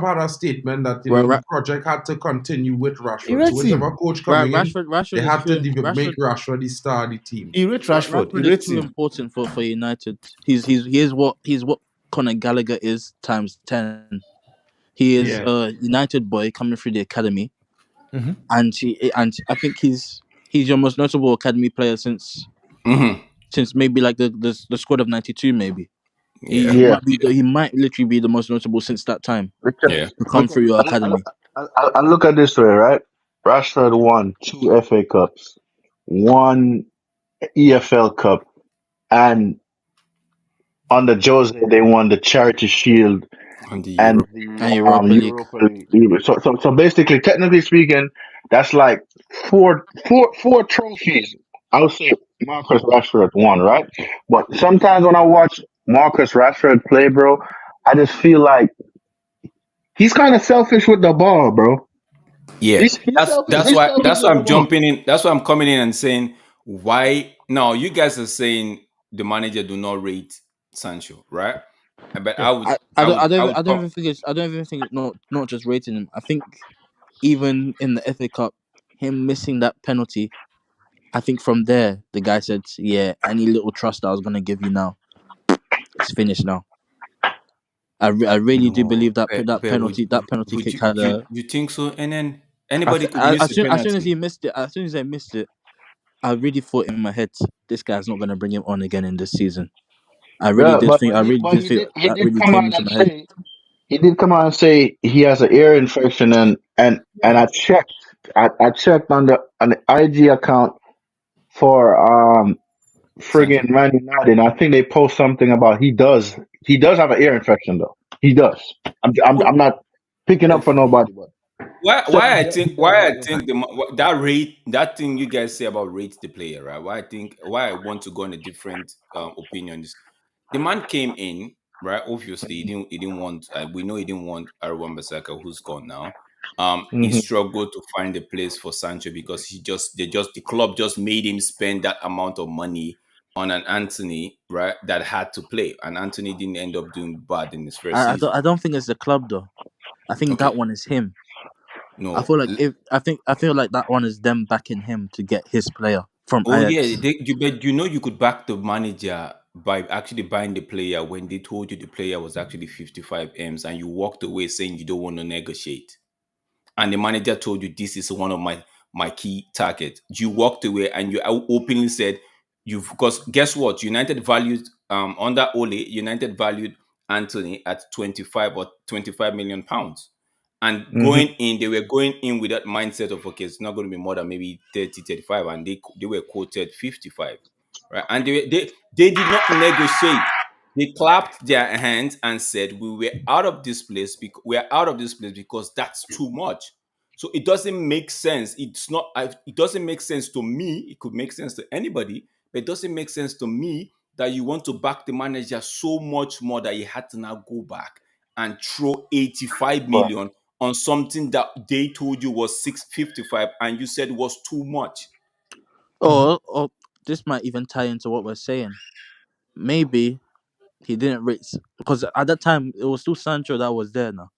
Speaker 1: had a statement that the project had to continue with
Speaker 4: he
Speaker 1: Rashford. So
Speaker 4: rates
Speaker 1: whichever
Speaker 4: him.
Speaker 1: coach coming in,
Speaker 9: Rashford
Speaker 1: they
Speaker 9: is
Speaker 1: had to
Speaker 9: too.
Speaker 1: make Rashford the star of the team.
Speaker 4: He rates Rashford. He
Speaker 9: Rashford is
Speaker 4: rates
Speaker 9: too
Speaker 4: him.
Speaker 9: important for United. He's what Conor Gallagher is times 10. He is
Speaker 1: Yeah.
Speaker 9: a United boy coming through the academy,
Speaker 4: Hmm.
Speaker 9: and I think he's your most notable academy player
Speaker 7: Hmm.
Speaker 9: since maybe like the squad of '92 maybe.
Speaker 7: Yeah.
Speaker 9: He
Speaker 8: Yeah.
Speaker 9: might be he might literally be the most notable since that time
Speaker 7: Yeah.
Speaker 9: to come through your academy.
Speaker 8: I look at this way, right? Rashford won 2 FA Cups, 1 EFL Cup, and under Jose they won the Charity Shield
Speaker 7: On the
Speaker 8: and
Speaker 7: Europe.
Speaker 8: the
Speaker 9: And Europa League.
Speaker 8: Europa League. So basically, technically speaking, that's like four trophies. I would say Marcus Rashford won, right? But sometimes when I watch Marcus Rashford play, bro, I just feel like he's kind of selfish with the ball, bro.
Speaker 7: Yeah,
Speaker 8: He's selfish.
Speaker 7: that's
Speaker 8: He's
Speaker 7: why
Speaker 8: selfish
Speaker 7: that's why
Speaker 8: with the
Speaker 7: I'm
Speaker 8: ball.
Speaker 7: jumping in. That's why I'm coming in and saying why now you guys are saying the manager do not rate Sancho, right? But
Speaker 4: Yeah.
Speaker 7: I would
Speaker 9: I don't
Speaker 7: come.
Speaker 9: even think it's not just rating him. I think even in the FA Cup, him missing that penalty, I think from there the guy said, "Yeah, any little trust I was gonna give you now, it's finished now." I really do
Speaker 7: No,
Speaker 9: believe that
Speaker 7: but
Speaker 9: that penalty
Speaker 7: would
Speaker 9: kick
Speaker 7: you,
Speaker 9: had
Speaker 7: you
Speaker 9: a.
Speaker 7: you think so? And then anybody could miss
Speaker 9: As
Speaker 7: a
Speaker 9: soon as
Speaker 7: penalty.
Speaker 9: he missed it, as soon as I missed it, I really thought in my head, this guy's not gonna bring him on again in this season. I really
Speaker 8: Yeah,
Speaker 9: did think. I really
Speaker 8: but
Speaker 9: did think
Speaker 8: he
Speaker 9: that
Speaker 8: did
Speaker 9: really
Speaker 8: come
Speaker 9: came
Speaker 8: out
Speaker 9: into
Speaker 8: and
Speaker 9: my head.
Speaker 8: say he did come out and say he has an ear infection and I checked on the IG account for
Speaker 7: Sancho.
Speaker 8: friggin' Man United. And I think they post something about he does have an ear infection though. He does. I'm not picking up for nobody, but said he does have
Speaker 7: Why I
Speaker 8: an ear
Speaker 7: think
Speaker 8: infection.
Speaker 7: that rate that thing you guys say about rate the player, right? Why I want to go on a different opinion is the man came in, right? Obviously he didn't want we know he didn't want Aaron Bissaka, who's gone now. He
Speaker 8: Hmm.
Speaker 7: struggled to find a place for Sancho because the club just made him spend that amount of money on an Anthony, right? That had to play, and Anthony didn't end up doing bad in his first season.
Speaker 9: I don't think it's the club though. I think
Speaker 7: Okay,
Speaker 9: that one is him. I
Speaker 7: no.
Speaker 9: feel like if I feel like that one is them backing him to get his player from
Speaker 7: Oh yeah,
Speaker 9: Ajax.
Speaker 7: but you could back the manager by actually buying the player when they told you the player was actually 55 M's and you walked away saying you don't want to negotiate. And the manager told you this is one of my key targets. You walked away and you openly said you've because guess what? United valued under Ole, United valued Anthony at 25 or 25 million pounds. And
Speaker 8: Hmm.
Speaker 7: going in, they were going in with that mindset of okay, it's not going to be more than maybe 30, 35, and they were quoted 55. Right. And they did not negotiate. They clapped their hands and said, "We were out of this place because we are out of this place because that's too much." So it doesn't make sense. It's not. It doesn't make sense to me. It could make sense to anybody, but it doesn't make sense to me that you want to back the manager so much more that he had to now go back and throw 85
Speaker 8: But
Speaker 7: million on something that they told you was 655 and you said was too much.
Speaker 9: Or this might even tie into what we're saying. Maybe he didn't rate because at that time it was still Sancho that was there now.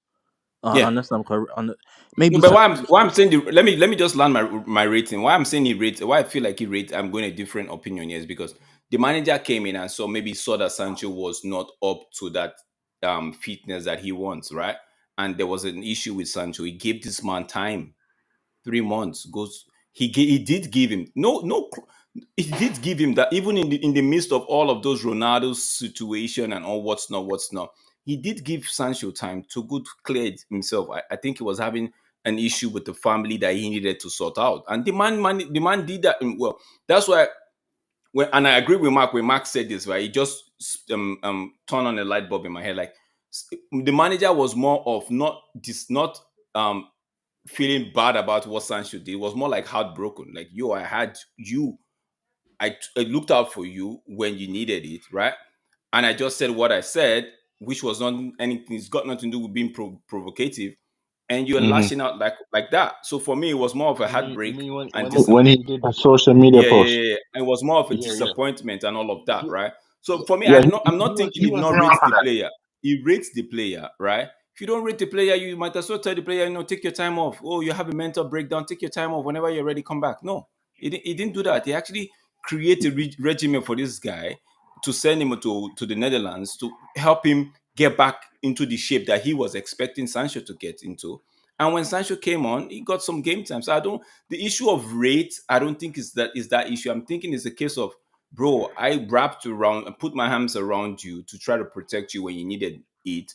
Speaker 7: Yeah.
Speaker 9: Unless I'm correct.
Speaker 7: No,
Speaker 9: Maybe
Speaker 7: but why I'm saying let me just land my rating. Why I'm saying he rates why I feel like he rates I'm going a different opinion here is because the manager came in and saw that Sancho was not up to that fitness that he wants, right? And there was an issue with Sancho. He gave this man time 3 months goes he did give him he did give him that even in the midst of all of those Ronaldo's situation and all what's not he did give Sancho time to good clear it himself. I think he was having an issue with the family that he needed to sort out and the man did that well. That's why and I agree with Mark when Mark said this, right? He just turned on a light bulb in my head. Like the manager was more of not um feeling bad about what Sancho did. It was more like heartbroken. Like, yo, I had you. I looked out for you when you needed it, right? And I just said what I said, which was not anything. It's got nothing to do with being provocative. and you're
Speaker 8: Hmm.
Speaker 7: lashing out like that. So for me, it was more of a
Speaker 10: You
Speaker 7: heartbreak
Speaker 10: mean
Speaker 7: and
Speaker 8: When he did the social media
Speaker 7: yeah, yeah,
Speaker 8: post.
Speaker 7: yeah, yeah. And it was more of a
Speaker 10: yeah, yeah.
Speaker 7: disappointment and all of that,
Speaker 8: He,
Speaker 7: right? So for me,
Speaker 8: yeah,
Speaker 7: I'm not thinking
Speaker 8: he
Speaker 7: he did
Speaker 8: was
Speaker 7: not
Speaker 8: wrong
Speaker 7: rate
Speaker 8: for
Speaker 7: the
Speaker 8: that.
Speaker 7: player. He rates the player, right? If you don't rate the player, you might as well tell the player, take your time off. Oh, you have a mental breakdown, take your time off. Whenever you're ready, come back. No, he didn't do that. He actually created a regimen for this guy to send him to the Netherlands to help him get back into the shape that he was expecting Sancho to get into. And when Sancho came on, he got some game time. So I don't. The issue of rate, I don't think is that issue. I'm thinking it's a case of, bro, I wrapped around and put my arms around you to try to protect you when you needed it,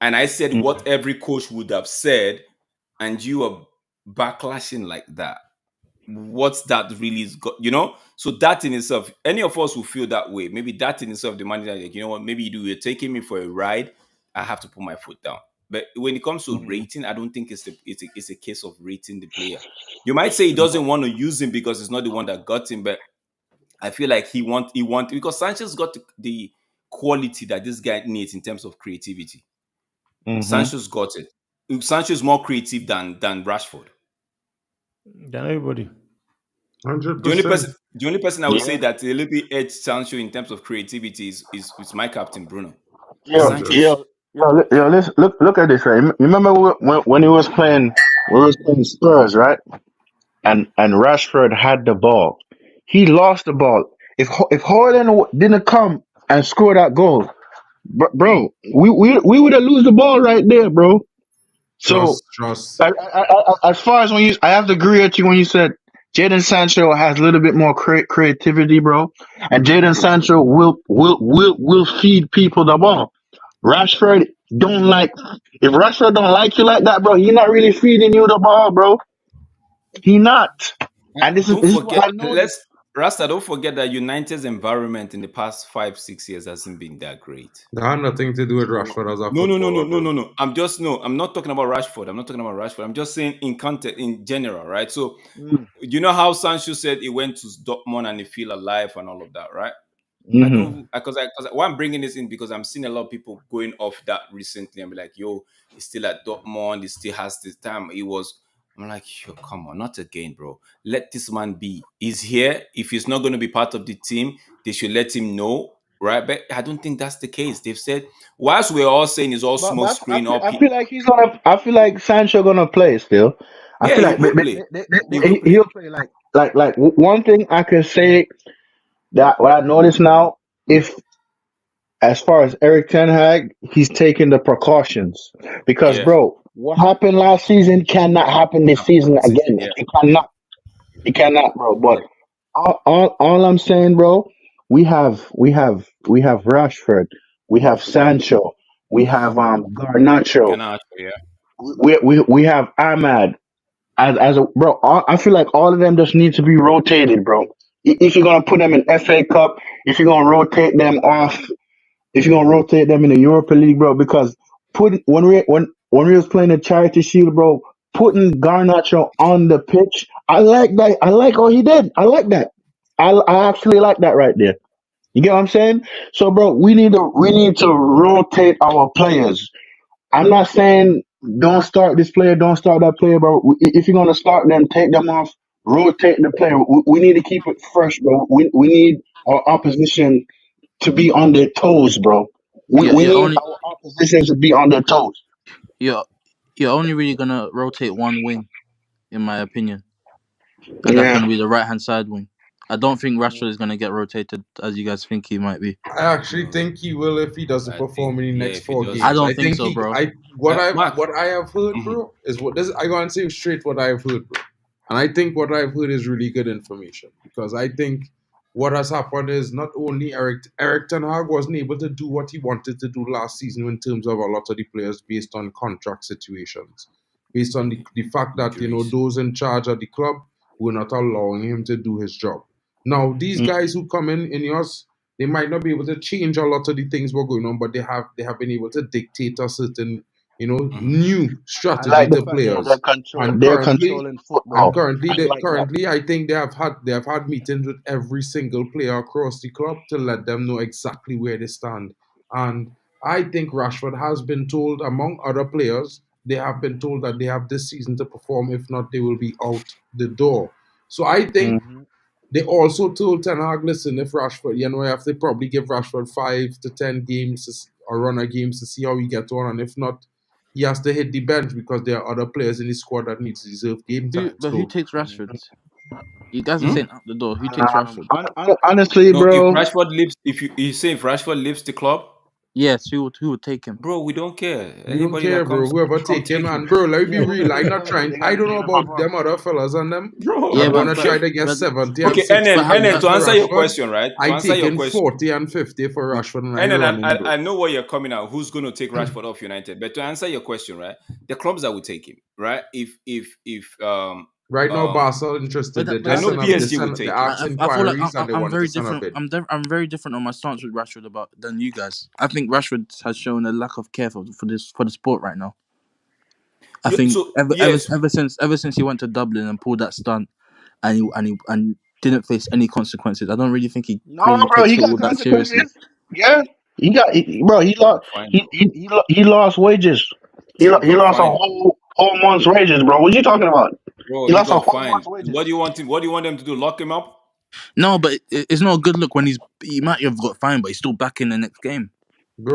Speaker 7: and I said what every coach would have said, and you are backlashing like that. What's that really is got, So that in itself, any of us will feel that way. Maybe that in itself, the manager, like, you know what, maybe you're taking me for a ride. I have to put my foot down. But when it comes to
Speaker 8: Mm-hmm.
Speaker 7: rating, I don't think it's a case of rating the player. You might say he doesn't want to use him because it's not the one that got him, but I feel like he want because Sanchez got the quality that this guy needs in terms of creativity.
Speaker 8: Mm-hmm.
Speaker 7: Sancho's got it. Sancho is more creative than Rashford.
Speaker 4: Than everybody.
Speaker 1: 100%.
Speaker 7: The only person I would say
Speaker 8: Yeah.
Speaker 7: that a little bit edge Sancho in terms of creativity is my captain Bruno.
Speaker 8: Yo,
Speaker 1: 100.
Speaker 7: Sancho's
Speaker 8: yo, look at this, right? Remember when he was playing, when he was playing Spurs, right? And Rashford had the ball. He lost the ball. If Holland didn't come and score that goal, bro, we would have lose the ball right there, bro. So
Speaker 1: Trust.
Speaker 8: as far as I have to agree with you when you said Jadon Sancho has a little bit more creativity, bro, and Jadon Sancho will feed people the ball. Rashford don't like if Rashford don't like you like that, bro. He not really feeding you the ball, bro. He not. And this is
Speaker 7: don't
Speaker 8: this is what
Speaker 7: forget
Speaker 8: I noticed.
Speaker 7: Rasta, don't forget that United's environment in the past 5-6 years hasn't been that great.
Speaker 1: That had nothing to do with Rashford as a
Speaker 7: No, no, no, no,
Speaker 1: footballer,
Speaker 7: no,
Speaker 1: bro.
Speaker 7: no, no. I'm not talking about Rashford. I'm not talking about Rashford. I'm just saying in context, in general, right? So,
Speaker 8: Mm.
Speaker 7: you know how Sancho said he went to Dortmund and he feel alive and all of that, right? I
Speaker 8: Mm-hmm.
Speaker 7: don't because why I'm bringing this in because I'm seeing a lot of people going off that recently and be like, yo, he's still at Dortmund, he still has this time. He was. I'm like, yo, come on, not again, bro. Let this man be. He's here. If he's not going to be part of the team, they should let him know, right? But I don't think that's the case. They've said, whilst we're all saying it's all smoke
Speaker 8: But
Speaker 7: screen, all
Speaker 8: I feel like he's gonna. I feel like Sancho gonna play still. I
Speaker 7: yeah,
Speaker 8: feel
Speaker 7: he
Speaker 8: like
Speaker 7: will play. He will play.
Speaker 8: he'll play one thing I can say that what I notice now, if as far as Eric Ten Hag, he's taking the precautions because,
Speaker 7: Yeah,
Speaker 8: bro, what happened last season cannot happen this season
Speaker 7: that's it.
Speaker 8: again.
Speaker 7: Yeah,
Speaker 8: It cannot. It cannot, bro. But
Speaker 7: yeah.
Speaker 8: all I'm saying, bro, we have Rashford, we have Sancho, we have Garnacho,
Speaker 7: Ganacho, yeah.
Speaker 8: we have Ahmad as a bro. I feel like all of them just need to be rotated, bro. If you're gonna put them in FA Cup, if you're gonna rotate them off, if you're gonna rotate them in the Europa League, bro, because putting when we was playing the Charity Shield, bro, putting Garnacho on the pitch, I like that. I like what he did. I like that. I actually like that right there. You get what I'm saying? So, bro, we need to rotate our players. I'm not saying don't start this player, don't start that player, bro. If you're gonna start them, take them off, rotate the player. We need to keep it fresh, bro. We need our opposition to be on their toes, bro. We
Speaker 9: You're,
Speaker 8: we
Speaker 9: you're
Speaker 8: need
Speaker 9: only
Speaker 8: our opposition to be on their toes.
Speaker 9: you're you're only really gonna rotate one wing, in my opinion, and that's
Speaker 8: Yeah.
Speaker 9: gonna be the right hand side wing. I don't think Rashford is gonna get rotated as you guys think he might be.
Speaker 1: I actually
Speaker 7: No,
Speaker 1: think he will if he doesn't
Speaker 7: I think
Speaker 1: perform in the
Speaker 7: yeah.
Speaker 1: next
Speaker 7: If he
Speaker 1: four
Speaker 9: I
Speaker 7: doesn't,
Speaker 1: games.
Speaker 9: don't
Speaker 1: I
Speaker 9: think
Speaker 1: think
Speaker 9: so, bro.
Speaker 7: Mark.
Speaker 1: what I have heard,
Speaker 7: Mhm.
Speaker 1: bro, is what this I gotta say straight what I have heard, bro. And I think what I've heard is really good information because I think what has happened is not only Eric Ten Hag wasn't able to do what he wanted to do last season in terms of a lot of the players based on contract situations, based on the fact that
Speaker 7: Injuries.
Speaker 1: those in charge of the club were not allowing him to do his job. Now these
Speaker 8: Mm.
Speaker 1: guys who come in yours, they might not be able to change a lot of the things what going on, but they have been able to dictate a certain
Speaker 7: Hmm.
Speaker 1: new
Speaker 8: I
Speaker 1: strategy
Speaker 8: like the
Speaker 1: to
Speaker 8: fact they're
Speaker 1: players. And
Speaker 8: they're
Speaker 1: currently,
Speaker 8: controlling football. I like that.
Speaker 1: I think they have had meetings with every single player across the club to let them know exactly where they stand. And I think Rashford has been told, among other players, they have been told that they have this season to perform. If not, they will be out the door. So I think
Speaker 8: Hmm.
Speaker 1: they also told Ten Hag, listen, if Rashford, you know, you have to probably give Rashford 5 to 10 games or run of games to see how he gets on. And if not, he has to hit the bench because there are other players in the squad that needs to deserve game time.
Speaker 9: Who
Speaker 1: So,
Speaker 9: takes Rashford? You guys are
Speaker 7: Hmm?
Speaker 9: saying out the door. Who takes Rashford?
Speaker 8: Honestly,
Speaker 7: No, if
Speaker 8: bro.
Speaker 7: Rashford leaves, if you say if Rashford leaves the club,
Speaker 9: Yes, who would take him?
Speaker 7: bro, we don't care.
Speaker 1: we don't
Speaker 7: Anybody that
Speaker 1: care, bro.
Speaker 7: comes,
Speaker 1: Whoever
Speaker 7: come
Speaker 1: take him.
Speaker 7: take him,
Speaker 1: And, bro, let me be
Speaker 8: Yeah,
Speaker 1: real. I'm not trying. I don't
Speaker 8: they're
Speaker 1: know
Speaker 8: gonna pop
Speaker 1: about
Speaker 8: up.
Speaker 1: them other fellas and them.
Speaker 7: bro.
Speaker 1: But
Speaker 7: I
Speaker 9: Yeah,
Speaker 1: I'm going
Speaker 7: don't
Speaker 1: to
Speaker 7: care.
Speaker 1: try to get
Speaker 9: but
Speaker 1: 70 and
Speaker 7: Okay,
Speaker 1: 60
Speaker 9: but
Speaker 7: NN,
Speaker 1: million
Speaker 7: to
Speaker 1: for
Speaker 7: answer your
Speaker 1: Rashford.
Speaker 7: question, right? To
Speaker 1: I
Speaker 7: answer
Speaker 1: take
Speaker 7: your
Speaker 1: in
Speaker 7: question,
Speaker 1: 40 and 50 for Rashford and I
Speaker 7: NN,
Speaker 1: run him, bro.
Speaker 7: I know where you're coming out. Who's going to take Rashford off United? But to answer your question, right? The clubs that will take him, right? If
Speaker 1: Right now,
Speaker 7: um,
Speaker 1: Barca interested. They
Speaker 7: I
Speaker 1: just
Speaker 7: know
Speaker 1: send up,
Speaker 7: PSG will
Speaker 1: they
Speaker 7: take him.
Speaker 1: ask
Speaker 9: I feel like
Speaker 1: inquiries and they
Speaker 9: I'm
Speaker 1: wanted to
Speaker 9: very
Speaker 1: send a
Speaker 9: different.
Speaker 1: bid.
Speaker 9: I'm very different on my stance with Rashford than you guys. I think Rashford has shown a lack of care for the sport right now. I think
Speaker 7: So yes,
Speaker 9: ever since he went to Dublin and pulled that stunt and didn't face any consequences, I don't really think he
Speaker 8: No,
Speaker 9: really
Speaker 8: bro,
Speaker 9: takes
Speaker 8: he got
Speaker 9: football that seriously.
Speaker 8: consequences. Yeah, bro, he
Speaker 7: bro,
Speaker 8: lost.
Speaker 7: fine,
Speaker 8: He lost wages. He
Speaker 7: bro,
Speaker 8: lost a
Speaker 7: fine,
Speaker 8: whole month's wages, bro. What you talking about?
Speaker 7: bro.
Speaker 8: He
Speaker 7: He
Speaker 8: lost a
Speaker 7: got
Speaker 8: whole
Speaker 7: fined.
Speaker 8: month's wages.
Speaker 7: What do you want him? What do you want them to do? Lock him up?
Speaker 9: No, but it's not a good look when he might have got fined, but he's still back in the next game.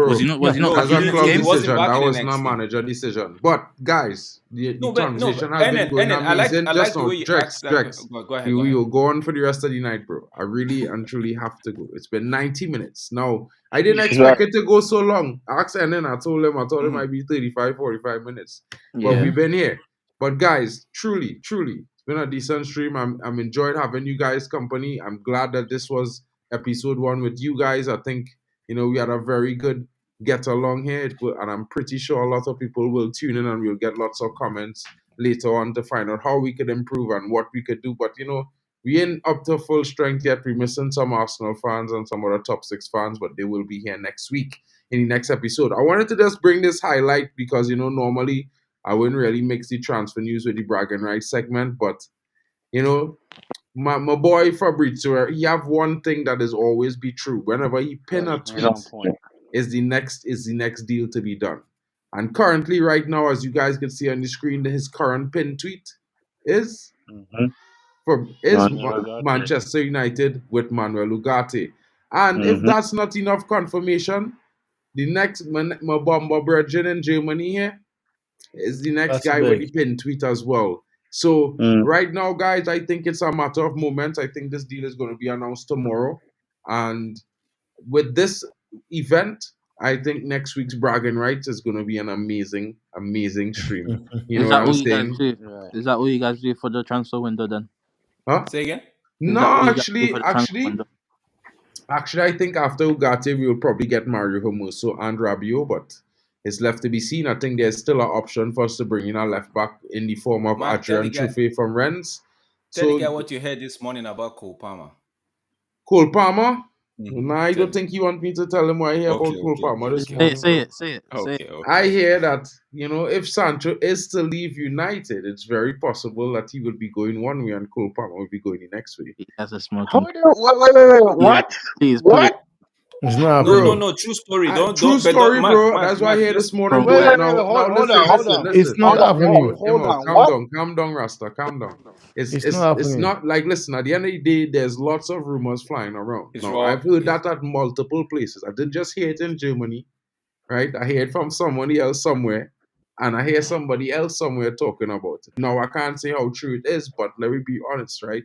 Speaker 9: Was he
Speaker 1: Bro,
Speaker 9: not? Was
Speaker 4: Yeah.
Speaker 9: he not
Speaker 7: No,
Speaker 9: back
Speaker 1: that's
Speaker 9: in
Speaker 1: a
Speaker 9: the next
Speaker 1: club
Speaker 7: he
Speaker 9: game?
Speaker 7: wasn't
Speaker 1: decision.
Speaker 7: back
Speaker 1: That
Speaker 7: in the
Speaker 1: was not
Speaker 7: next game.
Speaker 1: manager decision. But guys, the
Speaker 7: No, but no,
Speaker 1: conversation
Speaker 7: but
Speaker 1: has been going amazing.
Speaker 7: I
Speaker 1: Just
Speaker 7: like the
Speaker 1: now,
Speaker 7: way you asked
Speaker 1: Drex,
Speaker 7: that.
Speaker 1: Drex,
Speaker 7: Go ahead,
Speaker 1: you
Speaker 7: go ahead.
Speaker 1: will go on for the rest of the night, bro. I really and truly have to go. It's been 90 minutes. Now, I didn't
Speaker 8: Right.
Speaker 1: expect it to go so long. Ask and then I told him
Speaker 7: Mhm.
Speaker 1: I'd be 35, 45 minutes. But
Speaker 9: Yeah.
Speaker 1: we've been here. But guys, truly, it's been a decent stream. I'm enjoyed having you guys company. I'm glad that this was episode 1 with you guys. I think, we had a very good get along here. And I'm pretty sure a lot of people will tune in and we'll get lots of comments later on to find out how we could improve and what we could do. But we ain't up to full strength yet. We're missing some Arsenal fans and some other top 6 fans, but they will be here next week in the next episode. I wanted to just bring this highlight because normally I wouldn't really mix the transfer news with the bragging rights segment, but you know, my boy Fabrizio, he have one thing that is always be true. Whenever he pin a
Speaker 8: He's on
Speaker 1: tweet,
Speaker 8: point.
Speaker 1: is the next deal to be done. And currently, right now, as you guys can see on the screen, his current pin tweet is
Speaker 8: Mm-hmm.
Speaker 1: is
Speaker 8: Manuel Ugarte.
Speaker 1: Manchester United with Manuel Ugarte. And if
Speaker 8: Mm-hmm.
Speaker 1: that's not enough confirmation, the next my bomber brethren in Germany here is the next
Speaker 4: That's
Speaker 1: guy with
Speaker 4: big.
Speaker 1: the pin tweet as well. So
Speaker 8: Mm.
Speaker 1: right now, guys, I think it's a matter of moments. I think this deal is going to be announced tomorrow. And with this event, I think next week's bragging rights is going to be an amazing, amazing stream. You know
Speaker 9: Is
Speaker 1: what
Speaker 9: that
Speaker 1: I'm
Speaker 9: all you guys
Speaker 1: saying?
Speaker 9: do?
Speaker 8: Right.
Speaker 9: Is that all you guys do for the transfer window then?
Speaker 1: Huh?
Speaker 7: Say again.
Speaker 9: Is
Speaker 1: No,
Speaker 9: that all you guys do
Speaker 1: actually,
Speaker 9: for the transfer
Speaker 1: actually,
Speaker 9: window?
Speaker 1: actually, I think after Ugarte, we will probably get Mario Hermoso and Rabiot, but it's left to be seen. I think there's still an option for us to bring in a left back in the form of
Speaker 7: Man,
Speaker 1: Adrian Trufe from Rennes.
Speaker 7: tell the
Speaker 1: So
Speaker 7: guy what you heard this morning about Cole Palmer.
Speaker 1: Cole Palmer.
Speaker 7: Mm-hmm.
Speaker 1: Nah, I
Speaker 7: Tell
Speaker 1: don't
Speaker 7: him.
Speaker 1: think you want me to tell him what I hear about Cole Palmer this
Speaker 9: Say it.
Speaker 1: morning,
Speaker 9: Say
Speaker 1: bro.
Speaker 9: it. Say it. Say it.
Speaker 7: Okay.
Speaker 1: I hear that, if Sancho is to leave United, it's very possible that he will be going one way and Cole Palmer will be going the next way.
Speaker 9: He has a smoking.
Speaker 8: Hold on. Wait.
Speaker 9: Yeah.
Speaker 8: What?
Speaker 9: Please pull it,
Speaker 8: What?
Speaker 4: It's not
Speaker 7: No,
Speaker 4: happening.
Speaker 7: true story.
Speaker 1: True
Speaker 7: But don't,
Speaker 1: story, bro.
Speaker 7: Mark,
Speaker 1: That's why I hear this
Speaker 7: listen.
Speaker 1: morning,
Speaker 9: bro.
Speaker 1: boy. Now
Speaker 8: Hold
Speaker 1: listen,
Speaker 8: on.
Speaker 4: It's not
Speaker 1: Him out,
Speaker 4: happening.
Speaker 1: him out.
Speaker 8: Hold on. What?
Speaker 1: Calm down, Rasta, calm down. It's
Speaker 4: It's
Speaker 1: it's
Speaker 4: not
Speaker 1: it's
Speaker 4: happening.
Speaker 1: not like, listen, at the end of the day, there's lots of rumors flying around.
Speaker 7: It's
Speaker 1: Now
Speaker 7: raw.
Speaker 1: I've heard that at multiple places. I didn't just hear it in Germany, right? I hear it from somebody else somewhere, and I hear somebody else somewhere talking about it. Now I can't say how true it is, but let me be honest, right?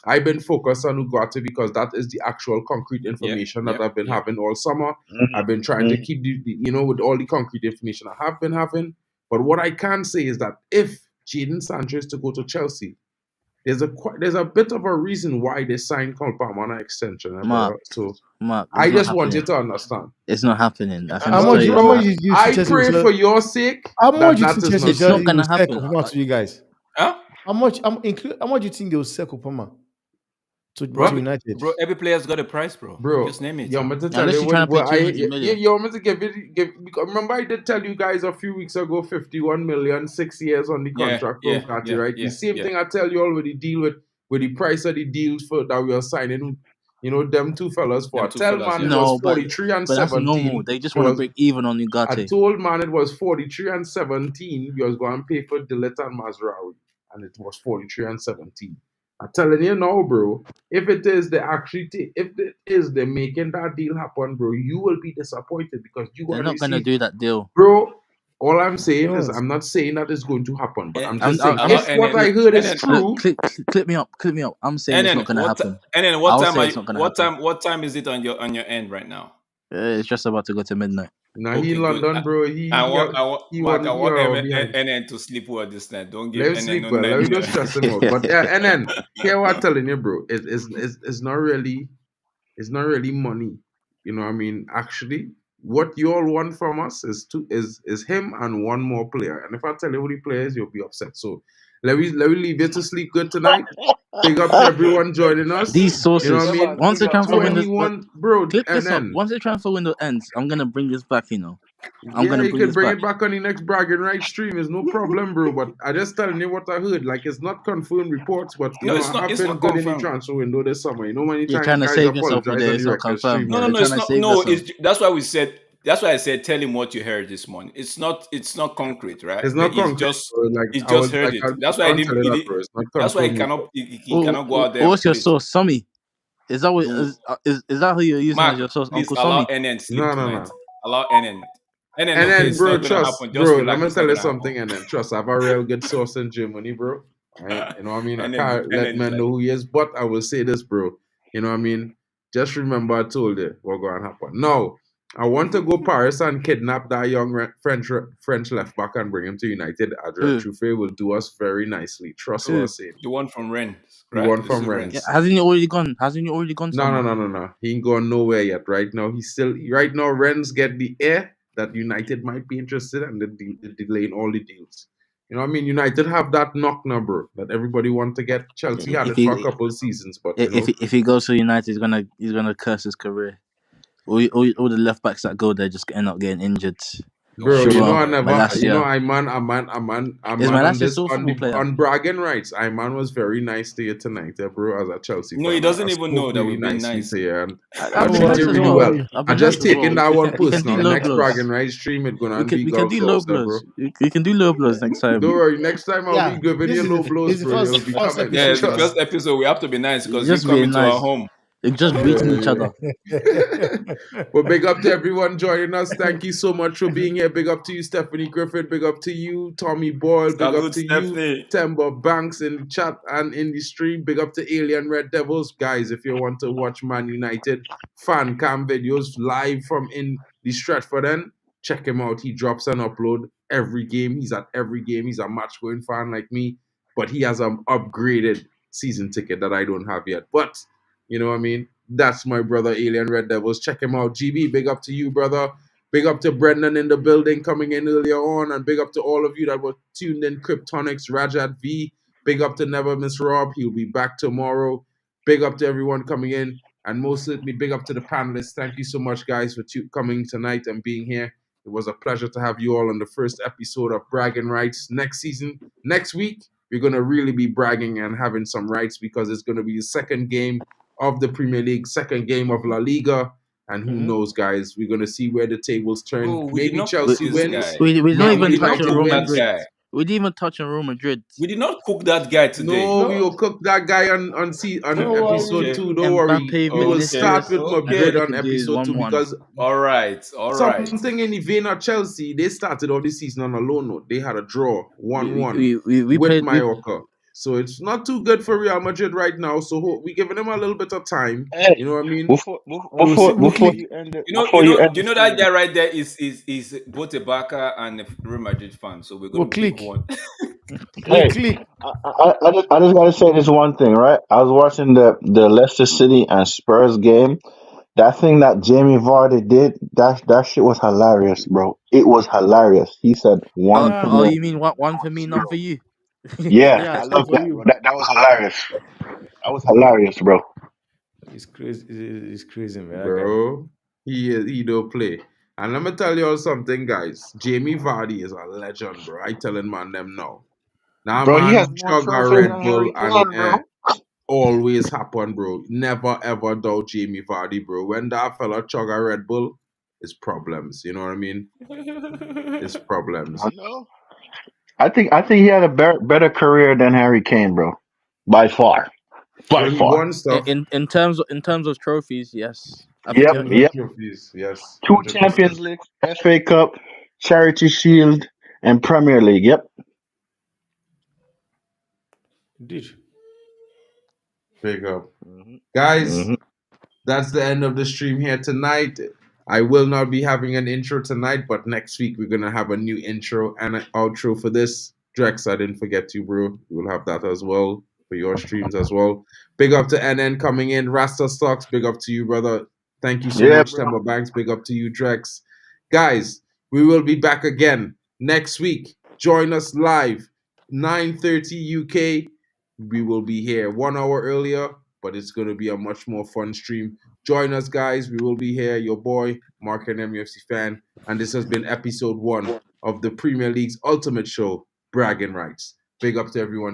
Speaker 1: I've been focused on Ugarte because that is the actual concrete information that I've been
Speaker 7: Yep.
Speaker 1: having all summer. I've been trying to
Speaker 8: Mm-hmm.
Speaker 1: keep with all the concrete information I have been having. But what I can say is that if Jadon Sancho is to go to Chelsea, there's a bit of a reason why they signed Cole Palmer on an extension,
Speaker 9: Mark.
Speaker 1: brother. So
Speaker 9: Mark. It's
Speaker 1: I
Speaker 9: not
Speaker 1: just want you
Speaker 9: happening.
Speaker 1: to understand.
Speaker 9: It's not happening. I can
Speaker 4: How
Speaker 9: just
Speaker 1: Well,
Speaker 9: tell
Speaker 4: much?
Speaker 9: you
Speaker 4: How
Speaker 9: it's
Speaker 4: much
Speaker 9: not.
Speaker 4: did you see
Speaker 1: I
Speaker 4: Chelsea?
Speaker 1: pray for your sake
Speaker 4: How much
Speaker 1: that
Speaker 4: do you
Speaker 1: that
Speaker 4: think
Speaker 1: is
Speaker 4: Chelsea
Speaker 1: not
Speaker 9: It's
Speaker 1: true.
Speaker 9: not
Speaker 4: will
Speaker 9: gonna
Speaker 4: sell
Speaker 9: happen.
Speaker 4: Kopama to you guys?
Speaker 7: Huh?
Speaker 4: How much? How much do you think they will sell Kopama to
Speaker 7: Bro,
Speaker 4: United?
Speaker 7: bro, every player's got a price, bro.
Speaker 1: Bro,
Speaker 7: Just name it.
Speaker 1: you want me to tell
Speaker 9: Unless
Speaker 1: you
Speaker 9: you're trying to pay
Speaker 1: what I
Speaker 9: 200 million.
Speaker 1: you want me to because remember I did tell you guys a few weeks ago 51 million, 6 years on the contract for Ugarte, right? The same
Speaker 7: Yeah.
Speaker 1: thing I tell you all with the deal with the price of the deals for that we are signing You know, them two fellas
Speaker 7: Them
Speaker 1: fought.
Speaker 7: two
Speaker 1: Tell
Speaker 7: fellas,
Speaker 1: man
Speaker 7: yeah.
Speaker 1: it was
Speaker 9: No, but
Speaker 1: 43 and
Speaker 9: that's normal.
Speaker 1: 17.
Speaker 9: They just
Speaker 1: It
Speaker 9: want to
Speaker 1: was
Speaker 9: break even on
Speaker 1: I
Speaker 9: Ugarte.
Speaker 1: told man it was 43 and 17. You was going to pay for Dillet and Mazraoui. And it was 43 and 17. I'm telling you now, bro. If it is they actually if it is they making that deal happen, bro, you will be disappointed because you
Speaker 9: They're
Speaker 1: gonna
Speaker 9: not gonna
Speaker 1: receive,
Speaker 9: do that deal.
Speaker 1: bro. All I'm saying is
Speaker 4: No,
Speaker 1: I'm not saying that it's going to happen, but
Speaker 7: And
Speaker 1: I'm
Speaker 9: I'm,
Speaker 1: just saying
Speaker 9: I'm
Speaker 1: if
Speaker 9: not.
Speaker 7: and
Speaker 1: what
Speaker 7: then
Speaker 1: I heard
Speaker 7: and
Speaker 1: is
Speaker 7: then
Speaker 9: Look,
Speaker 1: true,
Speaker 9: clip me up, clip me up. I'm saying
Speaker 7: and
Speaker 9: it's
Speaker 7: then
Speaker 9: not gonna happen.
Speaker 7: what
Speaker 9: I'll
Speaker 7: time
Speaker 9: say
Speaker 7: are
Speaker 9: it's
Speaker 7: you,
Speaker 9: not gonna happen.
Speaker 7: what time is it on your end right now?
Speaker 9: It's just about to go to midnight.
Speaker 1: now he in
Speaker 7: Okay, good.
Speaker 1: London, bro.
Speaker 7: I want
Speaker 1: He
Speaker 7: Mark. I
Speaker 1: one
Speaker 7: want
Speaker 1: hour behind.
Speaker 7: NN to sleep well this night. Don't give
Speaker 1: Let him
Speaker 7: NN
Speaker 1: sleep
Speaker 7: no
Speaker 1: well. Let me
Speaker 7: night.
Speaker 1: not stress him out. But yeah, and then here what I'm telling you, bro, it's not really money. You know what I mean? Actually, what you all want from us is him and one more player. And if I tell you who the player is, you'll be upset. So let me leave you to sleep good tonight. Big up to everyone joining us.
Speaker 9: These
Speaker 1: You know what
Speaker 9: sources.
Speaker 1: I mean?
Speaker 9: Once the transfer window,
Speaker 1: 21, bro,
Speaker 9: clip
Speaker 1: and
Speaker 9: this up.
Speaker 1: then
Speaker 9: Once the transfer window ends, I'm gonna bring this back. I'm
Speaker 1: yeah,
Speaker 9: gonna
Speaker 1: you
Speaker 9: bring
Speaker 1: can
Speaker 9: this
Speaker 1: bring
Speaker 9: back.
Speaker 1: it back on the next bragging right stream. It's no problem, bro. But I just telling you what I heard. Like it's not confirmed reports, but you
Speaker 7: No,
Speaker 1: know I have
Speaker 7: it's
Speaker 1: been
Speaker 7: not
Speaker 1: good in the
Speaker 7: confirmed.
Speaker 1: transfer window this summer. You know, many
Speaker 9: You're
Speaker 1: times
Speaker 9: trying to
Speaker 1: guys
Speaker 9: save yourself with
Speaker 1: apologize
Speaker 9: it.
Speaker 1: on
Speaker 9: It's
Speaker 1: the
Speaker 9: not
Speaker 1: record
Speaker 9: confirmed.
Speaker 1: stream,
Speaker 7: No,
Speaker 1: right?
Speaker 9: You're
Speaker 7: it's
Speaker 9: trying to
Speaker 7: not.
Speaker 9: save
Speaker 7: No,
Speaker 9: yourself.
Speaker 7: that's why we said. That's why I said tell him what you heard this morning. It's not concrete, right?
Speaker 1: It's
Speaker 7: But
Speaker 1: not concrete, bro. Like
Speaker 7: it's
Speaker 1: I
Speaker 7: just
Speaker 1: was
Speaker 7: heard
Speaker 1: like
Speaker 7: it.
Speaker 1: I
Speaker 7: That's why I
Speaker 1: can't
Speaker 7: didn't.
Speaker 1: tell you that, bro. It's not
Speaker 7: That's why
Speaker 1: confirmed.
Speaker 7: he cannot go out there and
Speaker 9: What's
Speaker 7: pull
Speaker 9: your
Speaker 7: it.
Speaker 9: source, Sammy? Is that what
Speaker 7: You
Speaker 9: is that who you're using as
Speaker 7: Mark,
Speaker 9: your source,
Speaker 7: please
Speaker 9: Uncle
Speaker 7: allow
Speaker 9: Sammy?
Speaker 7: NN sleep
Speaker 1: No, no,
Speaker 7: tonight.
Speaker 1: no.
Speaker 7: Allow NN. NN,
Speaker 1: And then,
Speaker 7: it's
Speaker 1: bro,
Speaker 7: not gonna
Speaker 1: trust,
Speaker 7: happen. Just
Speaker 1: bro. Let
Speaker 7: relax.
Speaker 1: me
Speaker 7: It's not
Speaker 1: tell you
Speaker 7: gonna happen.
Speaker 1: something. And then trust, I have a real good source in Germany, bro. Right? You know what I mean? I can't let
Speaker 7: NN is
Speaker 1: men
Speaker 7: like,
Speaker 1: know who he is, but I will say this, bro. You know what I mean? Just remember, I told you what going to happen. No, I want to go Paris and kidnap that young French left back and bring him to United. Adrian
Speaker 9: Who?
Speaker 1: Truffet will do us very nicely. Trust what I
Speaker 9: Who?
Speaker 1: say.
Speaker 7: the one from Rennes,
Speaker 1: The
Speaker 7: right?
Speaker 1: one
Speaker 7: Is
Speaker 1: from
Speaker 7: it
Speaker 9: Yeah,
Speaker 7: Rennes?
Speaker 1: Rennes.
Speaker 9: hasn't he already gone? Hasn't he already gone
Speaker 1: No, no,
Speaker 9: somewhere?
Speaker 1: no, no, no. He ain't going nowhere yet. Right now, he's still right now. Rennes get the air that United might be interested, and they're delaying all the deals. You know what I mean? United have that knock now, bro, that everybody want to get. Chelsea had
Speaker 9: If
Speaker 1: it for a
Speaker 9: he
Speaker 1: couple of seasons, but you know,
Speaker 9: if he goes to United, he's gonna curse his career. All the left backs that go there just end up getting injured.
Speaker 1: bro,
Speaker 7: Oh
Speaker 1: you know
Speaker 9: Sure,
Speaker 1: I
Speaker 7: God.
Speaker 1: never, you know
Speaker 9: Malacia.
Speaker 1: I'm
Speaker 9: Is
Speaker 1: man on
Speaker 9: Malacia
Speaker 1: this
Speaker 9: still a football player?
Speaker 1: on bragging rights. I man was very nice to you tonight, bro, as a Chelsea
Speaker 7: No, he
Speaker 1: fan. I
Speaker 7: doesn't even
Speaker 1: spoke
Speaker 7: know that
Speaker 1: really
Speaker 7: we've been
Speaker 1: nicely
Speaker 7: nice.
Speaker 1: to you, and
Speaker 9: I've
Speaker 1: I
Speaker 9: been
Speaker 4: don't
Speaker 1: treat
Speaker 9: nice
Speaker 1: you
Speaker 4: worry,
Speaker 9: as
Speaker 1: really
Speaker 4: don't
Speaker 9: well.
Speaker 1: well.
Speaker 4: worry.
Speaker 9: I've
Speaker 1: I
Speaker 9: been nice
Speaker 1: just
Speaker 9: as
Speaker 1: taking
Speaker 9: well.
Speaker 1: that one
Speaker 9: We can do
Speaker 1: personal.
Speaker 9: low
Speaker 1: Next bragging
Speaker 9: blows.
Speaker 1: rights stream, it's gonna be
Speaker 9: We can do
Speaker 1: golf
Speaker 9: low
Speaker 1: shows, there, bro.
Speaker 9: blows. We can do low blows next time.
Speaker 1: Don't worry. Next time I'll be
Speaker 4: Yeah,
Speaker 1: giving
Speaker 4: this
Speaker 1: you
Speaker 4: is
Speaker 1: low blows,
Speaker 4: the
Speaker 1: bro. You'll
Speaker 4: first
Speaker 1: be
Speaker 4: first
Speaker 1: coming.
Speaker 7: Yeah, it's
Speaker 4: episode
Speaker 7: the
Speaker 4: now.
Speaker 7: first
Speaker 1: Trust.
Speaker 7: episode. We have to be nice because you
Speaker 9: Just being
Speaker 7: coming to our
Speaker 9: nice.
Speaker 7: home.
Speaker 9: Just beating each other.
Speaker 1: Well, big up to everyone joining us. Thank you so much for being here. Big up to you, Stephanie Griffin. Big up to you, Tommy Boyle. Big up
Speaker 7: Salute,
Speaker 1: to you,
Speaker 7: Stephanie.
Speaker 1: Timber Banks in the chat and in the stream. Big up to Alien Red Devils. Guys, if you want to watch Man United fan cam videos live from in the Stratford end, check him out. He drops and upload every game. He's at every game. He's a match going fan like me, but he has an upgraded season ticket that I don't have yet. But you know what I mean? That's my brother, Alien Red Devils. Check him out. GB, big up to you, brother. Big up to Brendan in the building coming in earlier on. And big up to all of you that were tuned in. Kryptonics, Rajat V. Big up to Never Miss Rob. He'll be back tomorrow. Big up to everyone coming in. And most certainly, big up to the panelists. Thank you so much, guys, for coming tonight and being here. It was a pleasure to have you all on the first episode of Bragging Rights. Next season, next week, we're going to really be bragging and having some rights because it's going to be the second game of the Premier League, second game of La Liga. And who knows, guys? We're going to see where the tables turn.
Speaker 7: Bro, we did
Speaker 1: Maybe
Speaker 7: not cook
Speaker 1: Chelsea
Speaker 7: this
Speaker 1: wins.
Speaker 7: guy.
Speaker 9: We not
Speaker 7: And we
Speaker 1: Maybe
Speaker 9: even
Speaker 7: did not
Speaker 9: touching
Speaker 1: United
Speaker 7: cook
Speaker 9: Real
Speaker 7: that
Speaker 1: wins.
Speaker 9: Madrid.
Speaker 7: guy.
Speaker 9: We didn't even touch on Real Madrid.
Speaker 7: We did not cook that guy today.
Speaker 1: No, we
Speaker 4: No,
Speaker 1: will cook that guy on
Speaker 4: don't
Speaker 1: episode
Speaker 4: worry.
Speaker 7: Okay.
Speaker 1: 2. Don't worry.
Speaker 9: Mbappe,
Speaker 1: We will
Speaker 7: Okay.
Speaker 1: start
Speaker 9: Vinicius.
Speaker 1: with
Speaker 9: All
Speaker 1: Madrid
Speaker 7: Okay.
Speaker 9: they
Speaker 1: on
Speaker 9: can do is
Speaker 1: episode 2
Speaker 9: 1-1.
Speaker 1: because
Speaker 7: All right. All right.
Speaker 1: something in the vein of Chelsea, they started all the season on a low note. They had a draw, 1-1
Speaker 9: We
Speaker 1: with
Speaker 9: played.
Speaker 1: Mallorca. So it's not too good for Real Madrid right now. So we're giving them a little bit of time.
Speaker 8: Hey,
Speaker 1: You know what I mean?
Speaker 4: We'll see. We'll
Speaker 8: before
Speaker 4: click.
Speaker 8: you end it,
Speaker 7: You know,
Speaker 8: before you end
Speaker 7: do
Speaker 8: the
Speaker 7: you know that
Speaker 8: stream,
Speaker 7: guy right there is both a Barca and a Real Madrid fan. So we're
Speaker 4: We'll
Speaker 7: gonna pick
Speaker 4: click.
Speaker 7: one.
Speaker 4: We'll
Speaker 8: hey,
Speaker 4: click.
Speaker 8: I just gotta say this one thing, right? I was watching the Leicester City and Spurs game. That thing that Jamie Vardy did, that shit was hilarious, bro. It was hilarious. He said one
Speaker 4: Yeah,
Speaker 8: for
Speaker 9: Oh,
Speaker 8: me,
Speaker 9: you mean one for me, none
Speaker 8: zero.
Speaker 9: for you?
Speaker 8: Yeah,
Speaker 4: yeah.
Speaker 8: I
Speaker 4: Same
Speaker 8: love
Speaker 4: for
Speaker 8: that, bro.
Speaker 4: you.
Speaker 8: That was hilarious. That was hilarious, bro.
Speaker 4: It's crazy. It's crazy, man. That guy.
Speaker 1: Bro, he don't play. And let me tell you all something, guys. Jamie Vardy is a legend, bro. I telling man them now. Now
Speaker 8: Bro, he has
Speaker 1: man
Speaker 8: more
Speaker 1: chug a
Speaker 8: trophies
Speaker 1: Red
Speaker 8: than Harry
Speaker 1: Bull and
Speaker 8: Kane, bro.
Speaker 1: always happen, bro. Never ever doubt Jamie Vardy, bro. When that fella chug a Red Bull, it's problems. You know what I mean? It's problems.
Speaker 8: I know. I think he had a better career than Harry Kane, bro. By far. By
Speaker 1: Bro, he
Speaker 8: far.
Speaker 1: won stuff.
Speaker 9: In terms of trophies, yes, I
Speaker 8: Yep,
Speaker 9: think
Speaker 1: Yeah, he won
Speaker 8: yep.
Speaker 1: trophies. Yes,
Speaker 8: Two
Speaker 1: 100%.
Speaker 8: Champions League, FA Cup, Charity Shield, and Premier League. Yep.
Speaker 4: Indeed.
Speaker 1: Big up.
Speaker 8: hmm
Speaker 1: Guys,
Speaker 8: hmm
Speaker 1: that's the end of the stream here tonight. I will not be having an intro tonight, but next week we're gonna have a new intro and an outro for this. Drex, I didn't forget you, bro. We'll have that as well for your streams as well. Big up to NN coming in. Rasta Stocks, big up to you, brother. Thank you so
Speaker 8: Yeah,
Speaker 1: much,
Speaker 8: bro.
Speaker 1: Temba Banks. Big up to you, Drex. Guys, we will be back again next week. Join us live, 9:30 UK. We will be here 1 hour earlier, but it's going to be a much more fun stream. Join us, guys. We will be here. Your boy, MarkN MUFC fan. And this has been episode 1 of the Premier League's ultimate show, Bragging Rights. Big up to everyone.